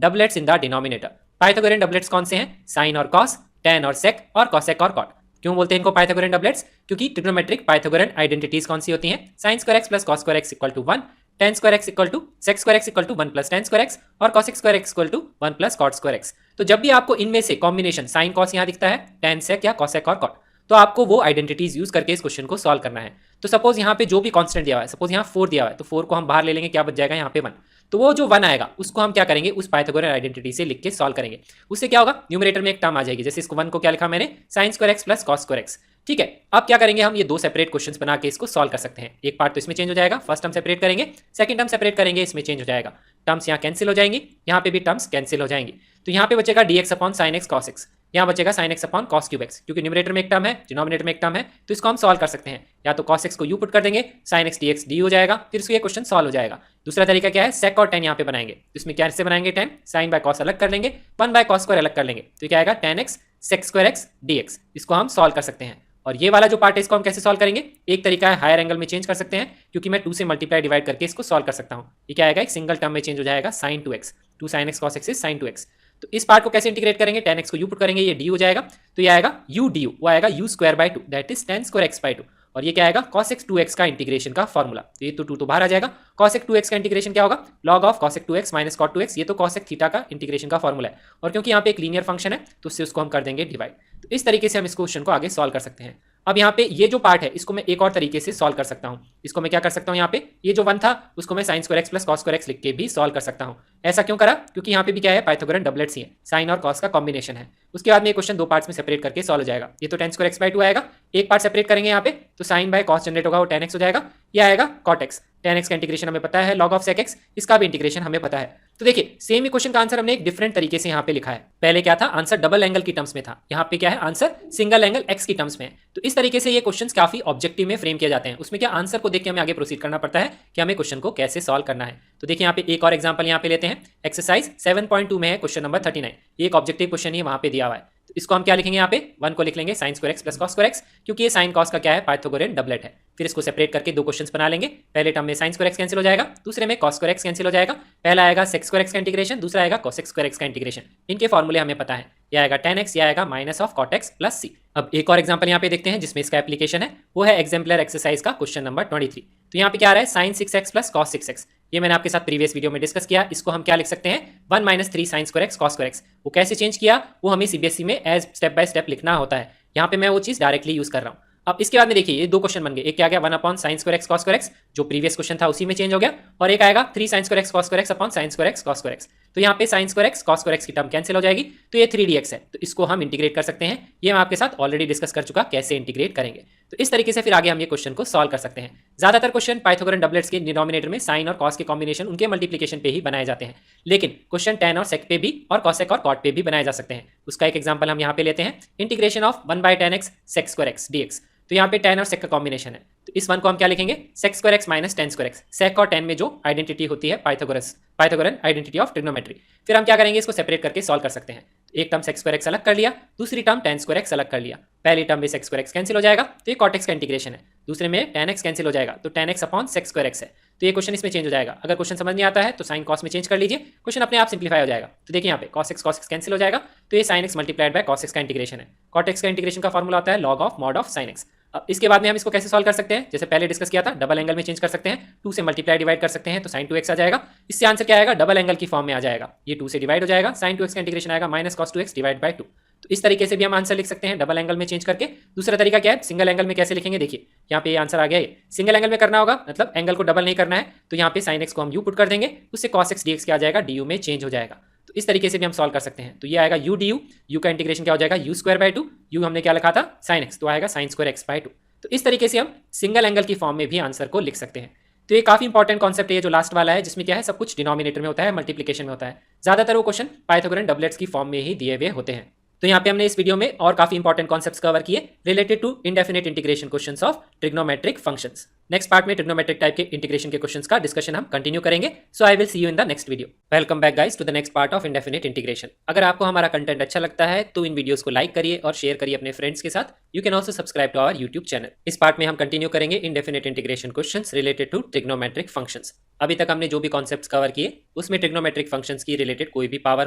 doublets in the denominator. Pythagorean doublets कौन से हैं, साइन और कॉस, टेन और सेक और कॉसेक और कॉट। क्यों बोलते हैं इनको पाइथागोरियन डबलेट्स, क्योंकि ट्रिग्नोमेट्रिक पाइथागोरियन आइडेंटिटीज कौन सी होती हैं, sine square x plus cos square x equal to 1, tan square x equal to sec square x equal to 1 plus tan square x और cosec square x equal to 1 plus cot square x. तो जब भी आपको इनमें से combination sine cos यहाँ दिखता है, टेन सेक या कॉसेक और कॉट, तो आपको वो आइडेंटिटीज यूज करके इस क्वेश्चन को सॉल्व करना है। तो सपोज यहाँ पे जो भी कांस्टेंट दिया हुआ है, सपोज यहाँ 4 दिया हुआ है, तो 4 को हम बाहर ले लेंगे, क्या बच जाएगा यहाँ पे 1। तो वो जो 1 आएगा उसको हम क्या करेंगे, उस पाइथागोरियन आइडेंटिटी से लिख के सॉल्व करेंगे। उससे क्या होगा, न्यूमरेटर में एक टर्म आ जाएगी, जैसे इसको 1 को क्या लिखा मैंने, sign square x plus cos square x. ठीक है, अब क्या करेंगे हम, ये दो सेपरेट क्वेश्चंस बना के इसको सॉल्व कर सकते हैं। एक पार्ट तो इसमें चेंज हो जाएगा, फर्स्ट टर्म सेपरेट करेंगे, सेकंड टर्म सेपरेट करेंगे, इसमें चेंज हो जाएगा, टर्म्स यहाँ कैंसिल हो जाएंगी, यहाँ पे भी टर्म्स कैंसिल हो जाएंगी। तो यहाँ पे बचेगा dx upon sine x cos x, यहाँ बचेगा sin x upon cos cube x, क्योंकि न्यूमरेटर में एक टर्म है, डिनोमिनेटर में एक टर्म है, तो इसको हम सॉल्व कर सकते हैं। या तो cos x को u पुट कर देंगे, sin x dx d हो जाएगा, फिर इसको ये क्वेश्चन सॉल्व हो जाएगा। दूसरा तरीका क्या है, sec और tan यहाँ पे बनाएंगे, तो इसमें क्या से बनाएंगे, tan sin बाय cos अलग कर लेंगे, 1 बाय cos स्क्वायर अलग कर लेंगे, तो क्या आएगा tan x sec square x dx। इसको हम सॉल्व कर सकते हैं। और ये वाला जो पार्ट है इसको हम कैसे सॉल्व करेंगे, एक तरीका है हायर एंगल में चेंज कर सकते हैं, क्योंकि मैं 2 से मल्टीप्लाई डिवाइड करके इसको सॉल्व कर सकता हूँ। ये क्या आएगा, एक सिंगल टर्म में चेंज हो जाएगा, sin 2x, 2 sin x cos x is sin 2x। तो इस पार्ट को कैसे इंटीग्रेट करेंगे, tan x को u पुट करेंगे, ये d हो जाएगा, तो ये आएगा u du, वो आएगा u square by 2 that is tan square x by 2। और ये क्या आएगा, cos x 2x का इंटीग्रेशन का फॉर्मूला, तो ये तो 2 तो बाहर आ जाएगा। cos x 2x का इंटीग्रेशन क्या होगा, log of cos x 2x minus cot 2x, ये तो cos x थीटा का इंटीग्रेशन का फॉर्मूला है, और क्योंकि यहाँ पे एक लीनियर फंक्शन है तो उससे उसको हम कर देंगे डिवाइड। तो इस तरीके से हम इस क्वेश्चन को आगे सॉल्व कर सकते हैं। अब यहाँ पे ये जो पार्ट है इसको मैं एक और तरीके से सॉल्व कर सकता हूँ। इसको मैं क्या कर सकता हूँ, यहाँ पे ये जो 1 था उसको मैं sign square x plus cos square x लिख के भी सॉल्व कर सकता हूँ। ऐसा क्यों करा, क्योंकि यहाँ पे भी क्या है, पाइथागोरियन डबलेट्स ही है, साइन और कॉस का कॉम्बिनेशन है। उसके बाद में ये क्वेश्चन दो पार्ट्स में सेपरेट करके सॉल्व हो जाएगा। ये तो tan स्क्वायर एक्स बाय 2 आएगा, एक पार्ट सेपरेट करेंगे यहाँ पे, तो साइन बाय कॉस जनरेट होगा, वो tan x हो जाएगा, ये आएगा cot x। tan x का इंटीग्रेशन हमें पता है, log ऑफ sec x, इसका भी इंटीग्रेशन हमें पता है। तो देखिए सेम ही क्वेश्चन का आंसर हमने एक डिफरेंट तरीके से यहाँ पे लिखा है। पहले क्या था, आंसर डबल एंगल की टर्म्स में था, यहाँ पे क्या है, आंसर सिंगल एंगल x की टर्म्स में है। तो इस तरीके से ये क्वेश्चंस काफी ऑब्जेक्टिव में फ्रेम किए जाते हैं। उसमें क्या, आंसर को देख के हमें आगे प्रोसीड करना पड़ता है कि हमें क्वेश्चन को कैसे सॉल्व करना है। तो देखिए यहाँ पे एक और एग्जांपल यहाँ पे लेते हैं, एक्सरसाइज 7.2 में है क्वेश्चन नंबर 39। ये एक ऑब्जेक्टिव क्वेश्चन ही वहाँ पे दिया हुआ है। तो इसको हम क्या लिखेंगे, यहाँ पे 1 को लिख लेंगे sign square x plus cos square x, क्योंकि ये साइन कॉस का क्या है, पाइथागोरियन डबलेट है। फिर इसको सेपरेट करके दो क्वेश्चंस बना लेंगे। पहले टर्म में साइन स्क्वायर एक्स कैंसिल हो जाएगा, दूसरे में कॉस स्क्वायर एक्स कैंसिल हो जाएगा। पहला आएगा सेक स्क्वायर एक्स का इंटीग्रेशन, दूसरा आएगा कोसेक स्क्वायर एक्स का इंटीग्रेशन। इनके फॉर्मूले हमें पता है, ये आएगा tan x, ये आएगा minus of cot x plus c। अब एक और एग्जांपल यहाँ पे देखते हैं जिसमें इसका एप्लीकेशन है, वो है एग्जाम्पलर एक्सरसाइज का क्वेश्चन नंबर 23। तो यहाँ पे क्या आ रहा है, sine 6x plus cos 6x। ये मैंने आपके साथ प्रीवियस वीडियो में डिस्कस किया। इसको हम क्या लिख सकते हैं, 1 minus 3 sign square x cos square x. वो कैसे चेंज किया, वो हमें सीबीएसई में एज स्टेप बाय स्टेप लिखना होता है। यहाँ पे मैं वो चीज डायरेक्टली यूज कर रहा हूँ। अब इसके बाद में देखिए ये दो क्वेश्चन बन गए, एक क्या आ गया 1 upon sine square x cos square x, जो प्रीवियस क्वेश्चन था उसी में चेंज हो गया, और एक आएगा 3 sign square x cos square x upon sine square x cos square x. तो यहाँ पे sign square x cos square x की टर्म कैंसिल हो जाएगी, तो ये 3dx है, तो इसको हम इंटीग्रेट कर सकते हैं। ये मैं आपके साथ ऑलरेडी डिस्कस कर चुका कैसे इंटीग्रेट करेंगे। तो इस तरीके से फिर आगे हम ये क्वेश्चन को सॉल्व कर सकते हैं। ज्यादातर क्वेश्चन पाइथागोरियन डबलेट्स के डिनोमिनेटर में साइन और कॉस के कॉम्बिनेशन उनके मल्टीप्लिकेशन पे ही बनाए जाते हैं, लेकिन क्वेश्चन tan और sec पे भी और cosec और cot पे भी बनाए जा सकते हैं। उसका एक एग्जांपल हम यहाँ पे लेते हैं, integration of 1 by tan x sec square x dx। तो यहाँ पे tan और sec का कॉम्बिनेशन है, तो इस वन को हम क्या लिखेंगे, sec square x minus tan square x। sec और tan में जो आइडेंटिटी होती है पाइथागोरन आइडेंटिटी ऑफ ट्रिग्नोमेट्री। फिर हम क्या करेंगे, इसको सेपरेट करके सॉल्व कर सकते हैं। एक टर्म sec स्क्वायर x अलग कर लिया, दूसरी टर्म tan स्क्वायर x अलग कर लिया। पहली टर्म में sec स्क्वायर x कैंसिल हो जाएगा, तो ये cot x का इंटीग्रेशन है। दूसरे में tan x कैंसिल हो जाएगा, तो tan x upon sec square x है, तो ये क्वेश्चन इसमें चेंज हो जाएगा। अगर क्वेश्चन समझ नहीं आता है तो साइन कॉस में चेंज कर लीजिए, क्वेश्चन अपने आप सिंप्लीफाई हो जाएगा। तो देखिए यहाँ पे cos x कैंसिल हो जाएगा, तो ये sin x multiplied by cos x का इंटीग्रेशन है। cot x का इंटीग्रेशन का फॉर्मूला होता है log of mod of sin x। अब इसके बाद में हम इसको कैसे सॉल्व कर सकते हैं, जैसे पहले डिस्कस किया था, डबल एंगल में चेंज कर सकते हैं, 2 से मल्टीप्लाई डिवाइड कर सकते हैं, तो sin 2x आ जाएगा। इससे आंसर क्या आएगा, डबल एंगल की फॉर्म में आ जाएगा, ये 2 से डिवाइड हो जाएगा, sin 2x का इंटीग्रेशन आएगा minus cos 2x divide by 2। तो इस तरीके से भी हम आंसर लिख सकते हैं डबल एंगल में चेंज करके। दूसरा तरीका क्या है, सिंगल एंगल में कैसे लिखेंगे, देखिए यहाँ पे ये आंसर आ गया। ये सिंगल एंगल में करना होगा, मतलब एंगल को डबल नहीं करना है, तो यहाँ पे sin x को हम u पुट कर देंगे, उससे cos x dx क्या आ जाएगा, du में चेंज हो जाएगा। तो इस तरीके से भी हम सॉल्व कर सकते हैं। तो ये आएगा u du, u का इंटीग्रेशन क्या हो जाएगा, u स्क्वायर बाय 2, u हमने क्या लिखा था sin x, तो आएगा sin स्क्वायर x बाय 2। तो इस तरीके से हम सिंगल एंगल की फॉर्म में भी आंसर को लिख सकते हैं। तो ये काफी इंपॉर्टेंट कॉन्सेप्ट है जो लास्ट वाला है, जिसमें क्या है, सब कुछ डिनोमिनेटर में होता है, मल्टीप्लिकेशन में होता है। ज्यादातर वो क्वेश्चन पाइथागोरियन डबलेट्स की फॉर्म में ही दिए हुए होते हैं। तो यहाँ पे हमने इस वीडियो में और काफी इंपॉर्टेंट कॉन्सेप्ट्स कवर किए related to indefinite integration questions of trigonometric functions. Next part में ट्रिग्नोमेट्रिक टाइप के इंटीग्रेशन के क्वेश्चंस का डिस्कशन हम कंटिन्यू करेंगे। So I will see you in the next video. Welcome back guys to the next part of indefinite integration. अगर आपको हमारा content अच्छा लगता है तो इन वीडियोस को लाइक करिए और शेयर करिए अपने फ्रेंड्स के साथ। You can also subscribe to our YouTube channel. इस पार्ट में हम कंटिन्यू करेंगे indefinite integration questions related to trigonometric functions. अभी तक हमने जो भी कॉन्सेप्ट्स कवर किए उसमें ट्रिग्नोमेट्रिक फंक्शंस की रिलेटेड कोई भी पावर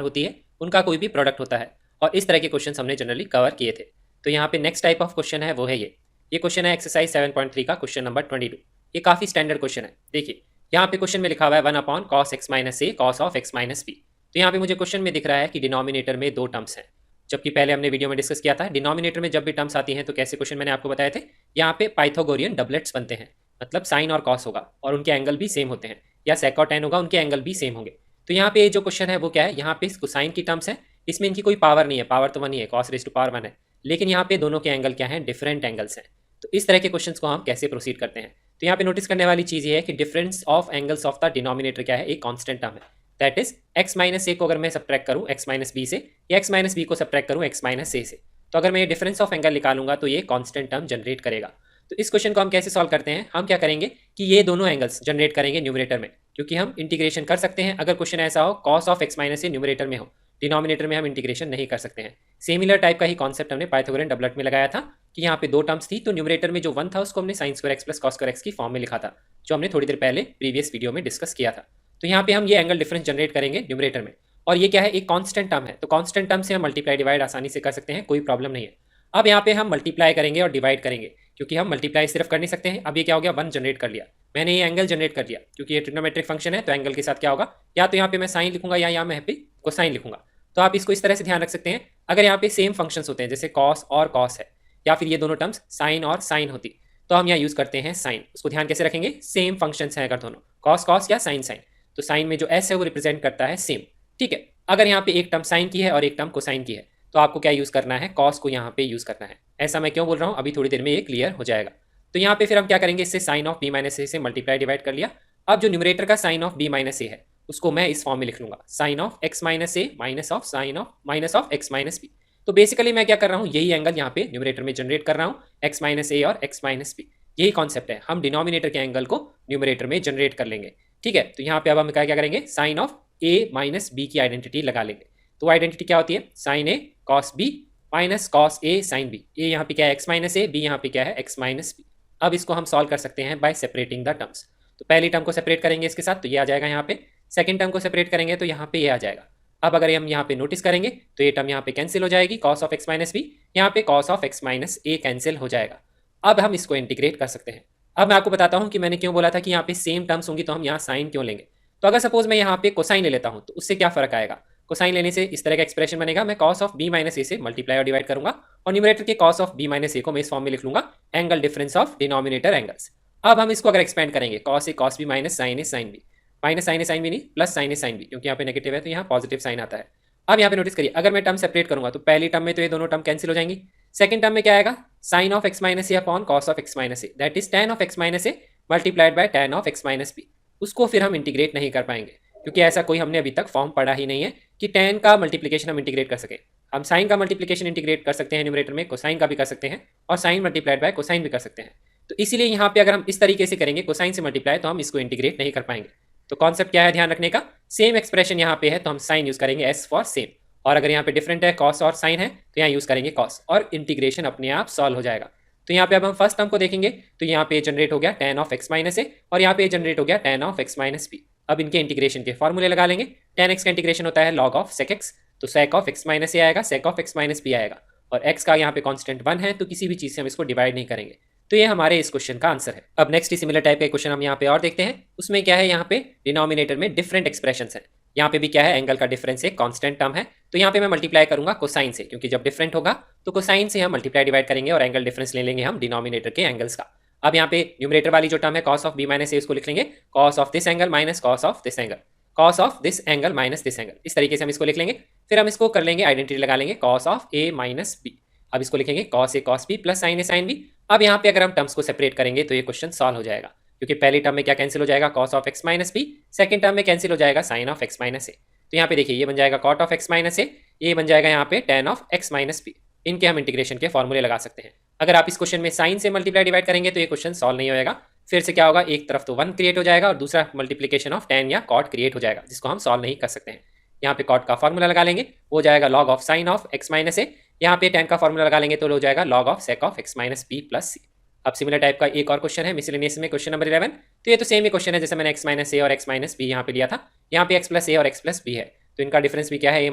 होती है, उनका कोई भी प्रोडक्ट होता है, और इस तरह के क्वेश्चंस हमने जनरली कवर किए थे। तो यहाँ पे नेक्स्ट टाइप ऑफ क्वेश्चन है वो है ये क्वेश्चन है एक्सरसाइज 7.3 का क्वेश्चन नंबर 22। ये काफी स्टैंडर्ड क्वेश्चन है। देखिए यहाँ पे क्वेश्चन में लिखा हुआ है 1 cos x minus A cos of x minus B. तो यहाँ पे मुझे क्वेश्चन में दिख रहा है कि डिनोमिनेटर में दो टर्म्स हैं, जबकि पहले हमने वीडियो में डिस्कस किया था डिनोमिनेटर में जब भी टर्म्स आती हैं तो कैसे क्वेश्चन मैंने आपको बताए थे, यहाँ पे पाइथागोरियन डबलेट्स बनते हैं, मतलब साइन और कॉस होगा और उनके एंगल भी सेम होते हैं, या सेक और टेन होगा उनके एंगल भी सेम होंगे। तो यहाँ पे जो क्वेश्चन है वो क्या है, यहाँ पे कोसाइन की टर्म्स है, इसमें इनकी कोई पावर नहीं है, पावर तो 1 ही है, cos रेज़ टू पावर 1 है, लेकिन यहाँ पे दोनों के एंगल क्या हैं, डिफरेंट एंगल्स हैं। तो इस तरह के क्वेश्चंस को हम कैसे प्रोसीड करते हैं, तो यहाँ पे नोटिस करने वाली चीज़ ये है कि difference of angles of the denominator क्या है, एक कांस्टेंट टर्म है, दैट इज x माइनस ए को अगर मैं सब्ट्रैक्ट करूँ x माइनस बी से, या x माइनस बी को सब्ट्रैक्ट करूँ x माइनस ए से, तो अगर मैं ये डिफरेंस ऑफ एंगल निकालूंगा तो ये कांस्टेंट टर्म जनरेट करेगा। तो इस क्वेश्चन को हम कैसे सॉल्व करते हैं, हम क्या करेंगे कि ये दोनों एंगल्स जनरेट करेंगे न्यूमरेटर में, क्योंकि हम इंटीग्रेशन कर सकते हैं अगर क्वेश्चन ऐसा हो cos of x minus A numerator में हो, डिनोमिनेटर में हम इंटीग्रेशन नहीं कर सकते हैं। सिमिलर टाइप का ही कॉन्सेप्ट हमने पाइथागोरियन डबलेट में लगाया था कि यहाँ पे दो टर्म्स थी, तो न्यूमरेटर में जो 1 था उसको हमने sin square x plus cos square x की फॉर्म में लिखा था, जो हमने थोड़ी देर पहले प्रीवियस वीडियो में डिस्कस किया था। तो यहाँ पे हम ये एंगल डिफरेंस जनरेट करेंगे न्यूमरेटर में, और ये क्या है, एक कांस्टेंट टर्म है, तो कांस्टेंट टर्म से हम मल्टीप्लाई डिवाइड आसानी से कर सकते हैं, कोई प्रॉब्लम नहीं है। अब यहाँ पे हम मल्टीप्लाई करेंगे और डिवाइड करेंगे, क्योंकि हम मल्टीप्लाई सिर्फ कर नहीं सकते हैं। अब ये क्या हो गया, 1 जनरेट कर लिया, मैंने ये एंगल जनरेट कर लिया, क्योंकि ये ट्रिग्नोमेट्रिक फंक्शन है तो एंगल के साथ क्या होगा, या तो यहाँ पे मैं साइन लिखूंगा या यहाँ मैं पे कोसाइन लिखूंगा। तो आप इसको इस तरह से ध्यान रख सकते हैं, अगर यहाँ पे सेम फंक्शंस होते हैं जैसे कॉस और कॉस है, या फिर ये दोनों टर्म्स साइन और साइन होती, तो हम यहाँ यूज करते हैं साइन। उसको ध्यान कैसे रखेंगे, सेम फंक्शंस हैं अगर दोनों कॉस कॉस या साइन साइन, तो साइन में जो एस है वो रिप्रेजेंट करता है सेम, ठीक है। अगर यहाँ पे एक टर्म साइन की है और एक टर्म कोसाइन की है, तो आपको क्या यूज करना है, कॉस को यहाँ पे यूज करना है। ऐसा मैं क्यों बोल रहा हूँ, अभी थोड़ी देर में ये क्लियर हो जाएगा। तो यहाँ पे फिर हम क्या करेंगे, इससे sine of b minus a से मल्टीप्लाई डिवाइड कर लिया। अब जो न्यूमरेटर का sine of b minus a है उसको मैं इस फॉर्म में लिख लूंगा, sine of x minus a minus of sine of minus of x minus B. तो बेसिकली मैं क्या कर रहा हूँ, यही एंगल यहाँ पे न्यूमरेटर में जनरेट कर रहा हूँ, एक्स माइनस ए और एक्स माइनस बी। यही कॉन्सेप्ट है, हम डिनोमिनेटर के एंगल को न्यूमरेटर में जनरेट कर लेंगे, ठीक है। तो यहाँ पे अब हम क्या करेंगे, sine of a minus b की आइडेंटिटी लगा लेंगे। तो आइडेंटिटी क्या होती है, sine a cos b minus cos a sine b. A यहाँ पे क्या है, एक्स माइनस ए, बी यहाँ पे क्या है, एक्स माइनस बी। अब इसको हम सॉल्व कर सकते हैं बाय सेपरेटिंग द टर्म्स। तो पहली टर्म को सेपरेट करेंगे इसके साथ, तो ये आ जाएगा यहाँ पे, सेकंड टर्म को सेपरेट करेंगे तो यहाँ पे ये आ जाएगा। अब अगर हम यहाँ पे नोटिस करेंगे तो ये टर्म यहाँ पे कैंसिल हो जाएगी, cos of x minus b, यहाँ पे cos of x minus a cancel हो जाएगा। अब हम इसको इंटीग्रेट कर सकते हैं। अब मैं आपको बताता हूँ कि मैंने क्यों बोला था कि यहाँ पे सेम टर्म्स होंगी तो हम यहाँ साइन क्यों लेंगे। तो अगर सपोज मैं यहाँ पे कोसाइन ले लेता हूँ तो उससे क्या फर्क आएगा, कोसाइन लेने से इस तरह का एक्सप्रेशन बनेगा, मैं cos of b minus a से मल्टीप्लाई और डिवाइड करूंगा, और न्यूमरेटर के कॉस ऑफ बी माइनस ए को मैं इस फॉर्म में लिख लूंगा, angle difference of denominator angles. अब हम इसको अगर एक्सपेंड करेंगे, cos a cos b minus sign a sine B, minus sign a sine B नहीं, plus sine a sine B, क्योंकि यहाँ पे नेगेटिव है तो यहाँ पॉजिटिव साइन आता है। अब यहाँ पे नोटिस करिए, अगर मैं टर्म सेपरेट करूंगा तो पहली टर्म में तो ये दोनों टर्म कैंसिल हो जाएंगी, सेकंड टर्म में क्या आएगा, sine of x minus a upon cos of x minus a, that is tan of x minus a multiplied by tan of x minus b. उसको फिर हम इंटीग्रेट नहीं कर पाएंगे, क्योंकि ऐसा कोई हमने अभी तक फॉर्म पढ़ा ही नहीं है कि tan का मल्टीप्लिकेशन हम इंटीग्रेट कर सकें। हम साइन का मल्टीप्लिकेशन इंटीग्रेट कर सकते हैं न्यूमरेटर में, कोसाइन का भी कर सकते हैं, और साइन मल्टीप्लाइड बाय कोसाइन भी कर सकते हैं। तो इसीलिए यहाँ पे अगर हम इस तरीके से करेंगे कोसाइन से मल्टीप्लाई, तो हम इसको इंटीग्रेट नहीं कर पाएंगे। तो कॉन्सेप्ट क्या है ध्यान रखने का, सेम एक्सप्रेशन यहाँ पे है तो हम साइन यूज करेंगे एस फॉर सेम, और अगर यहाँ पे डिफरेंट है कॉस और साइन है तो यहाँ यूज करेंगे कॉस, और इंटीग्रेशन अपने आप सॉल्व हो जाएगा। तो यहाँ पे अब हम फर्स्ट टर्म को देखेंगे, तो यहाँ पे जनरेट हो गया tan of x minus a, और यहाँ पे जनरेट हो गया tan of x minus b. अब इनके इंटीग्रेशन के फॉर्मूले लगा लेंगे, tan x का इंटीग्रेशन होता है log ऑफ sec x, तो sec of x minus a आएगा, sec of x minus b आएगा, और x का यहाँ पे कांस्टेंट 1 है तो किसी भी चीज से हम इसको डिवाइड नहीं करेंगे। तो ये हमारे इस क्वेश्चन का आंसर है। अब नेक्स्ट सिमिलर टाइप का क्वेश्चन हम यहाँ पे और देखते हैं, उसमें क्या है, यहाँ पे डिनोमिनेटर में डिफरेंट एक्सप्रेशंस हैं। यहाँ पे भी क्या है, एंगल का डिफरेंस एक कांस्टेंट टर्म है, तो यहाँ पे मैं मल्टीप्लाई करूंगा कोसाइन से, क्योंकि जब डिफरेंट होगा तो कोसाइन से हम मल्टीप्लाई डिवाइड करेंगे और एंगल डिफरेंस ले लेंगे हम डिनोमिनेटर के एंगल्स का। अब यहाँ पे न्यूमरेटर वाली जो टर्म है कॉस ऑफ बी माइनस ए, उसको लिख लेंगे cos of this angle minus cos of this angle, cos of this angle minus this angle, इस तरीके से हम इसको लिख लेंगे। फिर हम इसको कर लेंगे, आइडेंटिटी लगा लेंगे cos of a minus b. अब इसको लिखेंगे cos a cos b plus sine a sine b. अब यहाँ पे अगर हम टर्म्स को सेपरेट करेंगे तो ये क्वेश्चन सॉल्व हो जाएगा, क्योंकि पहली टर्म में क्या कैंसिल हो जाएगा, cos of x minus b, second term में कैंसिल हो जाएगा sine of x minus a. तो यहाँ पे देखिए ये बन जाएगा cot of x minus a, ये बन जाएगा यहाँ पे tan of x minus p. इनके हम इंटीग्रेशन के फॉर्मूले लगा सकते हैं। अगर आप इस क्वेश्चन में साइन से मल्टीप्लाई डिवाइड करेंगे तो ये क्वेश्चन सॉल्व नहीं होएगा। फिर से क्या होगा, एक तरफ तो 1 क्रिएट हो जाएगा और दूसरा मल्टीप्लीकेशन ऑफ tan या cot क्रिएट हो जाएगा, जिसको हम सॉल्व नहीं कर सकते हैं। यहाँ पे cot का फॉर्मूला लगा लेंगे, वो जाएगा log of sine of x minus A. यहाँ पे tan का फॉर्मूला लगा लेंगे तो हो जाएगा log of sec of x minus P plus C. अब सिमिलर टाइप का एक और क्वेश्चन है मिसलेनियस में, क्वेश्चन नंबर 11। तो ये तो सेम ही क्वेश्चन है जैसे मैंने x माइनस ए और x माइनस बी यहाँ पे लिया था। यहाँ पे x प्लस ए और x प्लस बी है, तो इनका डिफरेंस भी क्या है, a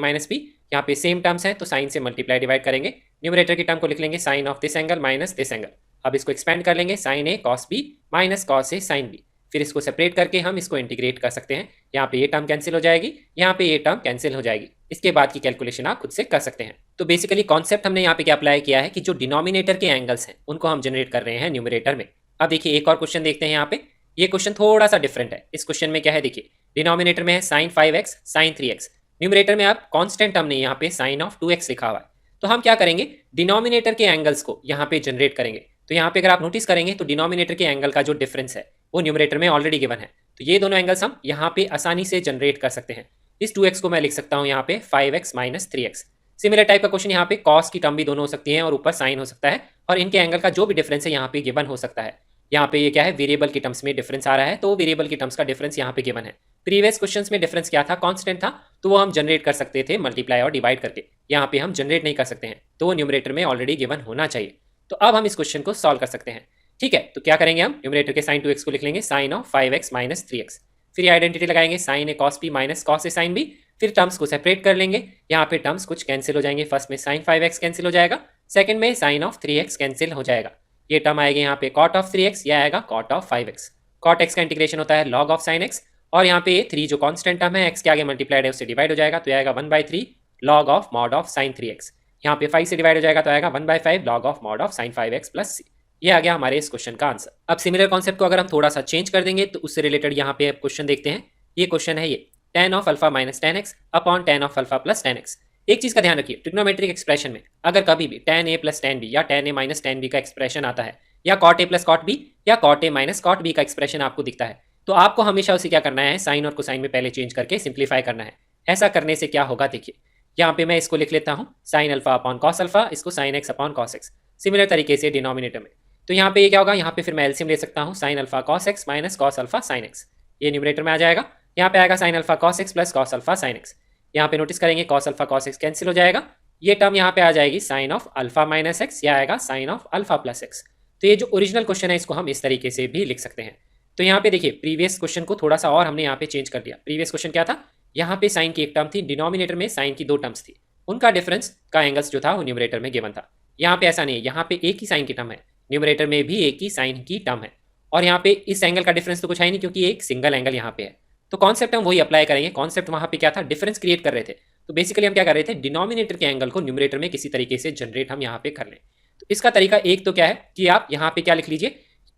माइनस बी। यहाँ पे सेम टर्म्स है तो साइन से मल्टीप्लाई डिवाइड करेंगे। न्यूमरेटर की टर्म को लिख लेंगे sine of this angle minus this angle. अब इसको एक्सपेंड कर लेंगे, sine a cos b minus cos a sine b. फिर इसको सेपरेट करके हम इसको इंटीग्रेट कर सकते हैं। यहाँ पे ये टर्म कैंसिल हो जाएगी, यहाँ पे ये टर्म कैंसिल हो जाएगी। इसके बाद की कैलकुलेशन आप खुद से कर सकते हैं। तो बेसिकली कॉन्सेप्ट हमने यहाँ पे क्या अप्लाई किया है कि जो डिनोमिनेटर के एंगल्स हैं उनको हम जनरेट कर रहे हैं न्यूमरेटर में। अब देखिए एक और क्वेश्चन देखते हैं यहाँ पे। ये क्वेश्चन थोड़ा सा डिफरेंट है। इस क्वेश्चन में क्या है, देखिए डिनोमिनेटर में है sign 5x sign 3x, numerator में आप कांस्टेंट टर्म नहीं, यहाँ पे साइन ऑफ 2x लिखा हुआ है। तो हम क्या करेंगे, डिनोमिनेटर के एंगल्स को यहाँ पे जनरेट करेंगे। तो यहाँ पे अगर आप नोटिस करेंगे तो डिनोमिनेटर के एंगल का जो डिफरेंस है वो न्यूमरेटर में ऑलरेडी गिवन है। तो ये दोनों एंगल्स हम यहाँ पे आसानी से जनरेट कर सकते हैं। इस 2x को मैं लिख सकता हूँ यहाँ पे 5x minus 3x। Similar type का क्वेश्चन यहाँ पे कॉस की टर्म भी दोनों हो सकती है और ऊपर साइन हो सकता है, और इनके एंगल का जो भी डिफरेंस है यहाँ पे गिवन हो सकता है। यहाँ पे ये क्या है, वेरिएबल की टर्म्स में डिफरेंस आ रहा है, तो वेरिएबल की टर्म्स का डिफरेंस यहाँ पे गिवन है। प्रीवियस क्वेश्चंस में डिफरेंस क्या था, कांस्टेंट था, तो वो हम जनरेट कर सकते थे मल्टीप्लाई और डिवाइड करके। यहाँ पे हम जनरेट नहीं कर सकते हैं, तो वो न्यूमरेटर में ऑलरेडी गिवन होना चाहिए। तो अब हम इस क्वेश्चन को सॉल्व कर सकते हैं। ठीक है, तो क्या करेंगे, हम न्यूमरेटर के साइन 2x को लिख लेंगे sine of 5x minus 3x। फिर आइडेंटिटी लगाएंगे sign a cos P minus cos a sine b. फिर टर्म्स को सेपरेट कर लेंगे। यहाँ पे टर्म्स कुछ कैंसिल हो जाएंगे। फर्स्ट में साइन 5x कैंसिल हो जाएगा, सेकंड में साइन ऑफ 3x कैंसिल हो जाएगा। ये टर्म आएगा यहाँ पे cot ऑफ 3x, या आएगा cot of 5x। cot x का इंटीग्रेशन होता है log ऑफ sin x, और यहाँ पे 3 जो कांस्टेंट टर्म है x के आगे मल्टीप्लाइड है उससे डिवाइड हो जाएगा, तो आएगा 1/3 log of mod of sin 3x। यहाँ पे 5 से डिवाइड हो जाएगा तो आएगा 1/5 log of mod of sin 5x plus c। ये आ गया हमारे इस क्वेश्चन का आंसर। अब सिमिलर कॉन्सेप्ट को अगर हम थोड़ा सा चेंज कर देंगे तो उससे रिलेटेड यहाँ पे क्वेश्चन देखते हैं। ये क्वेश्चन है ये tan of alpha minus tan x upon tan of alpha plus tan x। एक चीज का ध्यान रखिए, ट्रिग्नोमेट्रिक एक्सप्रेशन में अगर कभी भी tan a plus tan b या tan a minus tan b का एक्सप्रेशन आता है, या cot a plus cot b या cot a minus cot b का एक्सप्रेशन आपको दिखता है, तो आपको हमेशा उसे क्या करना है, साइन और कोसाइन में पहले चेंज करके सिंप्लीफाई करना है। ऐसा करने से क्या होगा, देखिए यहाँ पे मैं इसको लिख लेता हूँ sine alpha upon cos alpha, इसको sine x upon cos x. Similar तरीके से डिनोमिनेटर में, तो यहाँ पे ये क्या होगा, यहाँ पे फिर मैं एलसीएम ले सकता हूँ sine alpha cos x minus cos alpha sine x. ये न्यूमरेटर में आ जाएगा। यहाँ पे आएगा sine alpha cos x plus cos alpha sine x. यहाँ पे नोटिस करेंगे cos alpha cos x cancel हो जाएगा। ये टर्म यहाँ पे आ जाएगी sine of alpha minus x, या आएगा sine of alpha plus x. तो ये जो ओरिजिनल क्वेश्चन है इसको हम इस तरीके से भी लिख सकते हैं। तो यहाँ पे देखिए प्रीवियस क्वेश्चन को थोड़ा सा और हमने यहाँ पे चेंज कर दिया। प्रीवियस क्वेश्चन क्या था, यहाँ पे साइन की एक टर्म थी, डिनोमिनेटर में साइन की 2 टर्म्स थी, उनका डिफरेंस का एंगल्स जो था वो न्यूमरेटर में गिवन था। यहाँ पे ऐसा नहीं है, यहाँ पे एक ही साइन की टर्म है, न्यूमरेटर में भी एक ही साइन की टर्म है, और यहाँ पे इस एंगल का डिफरेंस तो कुछ है नहीं क्योंकि एक सिंगल एंगल यहाँ पे है। तो कॉन्सेप्ट हम वही अप्लाई करेंगे। कॉन्सेप्ट वहाँ पे क्या था, डिफरेंस क्रिएट कर रहे थे, तो बेसिकली हम क्या कर रहे थे, डिनोमिनेटर के एंगल को न्यूमरेटर में किसी तरीके से जनरेट हम यहाँ पे कर लें। तो इसका तरीका एक तो क्या है कि आप यहाँ पे क्या लिख लीजिए,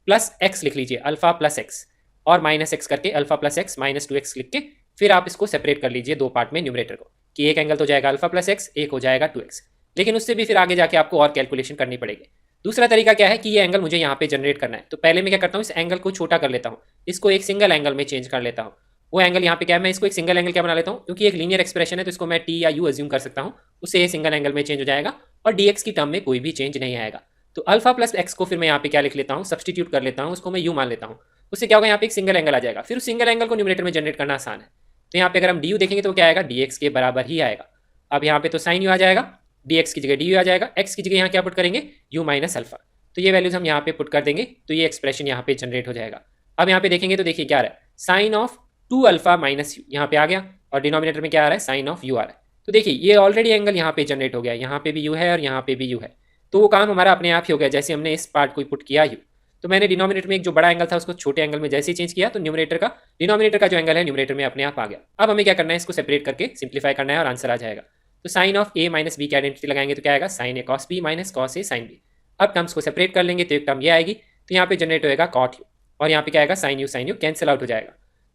प्लस एक्स लिख लीजिए, अल्फा प्लस एक्स, और माइनस एक्स करके alpha plus x minus 2x लिख के फिर आप इसको सेपरेट कर लीजिए 2 पार्ट में न्यूमरेटर को, कि एक एंगल तो जाएगा अल्फा प्लस एक्स, एक हो जाएगा 2x। लेकिन उससे भी फिर आगे जाके आपको और कैलकुलेशन करनी पड़ेगी। दूसरा तरीका क्या है कि ये एंगल मुझे यहाँ पे जनरेट करना है, तो पहले मैं क्या करता हूँ, इस एंगल को छोटा कर लेता हूँ, इसको एक सिंगल एंगल में चेंज कर लेता हूँ। वो एंगल यहाँ पे क्या है, मैं इसको एक सिंगल एंगल क्या बना लेता हूँ, क्योंकि एक लीनियर एक्सप्रेशन है तो इसको मैं टी या यू अज्यूम कर सकता हूँ, उससे ये सिंगल एंगल में चेंज हो जाएगा और डीएक्स की टर्म में कोई भी चेंज नहीं आएगा। तो अल्फा प्लस एक्स को फिर मैं यहाँ पे क्या लिख लेता हूँ, सब्सटीट्यूट कर लेता हूँ, उसको मैं यू मान लेता हूँ। उससे क्या होगा, यहाँ पे एक सिंगल एंगल आ जाएगा, फिर उस सिंगल एंगल को न्यूमरेटर में जनरेट करना आसान है। तो यहाँ पे अगर हम डी यू देखेंगे तो क्या आएगा, डीएक्स के बराबर ही आएगा। अब यहाँ पे तो साइन यू आ जाएगा, डीएक्स की जगह डी यू आ जाएगा, एक्स की जगह यहाँ क्या पुट करेंगे, यू माइनस अल्फा। तो ये वैल्यूज हम यहाँ पे पुट कर देंगे तो ये एक्सप्रेशन यहाँ पे जनरेट हो जाएगा। अब यहाँ पे देखेंगे तो देखिए क्या आ रहा है, sine of 2 alpha minus u यहाँ पे आ गया, और डिनोमिनेटर में क्या आ रहा है, साइन ऑफ यू आ रहा है। तो देखिए ये ऑलरेडी एंगल यहाँ पे जनरेट हो गया, यहाँ पे भी यू है और यहाँ पे भी यू है, तो वो काम हमारा अपने आप ही हो गया जैसे हमने इस पार्ट को पुट किया यू। तो मैंने डिनोमिनेटर में एक जो बड़ा एंगल था उसको छोटे एंगल में जैसे ही चेंज किया तो डिनोमिनेटर का जो एंगल है न्यूमरेटर में अपने आप आ गया। अब हमें क्या करना है, इसको सेपरेट करके सिंप्लीफाई करना है और आंसर आ जाएगा। तो sine of a minus b की आइडेंटिटी लगाएंगे तो क्या आएगा, sine a cos b minus cos a sine b. अब टर्म्स को सेपरेट कर लेंगे तो एक टर्म ये आएगी, तो यहाँ पे जनरेट होएगा कॉट यू, और यहाँ पे क्या आएगा, साइन यू कैंसिल आउट हो जाएगा।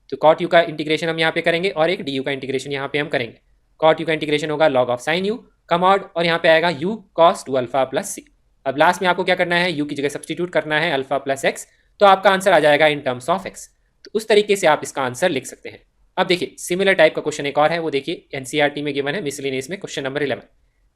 तो कॉट यू का इंटीग्रेशन हम यहाँ पे करेंगे और एक डी यू का इंटीग्रेशन यहाँ पे हम करेंगे। कॉट यू का इंटीग्रेशन होगा लॉग ऑफ साइन यू का मॉड, और यहाँ पे आएगा you cos 2 alpha plus C. अब लास्ट में आपको क्या करना है, यू की जगह सब्सटीट्यूट करना है अल्फा प्लस एक्स, तो आपका आंसर आ जाएगा इन टर्म्स ऑफ एक्स। तो उस तरीके से आप इसका आंसर लिख सकते हैं। अब देखिए सिमिलर टाइप का क्वेश्चन एक और है, वो देखिए एनसीईआरटी में गिवन है मिसलेनियस में क्वेश्चन नंबर 11।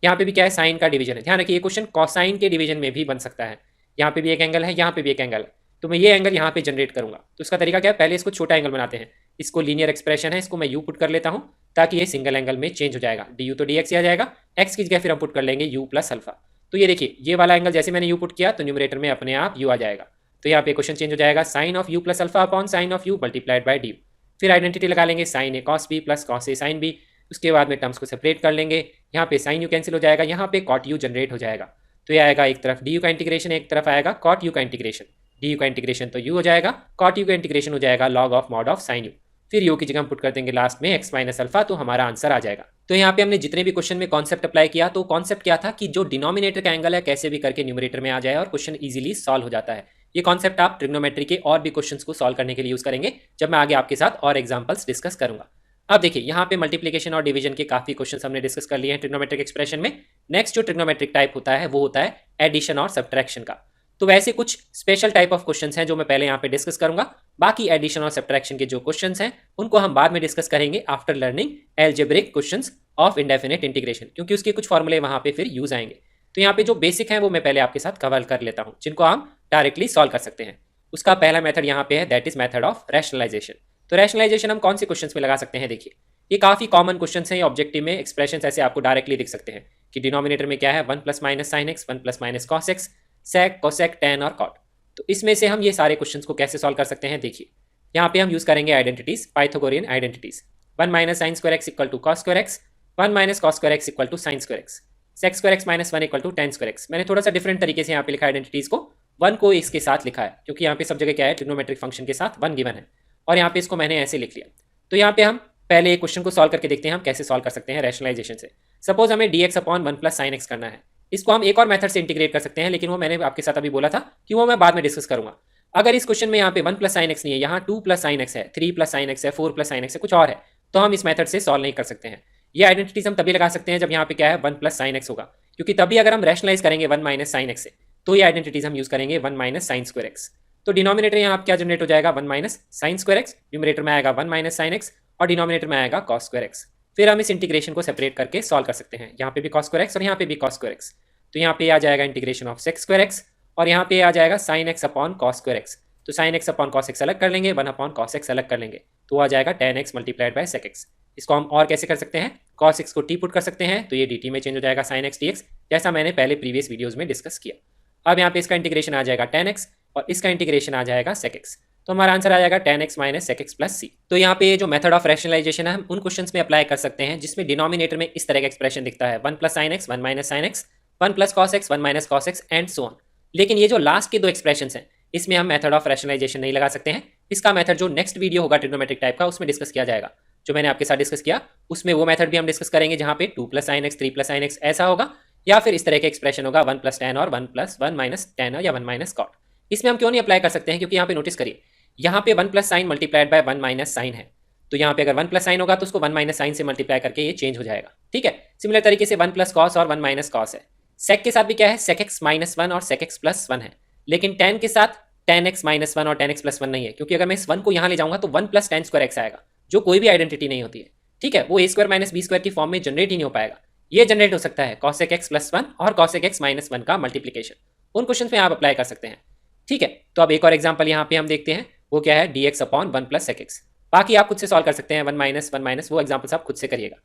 यहाँ पे भी क्या है, साइन का डिवीजन है। ध्यान रखिए ये क्वेश्चन कॉसाइन के डिवीजन में भी बन सकता है। यहाँ पे भी एक एंगल है, यहाँ पे भी एक एंगल है, तो मैं ये एंगल यहाँ पे जनरेट करूंगा। तो उसका तरीका क्या है, पहले इसको छोटा एंगल बनाते हैं। इसको लीनियर एक्सप्रेशन है, इसको मैं यू पुट कर लेता हूँ ताकि ये सिंगल एंगल में चेंज हो जाएगा। डी यू तो डी एक्स ही आ जाएगा, एक्स की जगह फिर हम पुट कर लेंगे यू प्लस अल्फा। तो ये देखिए ये वाला एंगल जैसे मैंने यू पुट किया तो न्यूमरेटर में अपने आप यू आ जाएगा। तो यहाँ पे क्वेश्चन चेंज हो जाएगा, sine of u plus alpha upon sine of u multiplied by d u. फिर आइडेंटिटी लगा लेंगे, sine a cos b plus cos a sine b. उसके बाद में टर्म्स को सेपरेट कर लेंगे, यहाँ पे साइन यू कैंसिल हो जाएगा, यहाँ पे कॉट यू जनरेट हो जाएगा। तो ये आएगा एक तरफ डी यू का इंटीग्रेशन, एक तरफ आएगा कॉट यू का इंटीग्रेशन। डी यू का इंटीग्रेशन तो यू हो जाएगा, कॉट यू का इंटीग्रेशन हो जाएगा log of mod of sine you. फिर यू की जगह हम पुट कर देंगे लास्ट में एक्स माइनस अल्फा, तो हमारा आंसर आ जाएगा। तो यहाँ पे हमने जितने भी क्वेश्चन में कॉन्सेप्ट अप्लाई किया, तो कॉन्सेप्ट क्या था कि जो डिनोमिनेटर का एंगल है कैसे भी करके न्यूमरेटर में आ जाए और क्वेश्चन इजीली सॉल्व हो जाता है। ये कॉन्सेप्ट आप ट्रिग्नोमेट्री के और भी क्वेश्चंस को सॉल्व करने के लिए यूज करेंगे जब मैं आगे आपके साथ और एग्जांपल्स डिस्कस करूंगा। अब देखिए यहाँ पे मल्टीप्लिकेशन और डिवीजन के काफी क्वेश्चंस हमने डिस्कस कर लिए हैं ट्रिग्नोमेट्रिक एक्सप्रेशन में। नेक्स्ट जो ट्रिग्नोमेट्रिक टाइप होता है वो होता है एडिशन और सब्ट्रैक्शन का। तो वैसे कुछ स्पेशल टाइप ऑफ क्वेश्चंस हैं जो मैं पहले यहाँ पे डिस्कस करूंगा। बाकी एडिशन और सब्ट्रैक्शन के जो क्वेश्चंस हैं उनको हम बाद में डिस्कस करेंगे after learning algebraic questions of indefinite integration, क्योंकि उसके कुछ फॉर्मूले वहां पे फिर यूज आएंगे। तो यहाँ पे जो बेसिक है वो मैं पहले आपके साथ कवर कर लेता हूँ, जिनको हम डायरेक्टली सॉल्व कर सकते हैं। उसका पहला मेथड यहाँ पे है, that is method of rationalization. तो रैशनलाइजेशन हम कौन से क्वेश्चंस में लगा सकते हैं, देखिए ये काफी कॉमन क्वेश्चंस हैं। ये ऑब्जेक्टिव में एक्सप्रेशन ऐसे आपको डायरेक्टली दिख सकते हैं कि डिनोमिनेटर में क्या है, 1 plus minus sine x, 1 plus minus cos x, sec cosec tan और कॉट। तो इसमें से हम ये सारे क्वेश्चंस को कैसे सॉल्व कर सकते हैं, देखिए यहाँ पे हम यूज करेंगे identities, Pythagorean identities. 1 minus sine square x equal to cos square x, 1 minus cos square x equal to sine square x, sec square x minus 1 equal to tan square x. मैंने थोड़ा सा different तरीके से यहाँ पे लिखा identities को, 1 को इसके साथ लिखा है क्योंकि यहाँ पे सब जगह क्या है, ट्रिग्नोमेट्रिक फंक्शन के साथ 1 गिवन है, और यहाँ पे इसको मैंने ऐसे लिख लिया। तो यहाँ पे हम पहले एक क्वेश्चन को सॉल्व करके देखते हैं हम कैसे सॉल्व कर सकते हैं रैशनलाइजेशन से। सपोज हमें dx upon 1 plus sine x करना है। इसको हम एक और मेथड से इंटीग्रेट कर सकते हैं, लेकिन वो मैंने आपके साथ अभी बोला था कि वो मैं बाद में डिस्कस करूंगा। अगर इस क्वेश्चन में यहाँ पे 1 प्लस साइन एक्स नहीं है, यहाँ 2 प्लस साइन एक्स है, 3 प्लस साइन एक्स है, 4 प्लस साइन एक्स है, कुछ और है, तो हम इस मेथड से सॉल्व नहीं कर सकते हैं। ये आइडेंटिटीज हम तभी लगा सकते हैं जब यहाँ पे क्या है, 1 प्लस साइन एक्स होगा, क्योंकि तभी अगर हम रैशनलाइज करेंगे 1 माइनस साइन एक्स से, तो ये आइडेंटिटीज हम यूज करेंगे 1 माइनस साइन स्क्वायर एक्स। तो डिनोमिनेटर यहाँ क्या जनरेट हो जाएगा, 1 minus sine square x, numerator में आएगा 1 माइनस साइन एक्स और डिनोमिनेटर में आएगा कॉस स्क्वायर एक्स। फिर हम इस इंटीग्रेशन को सेपरेट करके सॉल्व कर सकते हैं, यहाँ पे भी कॉस स्क्वायर एक्स और यहाँ पे भी कॉस स्क्वायर एक्स। तो यहाँ पे आ जाएगा integration of sec square x और यहाँ पे आ जाएगा sine x upon cos square x. तो sine x upon cos x अलग कर लेंगे, 1 अपॉन कॉस एक्स अलग कर लेंगे, तो आ जाएगा tan x multiplied by sec x. इसको हम और कैसे कर सकते हैं, cos x को t पुट कर सकते हैं, तो ये dt में चेंज हो जाएगा sin x dx, जैसा मैंने पहले प्रीवियस वीडियोस में डिस्कस किया। अब यहाँ पे इसका इंटीग्रेशन आ जाएगा tan x और इसका इंटीग्रेशन आ जाएगा sec x, तो हमारा आंसर आ जाएगा tan x minus sec x plus c। तो यहाँ पे जो मेथड ऑफ रैशनलाइजेशन है हम उन क्वेश्चंस में अप्लाई कर सकते हैं जिसमें डिनोमिनेटर में इस तरह का एक्सप्रेशन दिखता है, 1 plus sign x, 1 minus sine x, 1 plus cos x, 1 minus cos x and so on. लेकिन ये जो लास्ट के दो एक्सप्रेशन हैं इसमें हम मेथड ऑफ रैशनलाइजेशन नहीं लगा सकते हैं। इसका मेथड जो नेक्स्ट वीडियो होगा ट्रिग्नोमेट्रिक टाइप का उसमें डिस्कस किया जाएगा। जो मैंने आपके साथ डिस्कस किया उसमें वो मेथड भी हम डिस्कस करेंगे जहाँ पे 2 plus sine x, 3 plus sine x ऐसा होगा, या फिर इस तरह का एक्सप्रेशन होगा 1 प्लस टैन और 1 प्लस 1 माइनस टैन या 1 माइनस कॉट। इसमें हम क्यों नहीं अप्लाई कर सकते हैं, क्योंकि यहाँ पे नोटिस करिए यहाँ पे 1 plus sine multiplied by 1 minus sine है, तो यहाँ पे अगर 1 प्लस साइन होगा तो उसको 1 माइनस साइन से मल्टीप्लाई करके ये चेंज हो जाएगा, ठीक है। सिमिलर तरीके से 1 प्लस कॉस और 1 माइनस कॉस है। सेक के साथ भी क्या है, सेक एक्स माइनस 1 और सेक एक्स प्लस 1 है, लेकिन टैन के साथ tan x माइनस 1 और tan x प्लस 1 नहीं है, क्योंकि अगर मैं इस 1 को यहाँ ले जाऊंगा तो 1 प्लस tan स्क्वायर एक्स आएगा, जो कोई भी आइडेंटिटी नहीं होती है, ठीक है। वो a square minus B square की फॉर्म में जनरेट ही नहीं हो पाएगा। ये जनरेट हो सकता है cosec x प्लस 1 और cosec x माइनस 1 का मल्टीप्लीकेशन। उन क्वेश्चन में आप अप्लाई कर सकते हैं, ठीक है। तो अब एक और एग्जाम्पल यहाँ पे हम देखते हैं, वो क्या है dx upon 1 plus sec x। बाकी आप खुद से सॉल्व कर सकते हैं, 1 माइनस वो एग्जाम्पल्स आप खुद से करिएगा।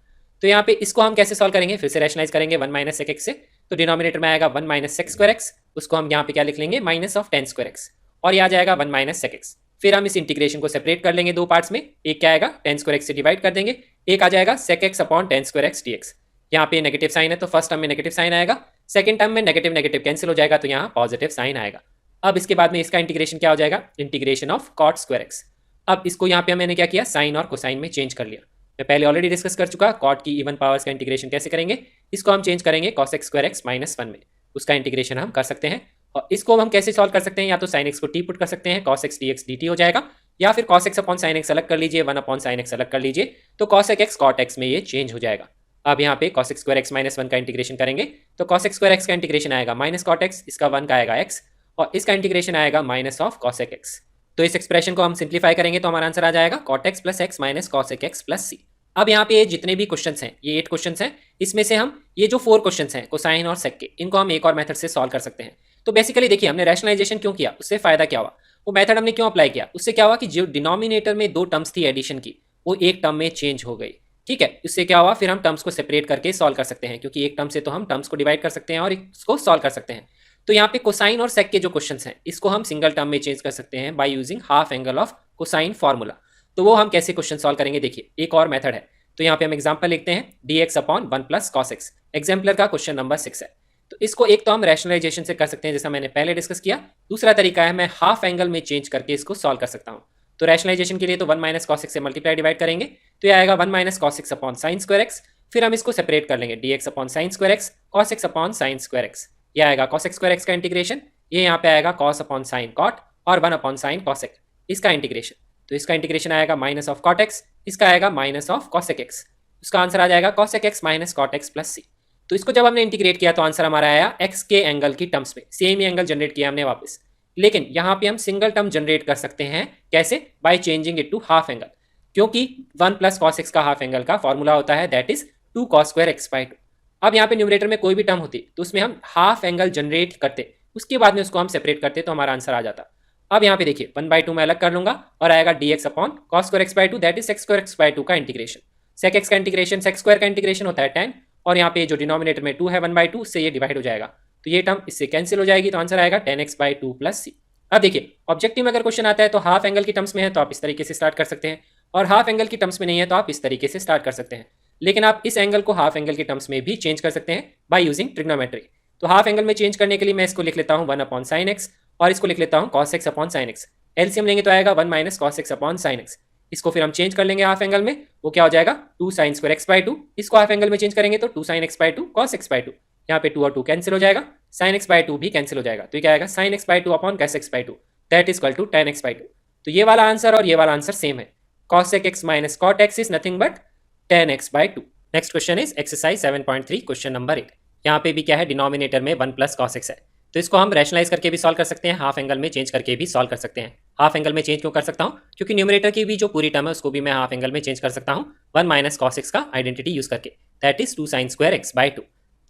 तो यहाँ पे इसको हम कैसे सॉल्व करेंगे, फिर से रैशनलाइज करेंगे 1 माइनस sec x से, तो डिनोमिनेटर में आएगा 1 माइनस सेक स्क्वायर एक्स, उसको हम यहाँ पे क्या लिख लेंगे, minus of tan square x, और यह आ जाएगा 1 माइनस सेक एक्स। फिर हम इस इंटीग्रेशन को सेपरेट कर लेंगे दो पार्ट्स में, एक क्या आएगा tan स्क्वायर एक्स से डिवाइड कर देंगे, एक आ जाएगा sec x upon tan square x dx। यहाँ पे नेगेटिव साइन है तो फर्स्ट टर्म में नेगेटिव साइन आएगा, सेकंड टर्म में नेगेटिव नेगेटिव कैंसिल हो जाएगा तो यहाँ पॉजिटिव साइन आएगा। अब इसके बाद में इसका इंटीग्रेशन क्या हो जाएगा, integration of cot square x. अब इसको यहाँ पे मैंने क्या किया, साइन और कोसाइन में चेंज कर लिया। मैं पहले ऑलरेडी डिस्कस कर चुका कॉट की इवन पावर्स का इंटीग्रेशन कैसे करेंगे। इसको हम चेंज करेंगे cosec स्क्वायर एक्स माइनस 1 में, उसका इंटीग्रेशन हम कर सकते हैं। और इसको हम कैसे सॉल्व कर सकते हैं, या तो sin x को t पुट कर सकते हैं, cos x dx dt हो जाएगा, या फिर cos x upon sin x अलग कर लीजिए, 1 अपॉन sin x अलग कर लीजिए, तो cosec x cot x में ये चेंज हो जाएगा। अब यहाँ पे cosec स्क्वायर x माइनस 1 का इंटीग्रेशन करेंगे तो cosec स्क्वायर x का इंटीग्रेशन आएगा माइनस cot x, इसका 1 का आएगा x, और इसका इंटीग्रेशन आएगा माइनस ऑफ cosec x। तो इस एक्सप्रेशन को हम सिंप्लीफाई करेंगे तो हमारा आंसर आ जाएगा cot x plus x minus cos x plus C. अब यहाँ पे जितने भी क्वेश्चंस हैं, ये 8 क्वेश्चंस हैं, इसमें से हम ये जो 4 क्वेश्चंस हैं कोसाइन और सेक के, इनको हम एक और मेथड से सॉल्व कर सकते हैं। तो बेसिकली देखिए हमने रैशनलाइजेशन क्यों किया, उससे फायदा क्या हुआ, वो मेथड हमने क्यों अप्लाई किया, उससे क्या हुआ कि जो डिनोमिनेटर में 2 टर्म्स थी एडिशन की, वो एक टर्म में चेंज हो गई। ठीक है, इससे क्या हुआ, फिर हम टर्म्स को सेपरेट करके सॉल्व कर सकते हैं, क्योंकि एक टर्म से तो हम टर्म्स को डिवाइड कर सकते हैं और इसको सॉल्व कर सकते हैं। तो यहाँ पे कोसाइन और सेक के जो क्वेश्चंस हैं, इसको हम सिंगल टर्म में चेंज कर सकते हैं by using half angle of cosine formula. तो वो हम कैसे क्वेश्चन सॉल्व करेंगे, देखिए एक और मेथड है। तो यहाँ पे हम एग्जांपल लिखते हैं dx upon 1 plus cos x. Exemplar का क्वेश्चन नंबर 6 है। तो इसको एक तो हम रैशनलाइजेशन से कर सकते हैं, जैसा मैंने पहले डिस्कस किया। दूसरा तरीका है मैं हाफ एंगल में चेंज करके इसको सॉल्व कर सकता हूँ। तो रैशनलाइजेशन के लिए तो 1 माइनस कॉस एक्स से मल्टीप्लाई डिवाइड करेंगे, तो ये आएगा 1 minus cos x upon sine square x. फिर हम इसको सेपरेट कर लेंगे, dx upon sine square x, cos x upon sine square x. ये आएगा कॉस एक्स स्क्वायर एक्स का इंटीग्रेशन, ये यहाँ पे आएगा कॉस अपॉन साइन कॉट और 1 अपॉन साइन कॉस एक्स, इसका इंटीग्रेशन। तो इसका इंटीग्रेशन आएगा माइनस ऑफ कॉट एक्स, इसका आएगा माइनस ऑफ कॉसेक एक्स। उसका आंसर आ जाएगा cosec x minus cot x plus C. तो इसको जब हमने इंटीग्रेट किया तो आंसर हमारा आया एक्स के एंगल की टर्म्स में। सेम ही एंगल जनरेट किया हमने वापस, लेकिन यहाँ पे हम सिंगल टर्म जनरेट कर सकते हैं। कैसे? By changing it to half angle, क्योंकि 1 प्लस कॉस एक्स का हाफ एंगल का फॉर्मूला होता है that is 2 cos square x by 2। अब यहाँ पे न्यूमरेटर में कोई भी टर्म होती तो उसमें हम हाफ एंगल जनरेट करते, उसके बाद में उसको हम सेपरेट करते तो हमारा आंसर आ जाता। अब यहाँ पे देखिए 1/2 मैं अलग कर लूंगा और आएगा dx upon cos square x by 2 that is sec square x by 2 का इंटीग्रेशन। सेक एक्स का इंटीग्रेशन सेक स्क्वायर का इंटीग्रेशन होता है tan, और यहाँ पे जो डिनोमिनेटर में 2 है 1/2 उससे ये डिवाइड हो जाएगा, तो ये टर्म इससे कैंसिल हो जाएगी, तो आंसर आएगा tan x by 2 plus C. अब देखिए ऑब्जेक्टिव में अगर क्वेश्चन आता है तो हाफ एंगल की टर्म्स में है तो आप इस तरीके से स्टार्ट कर सकते हैं, और हाफ एंगल की टर्म्स में नहीं है तो आप इस तरीके से स्टार्ट कर सकते हैं। लेकिन आप इस एंगल को हाफ एंगल की टर्म्स में भी चेंज कर सकते हैं बाय यूजिंग ट्रिग्नोमेट्री। तो हाफ एंगल में चेंज करने के लिए मैं इसको लिख लेता हूँ 1 अपॉन साइन एक्स, और इसको लिख लेता हूँ cos x upon sine x. LCM लेंगे तो आएगा 1 minus cos x upon sine x. इसको फिर हम चेंज कर लेंगे हाफ एंगल में, वो क्या हो जाएगा 2 साइन स्क्वायर एक्स बाई 2। इसको हाफ एंगल में चेंज करेंगे तो 2 sign x by 2 cos x by 2। यहाँ पे 2 और 2 कैंसिल हो जाएगा, साइन एक्स बाई 2 भी कैंसिल हो जाएगा, तो ये क्या आएगा sine x by 2 upon cos x by 2 that is equal to tan x by 2। तो ये वाला आंसर और ये वाला आंसर सेम है, cos x minus cot x is nothing but tan x by 2। Next question is exercise 7.3 question number 8। यहाँ पे भी क्या है, डिनोमिनेटर में 1 प्लस कॉस एक्स है, तो इसको हम रैशनलाइज करके भी सॉल्व कर सकते हैं, हाफ एंगल में चेंज करके भी सॉल्व कर सकते हैं। हाफ एंगल में चेंज क्यों कर सकता हूँ, क्योंकि न्यूमरेटर की भी जो पूरी टर्म है उसको भी मैं हाफ एंगल में चेंज कर सकता हूँ 1 माइनस कॉस एक्स का आइडेंटिटी यूज करके, that is 2 sign square x by 2।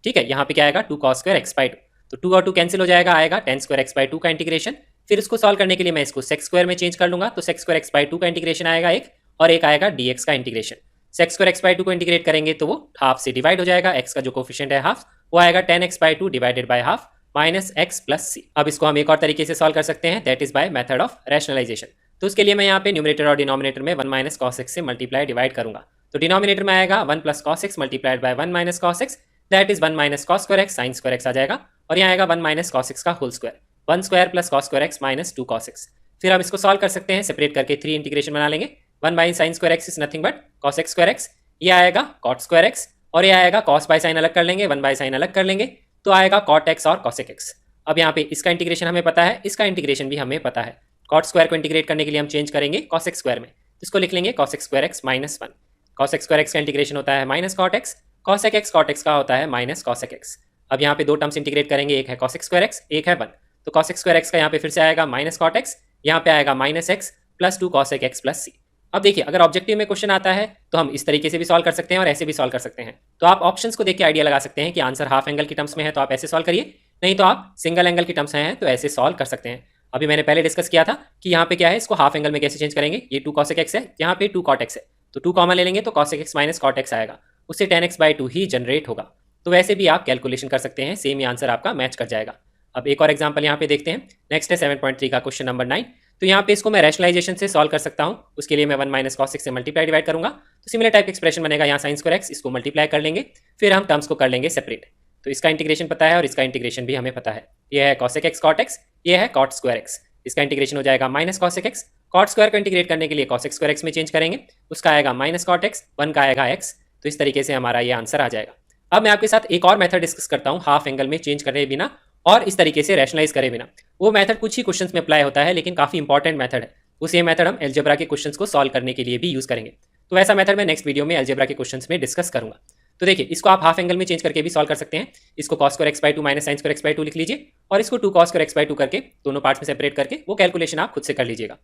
ठीक है, यहाँ पे क्या आएगा 2 कॉस स्क्वायर एक्स बाई 2, तो 2 और 2 कैंसिल हो जाएगा, आएगा tan स्क्वायर एक्स बाई 2 का इंटीग्रेशन। फिर इसको सॉल्व करने के लिए मैं इसको सेक स्क्वायर में चेंज कर लूंगा, तो सेक स्क्वायर एक्स बाई 2 का इंटीग्रेशन आएगा एक, और एक आएगा dx का integration. Sec square x by 2 को इंटीग्रेट करेंगे तो वो हाफ से डिवाइड हो जाएगा, x का जो कोफिशिएंट है हाफ, वो आएगा tan x by 2 divided by half minus x plus C. अब इसको हम एक और तरीके से सॉल्व कर सकते हैं, that is by method of rationalization. तो उसके लिए मैं यहाँ पे न्यूमरेटर और डिनोमिनेटर में 1 माइनस कॉस एक्स से मल्टीप्लाई डिवाइड करूंगा। तो डिनोमिनेटर में आएगा 1 plus cos x multiplied by 1 minus cos x that is 1 minus cos square x sine square x आ जाएगा, और यहाँ आएगा 1 माइनस कॉस एक्स का whole square, 1 square plus cos square x minus 2 cos x. फिर हम इसको सॉल्व कर सकते हैं, सेपरेट करके 3 इंटीग्रेशन बना लेंगे। 1 by sine square x is nothing but cos x square x, ये आएगा कॉट स्क्वायर एक्स, और ये आएगा कॉस बाय साइन अलग कर लेंगे, 1 बाय साइन अलग कर लेंगे, तो आएगा कॉट एक्स और कॉसेक एक्स। अब यहाँ पे इसका इंटीग्रेशन हमें पता है, इसका इंटीग्रेशन भी हमें पता है। कॉट स्क्वायर को इंटीग्रेट करने के लिए हम चेंज करेंगे कॉसेक स्क्वायर में, इसको लिख लेंगे cosec square x minus 1। Cosec square x का इंटीग्रेशन होता है minus cot x, cosec x cot x का होता है माइनस कॉसेक एक्स। अब यहाँ पे 2 टर्म्स इंटीग्रेट करेंगे, एक है कॉसेक स्क्वायर एक्स, एक है 1, तो कॉसेक स्क्वायर एक्स का यहाँ पे फिर से आएगा माइनस कॉट एक्स, यहाँ पे आएगा minus x plus 2 cosec x plus C. अब देखिए अगर ऑब्जेक्टिव में क्वेश्चन आता है तो हम इस तरीके से भी सॉल्व कर सकते हैं और ऐसे भी सॉल्व कर सकते हैं। तो आप ऑप्शंस को देख के आइडिया लगा सकते हैं कि आंसर हाफ एंगल की टर्म्स में है तो आप ऐसे सॉल्व करिए, नहीं तो आप सिंगल एंगल की टर्म्स हैं तो ऐसे सॉल्व कर सकते हैं। अभी मैंने पहले डिस्कस किया था कि यहाँ पे क्या है, इसको हाफ एंगल में कैसे चेंज करेंगे। ये 2 कॉसेक एक्स है, यहाँ पे 2 कॉट एक्स है, तो 2 कॉमन ले लेंगे तो cosec x minus cot x आएगा, उससे tan x बाई 2 ही जनरेट होगा। तो वैसे भी आप कैलकुलेशन कर सकते हैं, सेम ही आंसर आपका मैच कर जाएगा। अब एक और एग्जाम्पल यहाँ पे देखते हैं, नेक्स्ट है 7.3 का क्वेश्चन नंबर 9। तो यहाँ पे इसको मैं रैशनलाइजेशन से सॉल्व कर सकता हूँ, उसके लिए मैं 1 माइनस कॉस एक्स से मल्टीप्लाई डिवाइड करूंगा, तो सिमिलर टाइप एक्सप्रेशन बनेगा, यहाँ साइन स्क्वायर एक्स, इसको मल्टीप्लाई कर लेंगे, फिर हम टर्म्स को कर लेंगे सेपरेट। तो इसका इंटीग्रेशन पता है और इसका इंटीग्रेशन भी हमें पता है, ये है कॉसेक एक्स कॉट एक्स, ये है कॉट स्क्वायर एक्स, इसका इंटीग्रेशन हो जाएगा minus cosec x. Cot square को इंटीग्रेट करने के लिए कॉसेक स्क्वायर एक्स में चेंज करेंगे, उसका आएगा माइनस कॉट एक्स, 1 का आएगा एक्स, तो इस तरीके से हमारा ये आंसर आ जाएगा। अब मैं आपके साथ एक और मेथड डिस्कस करता हूँ हाफ एंगल में चेंज करे बिना और इस तरीके से रैशनलाइज करे बिना। वो मेथड कुछ ही क्वेश्चंस में अप्लाई होता है लेकिन काफी इंपॉर्टेंट मेथड है, उस ये मेथड हम अलजेब्रा के क्वेश्चंस को सॉल्व करने के लिए भी यूज करेंगे। तो ऐसा मेथड मैं नेक्स्ट वीडियो में अलजेब्रा के क्वेश्चंस में डिस्कस करूंगा। तो देखिए इसको आप हाफ एंगल में चेंज करके भी सॉल्व कर सकते हैं। इसको cos square x by 2 minus sine square x by 2 लिख लीजिए और इसको 2 cos स्क्वायर एक्स बाई 2 करके दोनों पार्ट्स में सेपरेट करके वो कैलकुलेशन आप खुद से कर लीजिएगा।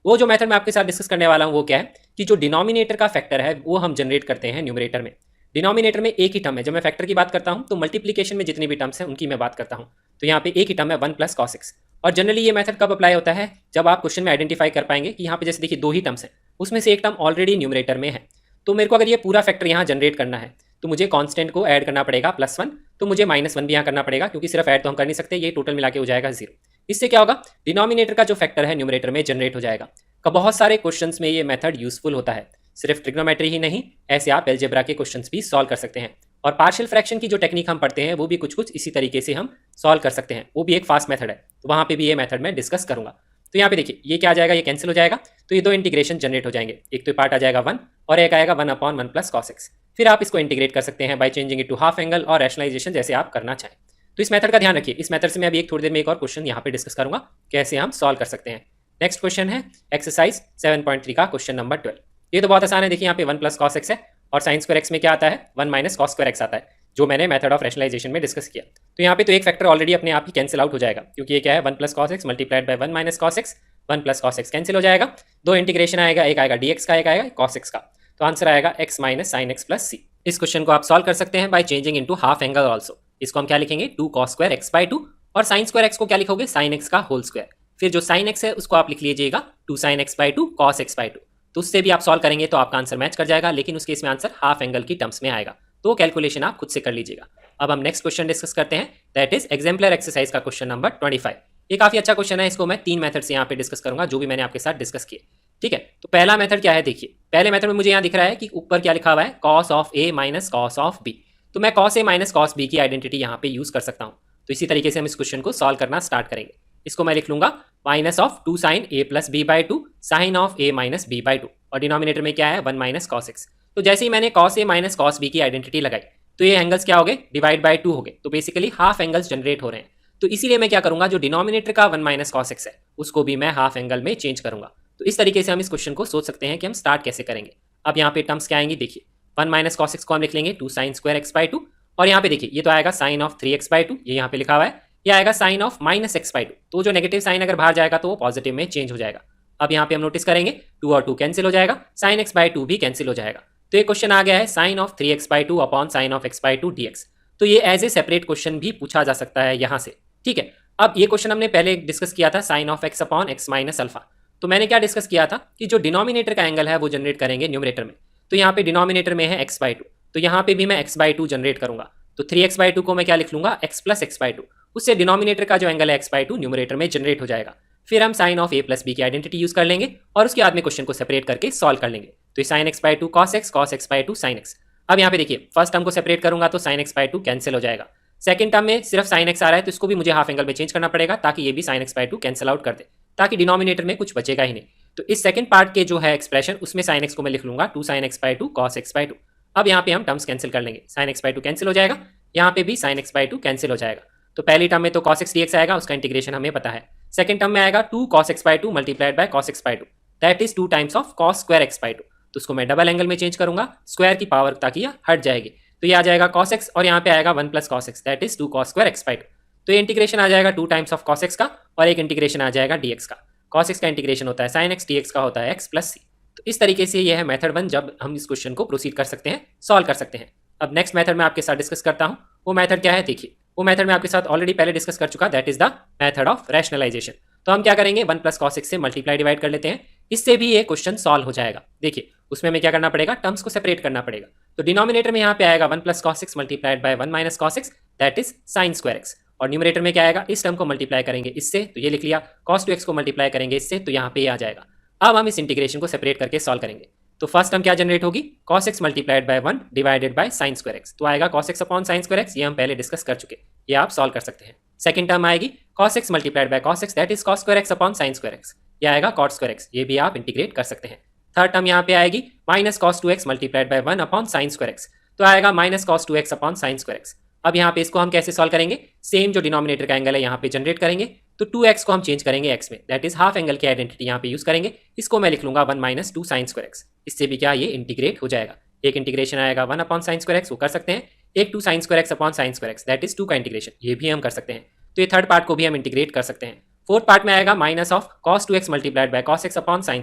वो जो मेथड मैं आपके साथ डिस्कस करने वाला हूँ वो क्या है कि जो डिनोमिनेटर का फैक्टर है वो हम जनरेट करते हैं न्यूमरेटर में। डिनोमिनेटर में एक ही टर्म है। जब मैं फैक्टर की बात करता हूँ तो मल्टीप्लीकेशन में जितनी भी टर्म्स हैं उनकी मैं बात करता हूँ। तो यहाँ पे एक ही टर्म है 1 + cos x। और जनरली ये मेथड कब अप्लाई होता है, जब आप क्वेश्चन में आइडेंटिफाई कर पाएंगे कि यहाँ पे जैसे देखिए 2 ही टर्म्स हैं, उसमें से एक टर्म ऑलरेडी न्यूमरेटर में है। तो मेरे को अगर ये पूरा फैक्टर यहाँ जनरेट करना है तो मुझे कांस्टेंट को ऐड करना पड़ेगा +1, तो मुझे -1 भी यहाँ करना पड़ेगा क्योंकि सिर्फ ऐड तो हम कर नहीं सकते, ये टोटल मिला के हो जाएगा 0। इससे क्या होगा, डिनोमिनेटर का जो फैक्टर है न्यूमरेटर में जनरेट हो जाएगा। बहुत सारे क्वेश्चंस में ये मेथड यूजफुल होता है। सिर्फ ट्रिग्नोमेट्री ही नहीं, ऐसे आप एलजेब्रा के क्वेश्चंस भी सॉल्व कर सकते हैं। और पार्शियल फ्रैक्शन की जो टेक्निक हम पढ़ते हैं वो भी कुछ कुछ इसी तरीके से हम सॉल्व कर सकते हैं। वो भी एक फास्ट मेथड है, तो वहाँ पे भी ये मेथड मैं डिस्कस करूंगा। तो यहाँ पे देखिए ये क्या आ जाएगा, ये कैंसिल हो जाएगा, तो ये 2 इंटीग्रेशन जनरेट हो जाएंगे। एक तो पार्ट आ जाएगा 1 और एक आएगा 1/1 + cos x। फिर आप इसको इंटीग्रेट कर सकते हैं by changing it to half angle और रैशनलाइजेशन, जैसे आप करना चाहें। तो इस मेथड का ध्यान रखिए। इस मेथड से मैं अभी एक थोड़ी देर में एक और क्वेश्चन यहाँ पे डिस्कस करूंगा कैसे हम सॉल्व कर सकते हैं। नेक्स्ट क्वेश्चन है एक्सरसाइज 7.3 का क्वेश्चन नंबर 12। ये तो बहुत आसान है। देखिए यहाँ पे 1 + cos x है और sin स्क्वायर x में क्या आता है, 1 - cos स्क्वायर x आता है, जो मैंने मेथड ऑफ रैशनलाइजेशन में डिस्कस किया। तो यहाँ पे तो एक फैक्टर ऑलरेडी अपने आप ही कैंसिल आउट हो जाएगा, क्योंकि ये क्या है 1 + cos x multiplied by 1 - cos x। 1 + cos x cancel हो जाएगा, 2 इंटीग्रेशन आएगा, एक आएगा dx का, एक आएगा cos x का। तो आंसर आएगा x - sin x + c। इस क्वेश्चन को आप सॉल्व कर सकते हैं by changing into half angle also. इसको हम क्या लिखेंगे, 2 cos स्क्वायर x/2, और sin स्क्वायर x को क्या लिखोगे, sin x का होल स्क्वायर। फिर जो sin x है उसको आप लिख लीजिएगा 2 sin x/2 cos x/2। तो उससे भी आप सॉल्व करेंगे तो आपका आंसर मैच कर जाएगा, लेकिन उसके इसमें आंसर हाफ एंगल की टर्म्स में आएगा। तो कैलकुलेशन आप खुद से कर लीजिएगा। अब हम नेक्स्ट क्वेश्चन डिस्कस करते हैं, दैट इज एग्जाम्पलर एक्सरसाइज का क्वेश्चन नंबर 25। ये काफी अच्छा क्वेश्चन है, इसको मैं 3 मेथड से यहाँ पे डिस्कस करूंगा जो भी मैंने आपके साथ डिस्कस किए। ठीक है, तो पहला मेथड क्या है, देखिए पहले मेथड में मुझे यहाँ दिख रहा है कि ऊपर क्या लिखा हुआ है, cos of a - cos of b। तो मैं cos a - cos b की आइडेंटिटी यहाँ पे यूज कर सकता हूँ। तो इसी तरीके से हम इस क्वेश्चन को सॉल्व करना स्टार्ट करेंगे। इसको मैं लिख लूंगा -2 sin a + b/2 sin of a - b/2, और डिनोमिनेटर में क्या है 1 - cos x। तो जैसे ही मैंने cos a - cos b की आइडेंटिटी लगाई तो ये एंगल्स क्या हो गए, डिवाइड बाय 2 हो गए। तो बेसिकली हाफ एंगल्स जनरेट हो रहे हैं। तो इसीलिए मैं क्या करूंगा, जो डिनोमिनेटर का 1 - cos x है उसको भी मैं हाफ एंगल में चेंज करूंगा। तो इस तरीके से हम इस क्वेश्चन को सोच सकते हैं कि हम स्टार्ट कैसे करेंगे। अब यहाँ पे टर्म्स क्या आएंगी, देखिए 1 - cos x को हम लिख लेंगे 2 sin स्क्वायर x/2, और यहाँ पे देखिए ये तो आएगा sin of 3x/2, ये यहाँ पे लिखा हुआ है, ये आएगा sin of -x/2। तो जो नेगेटिव साइन अगर बाहर जाएगा तो वो पॉजिटिव में चेंज हो जाएगा। अब यहाँ पे हम नोटिस करेंगे 2 और 2 कैंसिल हो जाएगा, sin x/2 भी कैंसिल हो जाएगा। तो ये क्वेश्चन आ गया है sin of 3x/2 upon sin of x/2 dx। तो ये एज ए सेपरेट क्वेश्चन भी पूछा जा सकता है यहाँ से। ठीक है, अब ये क्वेश्चन हमने पहले डिस्कस किया था sin of x upon x - alpha. तो मैंने क्या डिस्कस किया था कि जो डिनोमिनेटर का एंगल है वो जनरेट करेंगे न्यूमरेटर में। तो यहाँ पे डिनोमिनेटर में है x/2, तो यहाँ पे भी मैं x/2 जनरेट करूंगा। तो 3x/2 को मैं क्या लिख लूंगा, x + x/2। उससे डिनोमिनेटर का जो एंगल है x/2 न्यूमरेटर में जनरेट हो जाएगा। फिर हम sin of a + b की आइडेंटिटी यूज कर लेंगे और उसके बाद में क्वेश्चन को सेपरेट करके सॉल्व कर लेंगे। तो ये sin x/2 cos x, cos x/2 sin x। अब यहाँ पे देखिए फर्स्ट टर्म को सेपरेट करूंगा तो sin x/2 कैंसिल हो जाएगा। सेकंड टर्म में सिर्फ sin x आ रहा है, तो इसको भी मुझे हाफ एंगल में चेंज करना पड़ेगा ताकि ये भी sin x/2 कैंसिल आउट कर दे, ताकि डिनोमिनेटर में कुछ बचेगा ही नहीं। तो इस सेकंड पार्ट के जो है एक्सप्रेशन उसमें sin x को मैं लिख लूंगा 2 sin x/2 cos x/2। अब यहाँ पे हम टर्म्स कैंसिल कर लेंगे, sin x/2 कैंसिल हो जाएगा, यहाँ पे भी sin x/2 कैंसिल हो जाएगा। तो पहली टर्म में तो cos x dx आएगा, उसका इंटीग्रेशन हमें पता है। सेकंड टर्म में आएगा 2 cos x/2 multiplied by cos x/2, that is 2 times of cos square x/2। तो उसको मैं डबल एंगल में चेंज करूंगा, स्क्वायर की पावर ताकि यह हट जाएगी। तो ये आ जाएगा cos x और यहाँ पे आएगा 1 + cos x, that is 2 cos square x/2। तो ये इंटीग्रेशन आ जाएगा 2 टाइम्स ऑफ cos x का, और एक इंटीग्रेशन आ जाएगा dx का। cos x का इंटीग्रेशन होता है sin x, dx का होता है x + c। तो इस तरीके से यह है मेथड 1, जब हम इस क्वेश्चन को प्रोसीड कर सकते हैं, सॉल्व कर सकते हैं। अब नेक्स्ट मेथड मैं आपके साथ डिस्कस करता हूँ। वो मेथड क्या है, देखिए वो मेथड मैं आपके साथ ऑलरेडी पहले डिस्कस कर चुका, that is the method of rationalization. तो हम क्या करेंगे, 1 + cos x से मल्टीप्लाई डिवाइड कर लेते हैं, इससे भी ये क्वेश्चन सॉल्व हो जाएगा। देखिए उसमें हमें क्या करना पड़ेगा, टर्म्स को सेपरेट करना पड़ेगा। तो डिनोमिनेटर में यहाँ पे आएगा 1 + cos x multiplied by 1 - cos x, that is sin square x। और न्यूमरेटर में क्या आएगा, इस टर्म को मल्टीप्लाई करेंगे इससे, तो ये लिख लिया, cos 2x को मल्टीप्लाई करेंगे इससे, तो यहाँ पे ये आ जाएगा। अब हम इस इंटीग्रेशन को सेपरेट करके सॉल्व करेंगे। तो फर्स्ट टर्म क्या जनरेट होगी, cos x multiplied by 1 divided by sin square x। तो आएगा cos x upon sin square x, ये हम पहले डिस्कस कर चुके, ये आप सॉल्व कर सकते हैं। सेकंड टर्म आएगी cos x multiplied by cos x, that is cos square x upon sin square x, ये आएगा cot स्क्वायर x, ये भी आप इंटीग्रेट कर सकते हैं। थर्ड टर्म यहाँ पे आएगी -cos 2x multiplied by 1 upon sin square x, तो आएगा -cos 2x upon sin square x। अब यहाँ पे इसको हम कैसे सॉल्व करेंगे, सेम जो डिनोमिनेटर का एंगल है यहाँ पे जनरेट करेंगे, तो 2x को हम चेंज करेंगे x में, दैट इज हाफ एंगल की आइडेंटिटी यहाँ पे यूज करेंगे। इसको मैं लिख लूंगा 1 - 2 sin स्क्वायर x, इससे भी क्या ये इंटीग्रेट हो जाएगा। एक इंटीग्रेशन आएगा 1 अपॉन sin स्क्वायर x, वो कर सकते हैं। एक 2 sin square x upon sin square x, that is 2 का इंटीग्रेशन, ये भी हम कर सकते हैं। तो ये थर्ड पार्ट को भी हम इंटीग्रेट कर सकते हैं। फोर्थ पार्ट में आएगा minus of cos 2x multiplied by cos x upon sine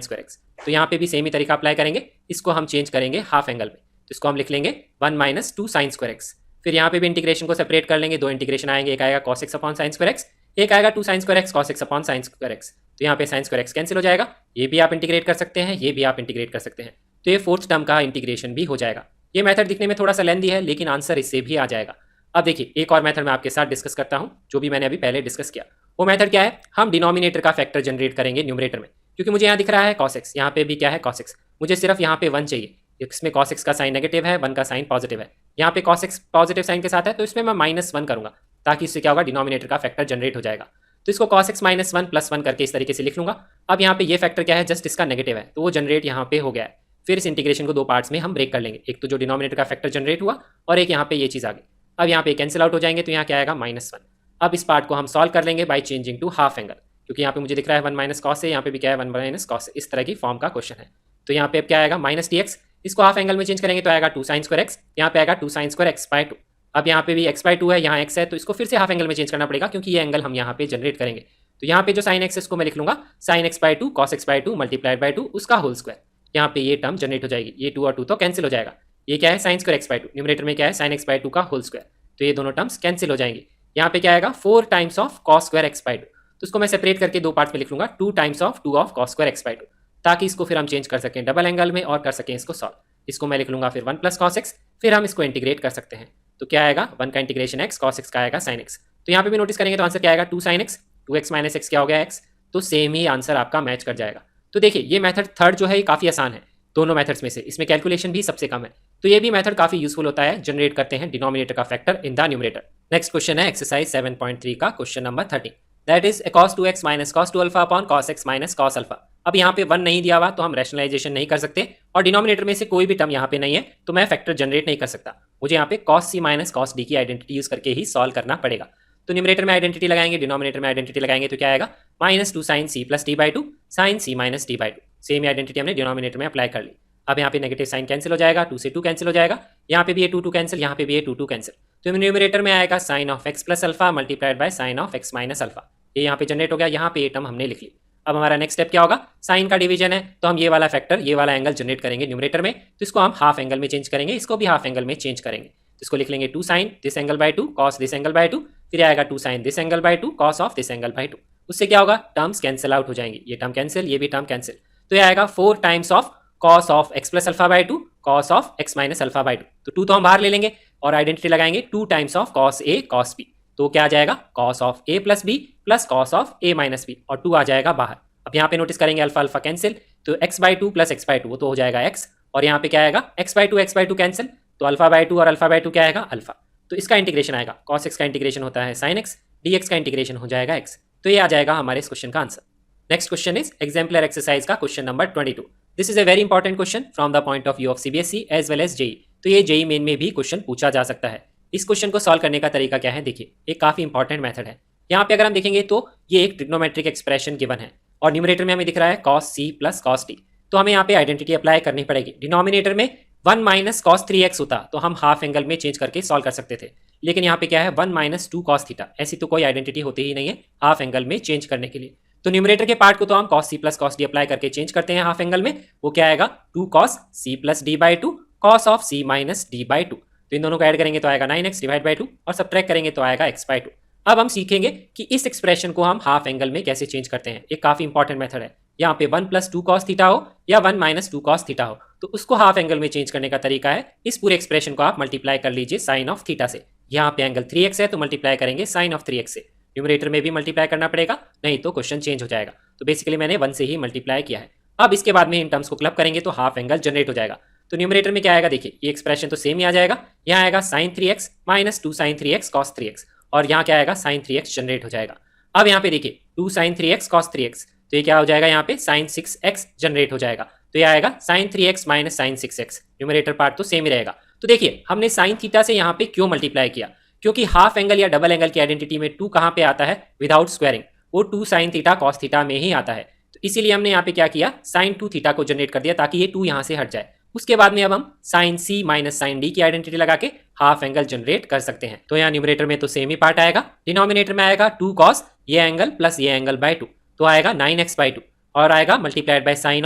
square x। तो यहाँ पे भी सेम ही तरीका अप्लाई करेंगे, इसको हम चेंज करेंगे हाफ एंगल में, तो इसको हम लिख लेंगे 1 माइनस 2 साइन स्क्वायर x। फिर यहाँ पे भी इंटीग्रेशन को सेपरेट कर लेंगे, दो इंटीग्रेशन आएंगे, एक आएगा cos x upon sine square x, एक आएगा 2 sign square x cos x upon sine square x। तो यहाँ पे साइन स्क्वायर x कैंसिल हो जाएगा, ये भी आप इंटीग्रेट कर सकते हैं, ये भी आप इंटीग्रेट कर सकते हैं, तो ये फोर्थ टर्म का इंटीग्रेशन भी हो जाएगा। ये मेथड दिखने में थोड़ा सा लेंदी है, लेकिन आंसर इससे भी आ जाएगा। अब देखिए एक और मेथड मैं आपके साथ डिस्कस करता हूँ, जो भी मैंने अभी पहले डिस्कस किया। वो मेथड क्या है, हम डिनोमिनेटर का फैक्टर जनरेट करेंगे न्यूमरेटर में, क्योंकि मुझे यहाँ दिख रहा है cos x, यहाँ पे भी क्या है cos x, मुझे सिर्फ यहाँ पे 1 चाहिए। इसमें cos x का साइन नेगेटिव है, 1 का साइन पॉजिटिव है, यहाँ पे cos x पॉजिटिव साइन के साथ है, तो इसमें मैं -1 करूंगा, ताकि इससे क्या होगा, डिनोमिनेटर का फैक्टर जनरेट हो जाएगा। तो इसको cos x -1 + 1 करके इस तरीके से लिख लूंगा। अब यहाँ पे ये फैक्टर क्या है, जस्ट इसका नेगेटिव है, तो वो जनरेट यहाँ पे हो गया है। फिर इस इंटीग्रेशन को दो पार्ट्स में हम ब्रेक कर लेंगे, एक तो जो डिनोमिनेटर का फैक्टर जनरेट हुआ, और एक यहाँ पे ये चीज़ आ गई। अब यहाँ पे कैंसिल आउट हो जाएंगे, तो यहाँ क्या आएगा -1। अब इस पार्ट को हम सॉल्व कर लेंगे by changing to half angle, क्योंकि यहाँ पे मुझे दिख रहा है 1 माइनस कॉस है, यहाँ पे भी क्या है 1 माइनस कॉस है, इस तरह की फॉर्म का क्वेश्चन है। तो यहाँ पे अब क्या आएगा -dx, इसको हाफ एंगल में चेंज करेंगे तो आएगा 2 साइन स्क्वायर x, यहाँ पे आएगा 2 साइन स्क्वायर x/2। अब यहाँ पे भी x/2 है, यहाँ x है, तो इसको फिर से हाफ एंगल में चेंज करना पड़ेगा, क्योंकि ये एंगल हम यहाँ पे जनरेट करेंगे। तो यहाँ पे जो साइन x है इसको मैं लिख लूंगा sign x/2 cos x/2 multiplied by 2 उसका होल स्क्वायर। यहाँ पे ये टर्म जनरेट हो जाएगी, ये 2 और 2 तो कैंसिल हो जाएगा। ये क्या है साइन स्क्वायर x/2, न्यूमरेटर में क्या है साइन x/2 का होल स्क्वायर, तो ये दोनों टर्म्स कैंसिल हो जाएंगे। यहाँ पे क्या आएगा 4 times of cos square x/2, तो इसको मैं सेपरेट करके दो पार्ट्स में लिख लूंगा 2 times of 2 of cos square x/2, ताकि इसको फिर हम चेंज कर सकें डबल एंगल में और कर सकें इसको सॉल्व। इसको मैं लिख लूंगा फिर 1 + cos x, फिर हम इसको इंटीग्रेट कर सकते हैं। तो क्या आएगा 1 का इंटीग्रेशन x, cos x का आएगा sin x। तो यहाँ पे भी नोटिस करेंगे तो आंसर क्या आएगा 2 sin x, 2x - x क्या हो गया x, तो सेम ही आंसर आपका मैच कर जाएगा। तो देखिए ये मेथड थर्ड जो है ये काफ़ी आसान है दोनों मेथड्स में से, इसमें कैलकुलेशन भी सबसे कम है, तो ये भी मेथड काफ़ी यूजफुल होता है, जनरेट करते हैं डिनोमिनेटर का factor in the numerator. Next question है एक्सरसाइज 7.3 का question number 13, that is cos 2x - cos 2 alpha upon cos x - cos alpha. अब यहाँ पे 1 नहीं दिया हुआ तो हम रैशनलाइजेशन नहीं कर सकते, और डिनोमिनेटर में से कोई भी टर्म यहाँ पे नहीं है, तो मैं फैक्टर जनरेट नहीं कर सकता। मुझे यहाँ पे cos c - cos d की आइडेंटिटी यूज करके ही सॉल्व करना पड़ेगा। तो न्यूमरेटर में आइडेंटिटी लगाएंगे, डिनोमिनेटर में आइडेंटिटी लगाएंगे, तो क्या आएगा -2 sin c + d/2 sin c - d/2। Same identity हमने डिनोमिनेटर में अप्लाई कर ली। अब यहाँ पे नेगेटिव साइन कैंसिल हो जाएगा, 2 से 2 कैंसिल हो जाएगा, यहाँ पे भी ये 2 कैंसिल, यहाँ पे भी ये 2 कैंसिल, तो न्यूमरेटर में आएगा sine of x + alpha multiplied by sine of x - alpha. ये यहाँ पे जनरेट हो गया, यहाँ पे ये टर्म हमने लिख ली। अब हमारा नेक्स्ट स्टेप क्या होगा, साइन का डिवीजन है, तो हम ये वाला फैक्टर, ये वाला एंगल जनरेट करेंगे न्यूमरेटर में, तो इसको हम हाफ एंगल में चेंज करेंगे, इसको भी हाफ एंगल में चेंज करेंगे। तो इसको लिख लेंगे 2 sine this angle by 2 cos this angle by 2, फिर आएगा 2 sine this angle by 2 cos of this angle by 2। उससे क्या होगा, टर्म्स कैंसिल आउट हो जाएंगे, ये टर्म कैंसिल, ये भी टर्म कैंसिल, तो ये आएगा 4 times of cos of x + alpha by 2 cos of x - alpha by 2। तो 2 तो हम बाहर ले लेंगे और आइडेंटिटी लगाएंगे 2 times of cos a cos b, तो क्या आ जाएगा cos of a + b + cos of a - b, और 2 आ जाएगा बाहर। अब यहाँ पे नोटिस करेंगे अल्फा अल्फा कैंसिल, तो x/2 + x/2 वो तो हो जाएगा x, और यहाँ पे क्या आएगा x/2 कैंसिल, तो अल्फा/2 और अल्फा/2 क्या आएगा अल्फा। तो इसका इंटीग्रेशन आएगा cos x का इंटीग्रेशन होता है sin x, dx का इंटीग्रेशन हो जाएगा x। तो ये आ जाएगा हमारे इस क्वेश्चन का answer. Next question is exemplar exercise का question number 22। This is a very important question from the point of view of CBSE as well as JEE. तो ये जेई मेन में भी क्वेश्चन पूछा जा सकता है। इस क्वेश्चन को सॉल्व करने का तरीका क्या है, देखिए एक काफी इंपॉर्टेंट मेथड है। यहाँ पे अगर हम देखेंगे तो ये एक ट्रिग्नोमेट्रिक एक्सप्रेशन गिवन है, और न्यूमरेटर में हमें दिख रहा है cos c + cos d, तो हमें यहाँ पे आइडेंटिटी अप्लाई करनी पड़ेगी। डिनोमिनेटर में 1 - cos 3x होता तो हम हाफ एंगल में चेंज करके सॉल्व कर सकते थे, लेकिन यहाँ पे क्या है 1 - 2 cos थीटा, ऐसी तो कोई आइडेंटिटी होती ही नहीं है हाफ एंगल में चेंज करने के लिए। तो न्यूमरेटर के पार्ट को तो हम cos c + cos d apply करके चेंज करते हैं हाफ एंगल में, वो क्या आएगा 2 cos c + d/2 cos of c - d/2। तो इन दोनों को ऐड करेंगे तो आएगा 9x / 2, और सब्ट्रैक्ट करेंगे तो आएगा x/2। अब हम सीखेंगे कि इस एक्सप्रेशन को हम हाफ एंगल में कैसे चेंज करते हैं। एक काफी इंपॉर्टेंट मेथड है, यहाँ पे 1 + 2 cos थीटा हो या 1 - 2 cos थीटा हो, तो उसको हाफ एंगल में चेंज करने का तरीका है इस पूरे एक्सप्रेशन को आप मल्टीप्लाई कर लीजिए साइन ऑफ थीटा से। यहाँ पे एंगल 3x है तो मल्टीप्लाई करेंगे साइन ऑफ 3x से, न्यूमरेटर में भी मल्टीप्लाई करना पड़ेगा, नहीं तो क्वेश्चन चेंज हो जाएगा। तो बेसिकली मैंने 1 से ही मल्टीप्लाई किया है। अब इसके बाद में इन टर्म्स को क्लब करेंगे तो हाफ एंगल जनरेट हो जाएगा। तो न्यूमरेटर में क्या आएगा, देखिए ये एक्सप्रेशन तो सेम ही आ जाएगा, यहाँ आएगा sin 3x - 2 sin 3x cos 3x, और यहाँ क्या आएगा sin 3x जनरेट हो जाएगा। अब यहाँ पे देखिए 2 sin 3x cos 3x, तो ये क्या हो जाएगा यहाँ पे sin 6x जनरेट हो जाएगा, तो ये आएगा sin 3x - sin 6x, numerator part तो सेम ही रहेगा। तो देखिए हमने sin थीटा से यहाँ पे क्यों मल्टीप्लाई किया, क्योंकि हाफ एंगल या डबल एंगल की आइडेंटिटी में 2 कहाँ पे आता है विदाउट स्क्वायरिंग, वो 2 sin थीटा cos थीटा में ही आता है। तो इसीलिए हमने यहाँ पे क्या किया sin 2 थीटा को जनरेट कर दिया ताकि ये 2 यहाँ से हट जाए। उसके बाद में अब हम साइन सी माइनस साइन डी की आइडेंटिटी लगा के हाफ एंगल जनरेट कर सकते हैं। तो यहाँ न्यूमरेटर में तो सेम ही पार्ट आएगा, डिनोमिनेटर में आएगा 2 cos ये एंगल प्लस ये एंगल बाय 2, तो आएगा 9x/2 और आएगा multiplied by sine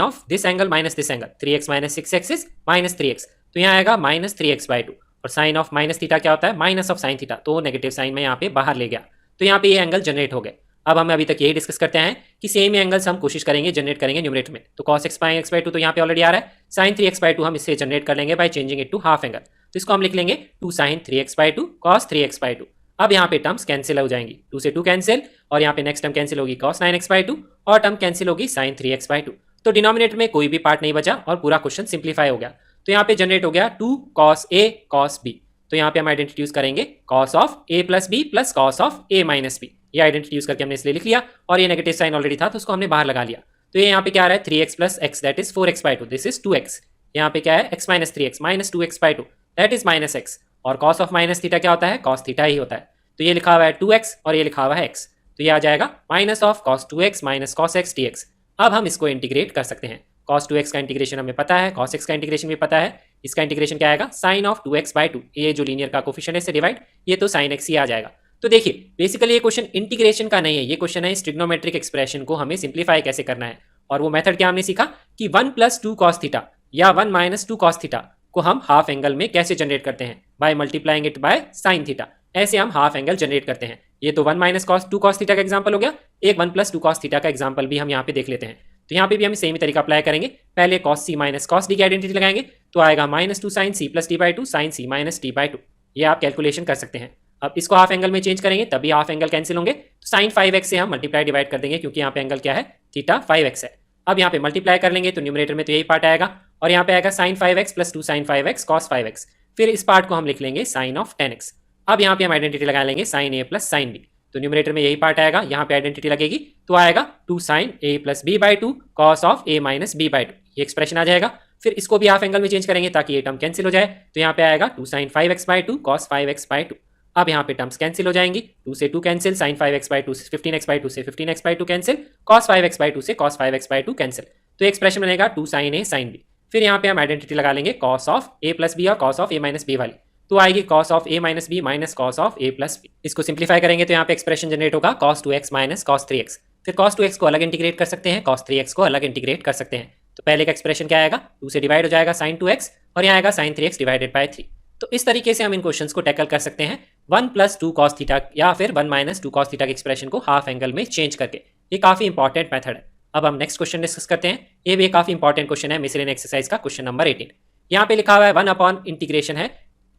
of this angle minus this angle 3x minus 6x is minus 3x, तो यहाँ आएगा माइनस 3x/2 और साइन ऑफ माइनस थीटा क्या होता है माइनस ऑफ साइन थीटा, तो नेगेटिव साइन में यहाँ पे बाहर ले गया, तो यहाँ पे ये एंगल जनरेट हो गए। अब हम अभी तक यही डिस्कस करते हैं कि सेम एंगल्स हम कोशिश करेंगे जनरेट करेंगे न्यूमरेटर में। तो cos x/2 तो यहाँ पे ऑलरेडी आ रहा है, sin 3x/2 हम इससे जनरेट कर लेंगे by changing it to half angle, तो इसको हम लिख लेंगे 2 sin 3x/2 cos 3x/2। अब यहाँ पे टर्म्स कैंसिल हो जाएंगी, 2 से 2 कैंसिल और यहाँ पे नेक्स्ट टर्म कैंसिल होगी cos 9x/2 और टर्म कैंसिल होगी sin 3x/2। तो डिनोमिनेटर में कोई भी पार्ट नहीं बचा और पूरा क्वेश्चन सिंप्लीफाई हो गया। तो यहाँ पे जनरेट हो गया 2 cos a cos b, तो यहाँ पे हम आइडेंटिटी यूज करेंगे cos of a plus b plus cos of a minus b, ये आइडेंटिटी यूज करके हमने इसलिए लिख लिया और ये नेगेटिव साइन ऑलरेडी था तो उसको हमने बाहर लगा लिया। तो ये यहाँ पे क्या आ रहा है 3x plus x that is 4x/2, this is 2x, यहाँ पे क्या है x minus 3x minus 2x/2 that is minus x, और cos ऑफ माइनस थीटा क्या होता है cos थीटा ही होता है, तो ये लिखा हुआ है 2x और ये लिखा हुआ है x, तो ये आ जाएगा minus of cos 2x minus cos x dx। अब हम इसको इंटीग्रेट कर सकते हैं, cos 2x का इंटीग्रेशन हमें पता है, cos x का इंटीग्रेशन भी पता है, इसका इंटीग्रेशन क्या आएगा sin ऑफ 2x/2, ये जो लीनियर का कोफिशिएंट है इससे डिवाइड, ये तो sin x ही आ जाएगा। तो देखिए बेसिकली ये क्वेश्चन इंटीग्रेशन का नहीं है, ये क्वेश्चन है इस ट्रिग्नोमेट्रिक एक्सप्रेशन को हमें सिंप्लीफाई कैसे करना है, और वो मेथड क्या हमने सीखा कि 1 + 2 cos थीटा या 1 - 2 cos थीटा को हम हाफ एंगल में कैसे जनरेट करते हैं, by multiplying it by sin theta, ऐसे हम हाफ एंगल जनरेट करते हैं। ये तो 1 - 2 cos थीटा का एग्जांपल हो गया, एक 1 + 2 cos थीटा का एग्जांपल भी हम यहाँ पे देख लेते हैं। तो यहाँ पे भी हम सेम ही तरीका अप्लाई करेंगे, पहले cos c minus cos d की आइडेंटिटी लगाएंगे, तो आएगा -2 sin c + d/2 sin c - d/2, ये आप कैलकुलेशन कर सकते हैं। अब इसको हाफ एंगल में चेंज करेंगे तभी हाफ एंगल कैंसिल होंगे, तो sin 5x से हम मल्टीप्लाई डिवाइड कर देंगे क्योंकि यहाँ पे एंगल क्या है थीटा 5x है। अब यहाँ पे मल्टीप्लाई कर लेंगे तो न्यूमरेटर में तो यही पार्ट आएगा और यहाँ पे आएगा sin 5x + 2 sin 5x cos 5x, फिर इस पार्ट को हम लिख लेंगे sin ऑफ 10x। अब यहाँ पे हम आइडेंटिटी लगा लेंगे sin a + sin b, तो न्यूमरेटर में यही पार्ट आएगा, यहाँ पे आइडेंटिटी लगेगी तो आएगा 2 sin a + b/2 cos of a - b/2, ये एक्सप्रेशन आ जाएगा। फिर इसको भी हाफ एंगल में चेंज करेंगे ताकि ये टर्म कैंसिल हो जाए, तो यहाँ पे आएगा 2 sin 5x/2 cos 5x/2। अब यहाँ पे टर्म्स कैंसिल हो जाएंगी, 2 से 2 कैंसिल, sin 5x/2 से 15x/2 से 15x/2 कैंसिल, cos 5x/2 से cos 5x/2 कैंसिल, तो एक्सप्रेशन बनेगा 2 sin a sin b। फिर यहाँ पे हम आइडेंटिटी लगा लेंगे cos ऑफ a + b और cos ऑफ a - b वाली, तो आएगी cos of a - b minus cos of a + b। इसको सिंप्लीफाई करेंगे तो यहाँ पे एक्सप्रेशन जनरेट होगा cos 2x minus cos 3x, फिर cos 2x को अलग इंटीग्रेट कर सकते हैं, cos 3x को अलग इंटीग्रेट कर सकते हैं। तो पहले का एक्सप्रेशन क्या आएगा 2 से डिवाइड हो जाएगा sin 2x और यहाँ आएगा sin 3x डिवाइडेड बाय 3। तो इस तरीके से हम इन क्वेश्चंस को टैकल कर सकते हैं 1 + 2 cos थीटा या फिर 1 - 2 cos थीटा के एक्सप्रेशन को हाफ एंगल में चेंज करके, ये काफी इंपॉर्टेंट मेथड है। अब हम नेक्स्ट क्वेश्चन डिस्कस करते हैं, ये भी काफी इंपॉर्टेंट क्वेश्चन है मिसलेनियस एक्सरसाइज का क्वेश्चन नंबर 18। यहाँ पे लिखा हुआ है 1 इंटीग्रेशन है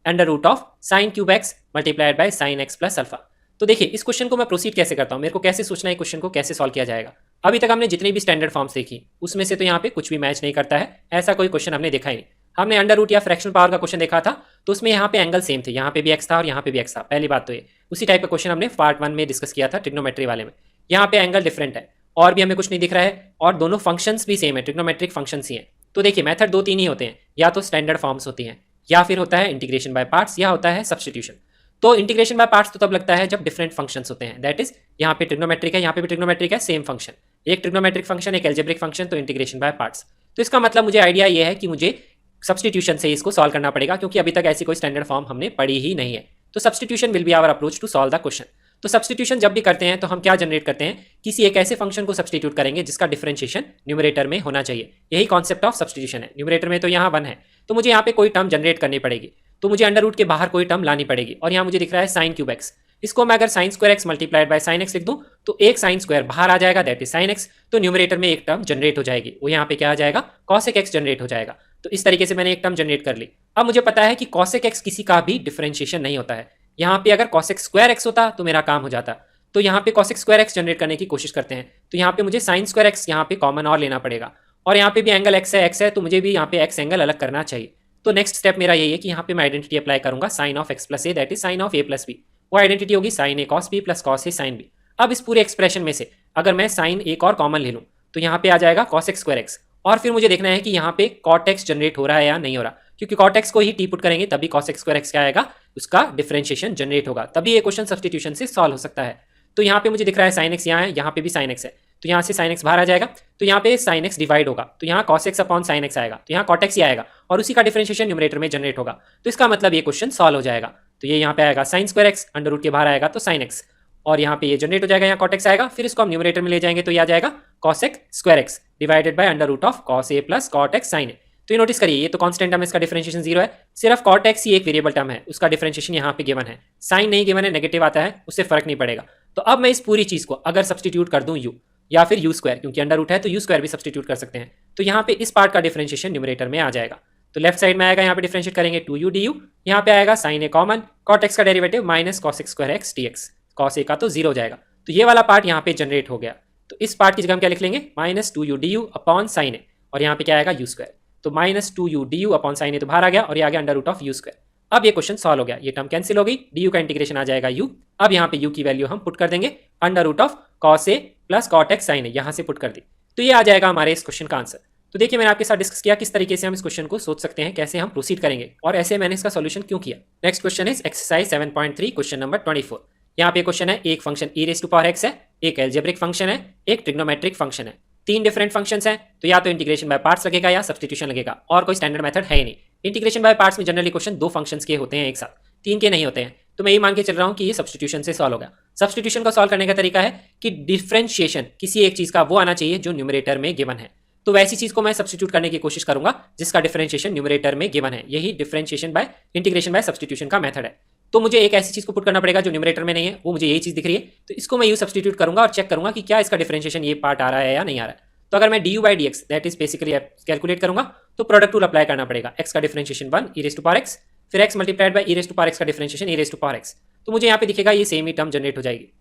√of sin³ x multiplied bye sin x + alpha. तो देखिए इस क्वेश्चन को मैं प्रोसीड कैसे करता हूँ, मेरे को कैसे सोचना है क्वेश्चन को कैसे सॉल्व किया जाएगा। अभी तक हमने जितनी भी स्टैंडर्ड फॉर्म्स देखी उसमें से तो यहाँ पे कुछ भी मैच नहीं करता है, ऐसा कोई क्वेश्चन हमने देखा ही नहीं। हमने √ या फ्रैक्शनल पावर का क्वेश्चन देखा था तो उसमें यहाँ पे एंगल सेम थे, यहाँ पे भी x था और यहाँ पे भी x था, पहली बात तो ये। उसी टाइप का क्वेश्चन हमने पार्ट 1 में डिस्कस किया था ट्रिग्नोमेट्री वाले में, यहाँ पे एंगल डिफरेंट है और भी हमें कुछ नहीं दिख रहा है और दोनों फंक्शंस भी सेम है, ट्रिग्नोमेट्रिक फंक्शंस ही हैं। तो देखिए मेथड 2-3 ही होते हैं, या तो स्टैंडर्ड फॉर्म्स होती हैं या फिर होता है इंटीग्रेशन बाय पार्ट्स या होता है सब्स्टिट्यूशन। तो इंटीग्रेशन बाय पार्ट्स तो तब लगता है जब डिफरेंट फंक्शंस होते हैं, दैट इज यहाँ पे ट्रिग्नोमेट्रिक है, यहाँ पे भी ट्रिग्नोमेट्रिक है, सेम फंक्शन, एक ट्रिग्नोमेट्रिक फंक्शन एक एल्जेब्रिक फंक्शन, तो इंटीग्रेशन बाय पार्ट्स। तो इसका मतलब मुझे आइडिया ये है कि मुझे सब्स्टिट्यूशन से इसको सॉल्व करना पड़ेगा क्योंकि अभी तक ऐसी कोई स्टैंडर्ड फॉर्म हमने पढ़ी ही नहीं है। तो substitution will be our approach to solve the question. तो सब्स्टिट्यूशन जब भी करते हैं तो हम क्या जनरेट करते हैं, किसी एक ऐसे फंक्शन को सब्स्टिट्यूट करेंगे जिसका डिफरेंशिएशन न्यूमरेटर में होना चाहिए, यही कॉन्सेप्ट ऑफ सब्स्टिट्यूशन है। न्यूमरेटर में तो यहाँ 1 है तो मुझे यहाँ पे कोई टर्म जनरेट करनी पड़ेगी, तो मुझे √ के बाहर कोई टर्म लानी पड़ेगी और यहाँ मुझे दिख रहा है sin³ x, इसको मैं अगर sin² x multiplied bye sin x लिख दूं तो एक sin² बाहर आ जाएगा दैट इज sin x, तो न्यूमरेटर में एक टर्म जनरेट हो जाएगी, वो यहाँ पे क्या आ जाएगा cosec x जनरेट हो जाएगा। तो इस तरीके से मैंने एक टर्म जनरेट कर ली। अब मुझे पता है कि cosec x किसी का भी डिफरेंशिएशन नहीं होता है, यहाँ पे अगर cosec² x होता तो मेरा काम हो जाता। तो यहाँ पे cosec² x जनरेट करने की कोशिश करते हैं, तो यहाँ पे मुझे sin² x यहाँ पे कॉमन और लेना पड़ेगा और यहाँ पे भी एंगल x है तो मुझे भी यहाँ पे x एंगल अलग करना चाहिए। तो नेक्स्ट स्टेप मेरा यही है कि यहाँ पे मैं आइडेंटिटी अप्लाई करूंगा sin of x + a that is sin of a + b, वो आइडेंटिटी होगी sin a cos b + cos a sin b। अब इस पूरे एक्सप्रेशन में से अगर मैं sin एक और कॉमन ले लूँ तो यहाँ पे आ जाएगा cosec² x और फिर मुझे देखना है कि यहाँ पे cot x जनरेट हो रहा है या नहीं हो रहा, क्योंकि cot x को ही टी पुट करेंगे तभी cosec² x क्या आएगा, उसका डिफरेंशिएशन जनरेट होगा, तभी ये क्वेश्चन सब्स्टिट्यूशन से सॉल्व हो सकता है। तो यहाँ पे मुझे दिख रहा है sin x यहाँ है, यहाँ पे भी sin x है, तो यहाँ से sin x बाहर आ जाएगा, तो यहाँ पे sin x डिवाइड होगा तो यहाँ cos x upon sin x आएगा, तो यहाँ cot x ही आएगा और उसी का डिफरेंशिएशन न्यूमरेटर में जनरेट होगा। तो इसका मतलब ये क्वेश्चन सॉल्व हो जाएगा। तो ये यहाँ पे आएगा sine square x, under root के बाहर आएगा तो साइन एक्स, और यहाँ पे ये जनरेट हो जाएगा, यहाँ कॉट एक्स आएगा, फिर इसको हम न्यूमरेटर में ले जाएंगे तो ये आ जाएगा cos x square x divided by under root of cos A plus cot x sine A. तो ये नोटिस करिए, ये तो कांस्टेंट टर्म है, इसका डिफरेंशिएशन 0 है, सिर्फ कॉट एक्स ही एक वेरिएबल टर्म है, उसका डिफरेंशिएशन यहाँ पे गिवन है, साइन नहीं गिवन है, नेगेटिव आता है, उससे फर्क नहीं पड़ेगा। तो अब मैं इस पूरी चीज को अगर सब्सटीट्यूट कर दूं यू या फिर यू स्क्वायर, क्योंकि अंडर रूट है तो यू स्क्वायर भी सब्सटीट्यूट कर सकते हैं, तो यहाँ पे इस पार्ट का डिफरेंशिएशन न्यूमरेटर में आ जाएगा। तो लेफ्ट साइड में आएगा, यहाँ पे डिफरेंशिएट करेंगे 2u du, यहाँ पे आएगा sine A common, cot x का derivative minus cos x square x dx, cos A का तो 0 हो जाएगा। तो ये वाला पार्ट यहाँ पे जनरेट हो गया। तो इस पार्ट की जगह हम क्या लिख लेंगे, minus 2u du upon sine A, और यहाँ पे क्या आएगा यू स्क्वायर, तो minus 2u du upon sine A तो बाहर आ गया, और ये आ गया under root of U square. अब ये क्वेश्चन सॉल्व हो गया, ये टर्म कैंसिल हो गई, du का इंटीग्रेशन आ जाएगा u। अब यहाँ पे u की वैल्यू हम पुट कर देंगे under root of cos A plus cot x sine A, यहाँ से पुट कर दी, तो ये आ जाएगा हमारे इस क्वेश्चन का आंसर। तो देखिए मैंने आपके साथ डिस्कस किया किस तरीके से हम इस क्वेश्चन को सोच सकते हैं, कैसे हम प्रोसीड करेंगे, और ऐसे मैंने इसका सॉल्यूशन क्यों किया। Next question is exercise 7.3 question number 24। यहाँ पे क्वेश्चन है, एक function e raise to power x है, एक एल्जेब्रिक फंक्शन है, एक ट्रिग्नोमेट्रिक फंक्शन है, तीन डिफरेंट फंक्शंस हैं, तो या तो इंटीग्रेशन बाय पार्ट्स लगेगा या सब्स्टिट्यूशन लगेगा, और कोई स्टैंडर्ड मेथड है ही नहीं। इंटीग्रेशन बाय पार्ट्स में जनरली क्वेश्चन दो फंक्शंस के होते हैं एक साथ, तीन के नहीं होते हैं, तो मैं ये मान के चल रहा हूँ कि ये सब्स्टिट्यूशन से सॉल्व होगा। सब्स्टिट्यूशन को सॉल्व करने का तरीका है कि डिफरेंशिएशन किसी एक चीज का वो आना चाहिए जो न्यूमरेटर में गिवन है, तो वैसी चीज को मैं सब्स्टिट्यूट करने की कोशिश करूंगा जिसका डिफरेंशिएशन न्यूमरेटर में गिवन है, यही differentiation bye integration by substitution का मेथड है। तो मुझे एक ऐसी चीज को पुट करना पड़ेगा जो न्यूमरेटर में नहीं है, वो मुझे यही चीज दिख रही है, तो इसको मैं यू सब्स्टिट्यूट करूंगा और चेक करूंगा कि क्या इसका डिफरेंशिएशन ये पार्ट आ रहा है या नहीं आ रहा है। तो अगर मैं du by dx that is basically calculate करूंगा तो प्रोडक्ट रूल अप्लाई करना पड़ेगा, x का differentiation 1 e raise to power x, फिर x multiplied by e raise to power x का differentiation e raise to power x, तो मुझे यहाँ पे दिखेगा ये सेम ही टर्म जनरेट हो जाएगी,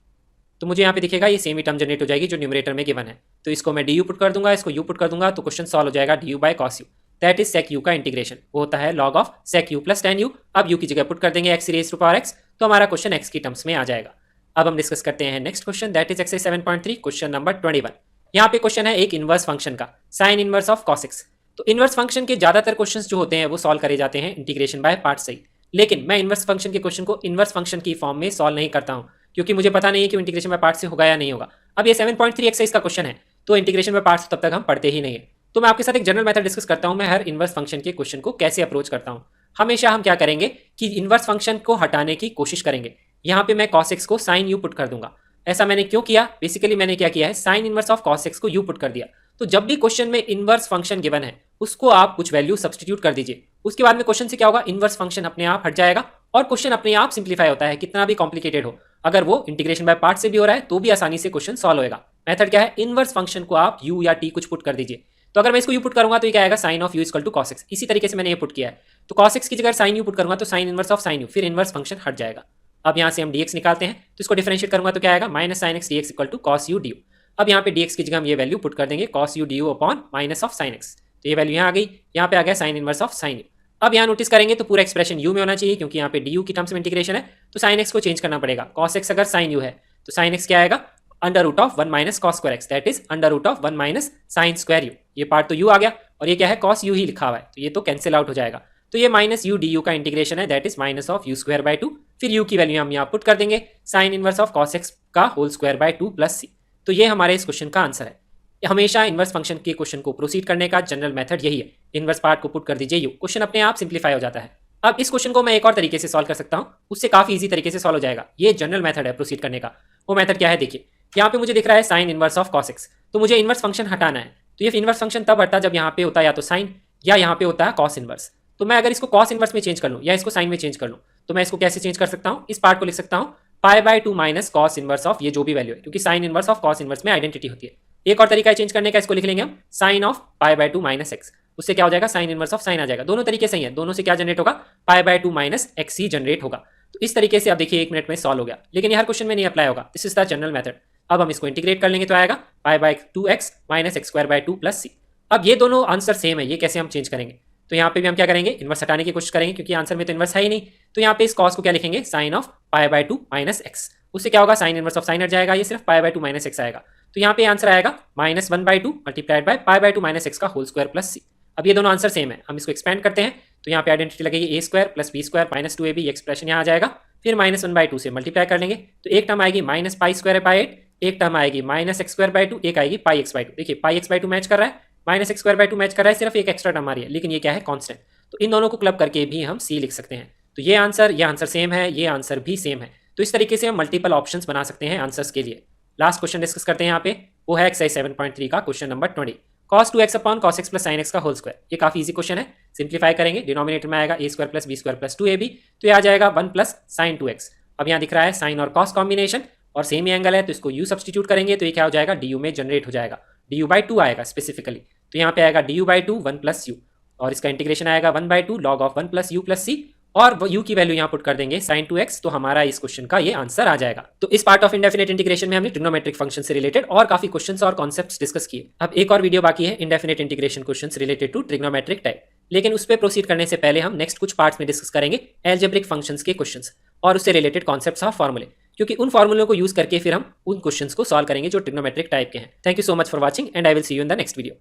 तो मुझे यहाँ पे दिखेगा ये सेम ही टर्म जनरेट हो जाएगी जो न्यूमरेटर में गिवन है। तो इसको मैं du पुट कर दूंगा, इसको u पुट कर दूंगा, तो क्वेश्चन सॉल्व हो जाएगा du by cos u that is sec u का इंटीग्रेशन, वो होता है log of sec u plus tan u। अब u की जगह पुट कर देंगे x raise to power x, तो हमारा क्वेश्चन x की टर्म्स में आ जाएगा। अब हम डिस्कस करते हैं next question that is exercise 7.3 question number 21। यहाँ पे क्वेश्चन है एक इनवर्स फंक्शन का, sign inverse of cos x। तो इनवर्स फंक्शन के ज्यादातर क्वेश्चंस जो होते हैं वो सॉल्व करे जाते हैं इंटीग्रेशन बाय पार्ट से ही, लेकिन मैं इनवर्स फंक्शन के क्वेश्चन को इनवर्स फंक्शन की फॉर्म में सॉल्व नहीं करता हूँ, क्योंकि मुझे पता नहीं है कि इंटीग्रेशन बाय पार्ट से होगा या नहीं होगा। अब ये 7.3 एक्सरसाइज का क्वेश्चन है, तो इंटीग्रेशन बाय पार्ट्स तब तक हम पढ़ते ही नहीं है, तो मैं आपके साथ एक जनरल मेथड डिस्कस करता हूँ, मैं हर इनवर्स फंक्शन के क्वेश्चन को कैसे अप्रोच करता हूँ। हमेशा हम क्या करेंगे कि इनवर्स फंक्शन को हटाने की कोशिश करेंगे। यहाँ पे मैं cos x को sin u पुट कर दूंगा। ऐसा मैंने क्यों किया, बेसिकली मैंने क्या किया है, sign inverse of cos x को u पुट कर दिया। तो जब भी क्वेश्चन में इनवर्स फंक्शन गिवन है उसको आप कुछ वैल्यू सब्स्टिट्यूट कर दीजिए, उसके बाद में क्वेश्चन से क्या होगा, इनवर्स फंक्शन अपने आप हट जाएगा और क्वेश्चन अपने आप सिंप्लीफाई होता है, कितना भी कॉम्प्लिकेटेड हो। अगर वो इंटीग्रेशन बाय पार्ट से भी हो रहा है तो भी आसानी से क्वेश्चन सॉल्व होगा। मेथड क्या है, इनवर्स फंक्शन को आप u या t कुछ पुट कर दीजिए। तो अगर मैं इसको u पुट करूंगा तो ये क्या आएगा, sine of u equal to cos x। इसी तरीके से मैंने ये पुट किया है, तो cos x की जगह साइन u पुट करूंगा तो sign inverse of sign u, फिर इनवर्स फंक्शन हट जाएगा। अब यहाँ से हम dx निकालते हैं, तो इसको डिफरेंशिएट करूंगा तो क्या आएगा, minus sine x dx equal to cos u du। अब यहाँ पे dx की जगह हम ये वैल्यू पुट कर देंगे cos u du upon minus of sine x, तो ये वैल्यू यहाँ आ गई, यहाँ पे आ गया sign inverse of sign u। अब यहाँ नोटिस करेंगे तो पूरा एक्सप्रेशन u में होना चाहिए, क्योंकि यहाँ पे du की टर्म्स में इंटीग्रेशन है, तो साइन x को चेंज करना पड़ेगा। cos x अगर साइन u है तो साइन x क्या आएगा, under root of 1 minus cos square x that is under root of 1 minus sine square u. ये पार्ट तो u आ गया और ये क्या है, cos u ही लिखा हुआ है, तो ये तो कैंसिल आउट हो जाएगा। तो ये माइनस u du का इंटीग्रेशन है that is minus of u square by 2, फिर u की वैल्यू हम यहाँ पुट कर देंगे sine inverse of cos x का whole square by 2 plus c। तो ये हमारे इस क्वेश्चन का आंसर है। हमेशा इनवर्स फंक्शन के क्वेश्चन को प्रोसीड करने का जनरल मेथड यही है, इनवर्स पार्ट को पुट कर दीजिए u, क्वेश्चन अपने आप सिंप्लीफाई हो जाता है। अब इस क्वेश्चन को मैं एक और तरीके से सॉल्व कर सकता हूँ, उससे काफी इजी तरीके से सॉल्व हो जाएगा। ये जनरल मेथड है प्रोसीड करने का। वो मेथड क्या है, देखिए यहाँ पे मुझे दिख रहा है sign inverse of cos x, तो मुझे इनवर्स फंक्शन हटाना है। तो ये इनवर्स फंक्शन तब हटता है जब यहाँ पे होता है या तो साइन या यहाँ पे होता है cos इनवर्स। तो मैं अगर इसको cos इनवर्स में चेंज कर लूँ या इसको साइन में चेंज कर लूँ, तो मैं इसको कैसे चेंज कर सकता हूँ, इस पार्ट को लिख सकता हूँ पाई by 2 minus cos inverse of ये जो भी वैल्यू है, क्योंकि sign inverse of cos inverse में आइडेंटिटी होती है। एक और तरीका है चेंज करने का, इसको लिख लेंगे हम sine of pi by 2 minus x, उससे क्या हो जाएगा, साइन इनवर्स ऑफ साइन आ जाएगा। दोनों तरीके सही है, दोनों से क्या जनरेट होगा, पाई by 2 minus x he generate होगा। तो इस तरीके से आप देखिए 1 मिनट में सॉल्व हो गया, लेकिन ये हर क्वेश्चन में नहीं अप्लाई होगा, this is the general method. अब हम इसको इंटीग्रेट कर लेंगे तो आएगा pi by 2x minus x square by 2 plus C. अब ये दोनों आंसर सेम है, ये कैसे हम चेंज करेंगे, तो यहाँ पे भी हम क्या करेंगे, इनवर्स हटाने की कोशिश करेंगे, क्योंकि आंसर में तो इनवर्स है ही नहीं। तो यहाँ पे इस कॉस को क्या लिखेंगे, sine of pi by 2 minus x, उससे क्या होगा, साइन इनवर्स ऑफ साइन हट जाएगा, ये सिर्फ पाई बाय 2 माइनस एक्स आएगा। तो यहाँ पे आंसर आएगा minus 1/2 multiplied by pi by 2 minus x का होल स्क्वायर प्लस सी। अब ये दोनों आंसर सेम है, हम इसको एक्सपेंड करते हैं, तो यहाँ पे आइडेंटिटी लगेगी A square plus B square minus 2ab, ये एक्सप्रेशन यहाँ आ जाएगा। फिर माइनस 1/2 से मल्टीप्लाई कर लेंगे, तो एक टर्म आएगी माइनस पाई स्क्वायर बाय 8, एक टर्म आएगी माइनस एक्स स्क्वायर बाय 2, एक आएगी पाई एक्स बाय 2। देखिए पाई एक्स बाय 2 मैच कर रहा है, minus x square by 2 match कर रहा है, सिर्फ एक एक्स्ट्रा टर्म आ रही है, लेकिन ये क्या है, कांस्टेंट। तो इन दोनों को क्लब करके भी हम सी लिख सकते हैं। तो ये आंसर सेम है, ये आंसर भी सेम है। तो इस तरीके से हम मल्टीपल ऑप्शंस बना सकते हैं आंसर्स के लिए। लास्ट क्वेश्चन डिस्कस करते हैं यहाँ पे, वो है एक्सरसाइज 7.3 का question number 20। cos 2x upon cos x plus sin x का होल स्क्वायर। ये काफी इजी क्वेश्चन है, सिंप्लीफाई करेंगे, डिनोमिनेटर में आएगा a square plus B square plus 2ab, तो ये आ जाएगा 1 प्लस साइन 2x। अब यहाँ दिख रहा है साइन और cos कॉम्बिनेशन और सेम ही एंगल है, तो इसको u सब्सटीट्यूट करेंगे तो ये क्या हो जाएगा, du में जनरेट हो जाएगा, du/2 आएगा स्पेसिफिकली। तो यहाँ पे आएगा du/2 1 प्लस u और इसका इंटीग्रेशन आएगा 1/2 log of 1 plus u plus c और u की वैल्यू यहाँ पुट कर देंगे sin 2x, तो हमारा इस क्वेश्चन का ये आंसर आ जाएगा। तो इस पार्ट ऑफ इंडेफिनेट इंटीग्रेशन में हमने ट्रिग्नोमेट्रिक फंक्शन से रिलेटेड और काफी क्वेश्चंस और कॉन्सेप्ट्स डिस्कस किए। अब एक और वीडियो बाकी है indefinite integration questions related to trigonometric type, लेकिन उस पर प्रोसीड करने से पहले हम नेक्स्ट कुछ पार्ट्स में डिस्कस करेंगे एल्जेब्रिक फंक्शंस के क्वेश्चंस और उससे रिलेटेड कॉन्सेप्ट्स ऑफ फॉर्मूले, क्योंकि उन फॉर्मूलों को यूज करके फिर हम उन क्वेश्चंस को सॉल्व करेंगे जो ट्रिग्नोमेट्रिक टाइप के हैं। Thank you so much for watching and I will see you in the next video.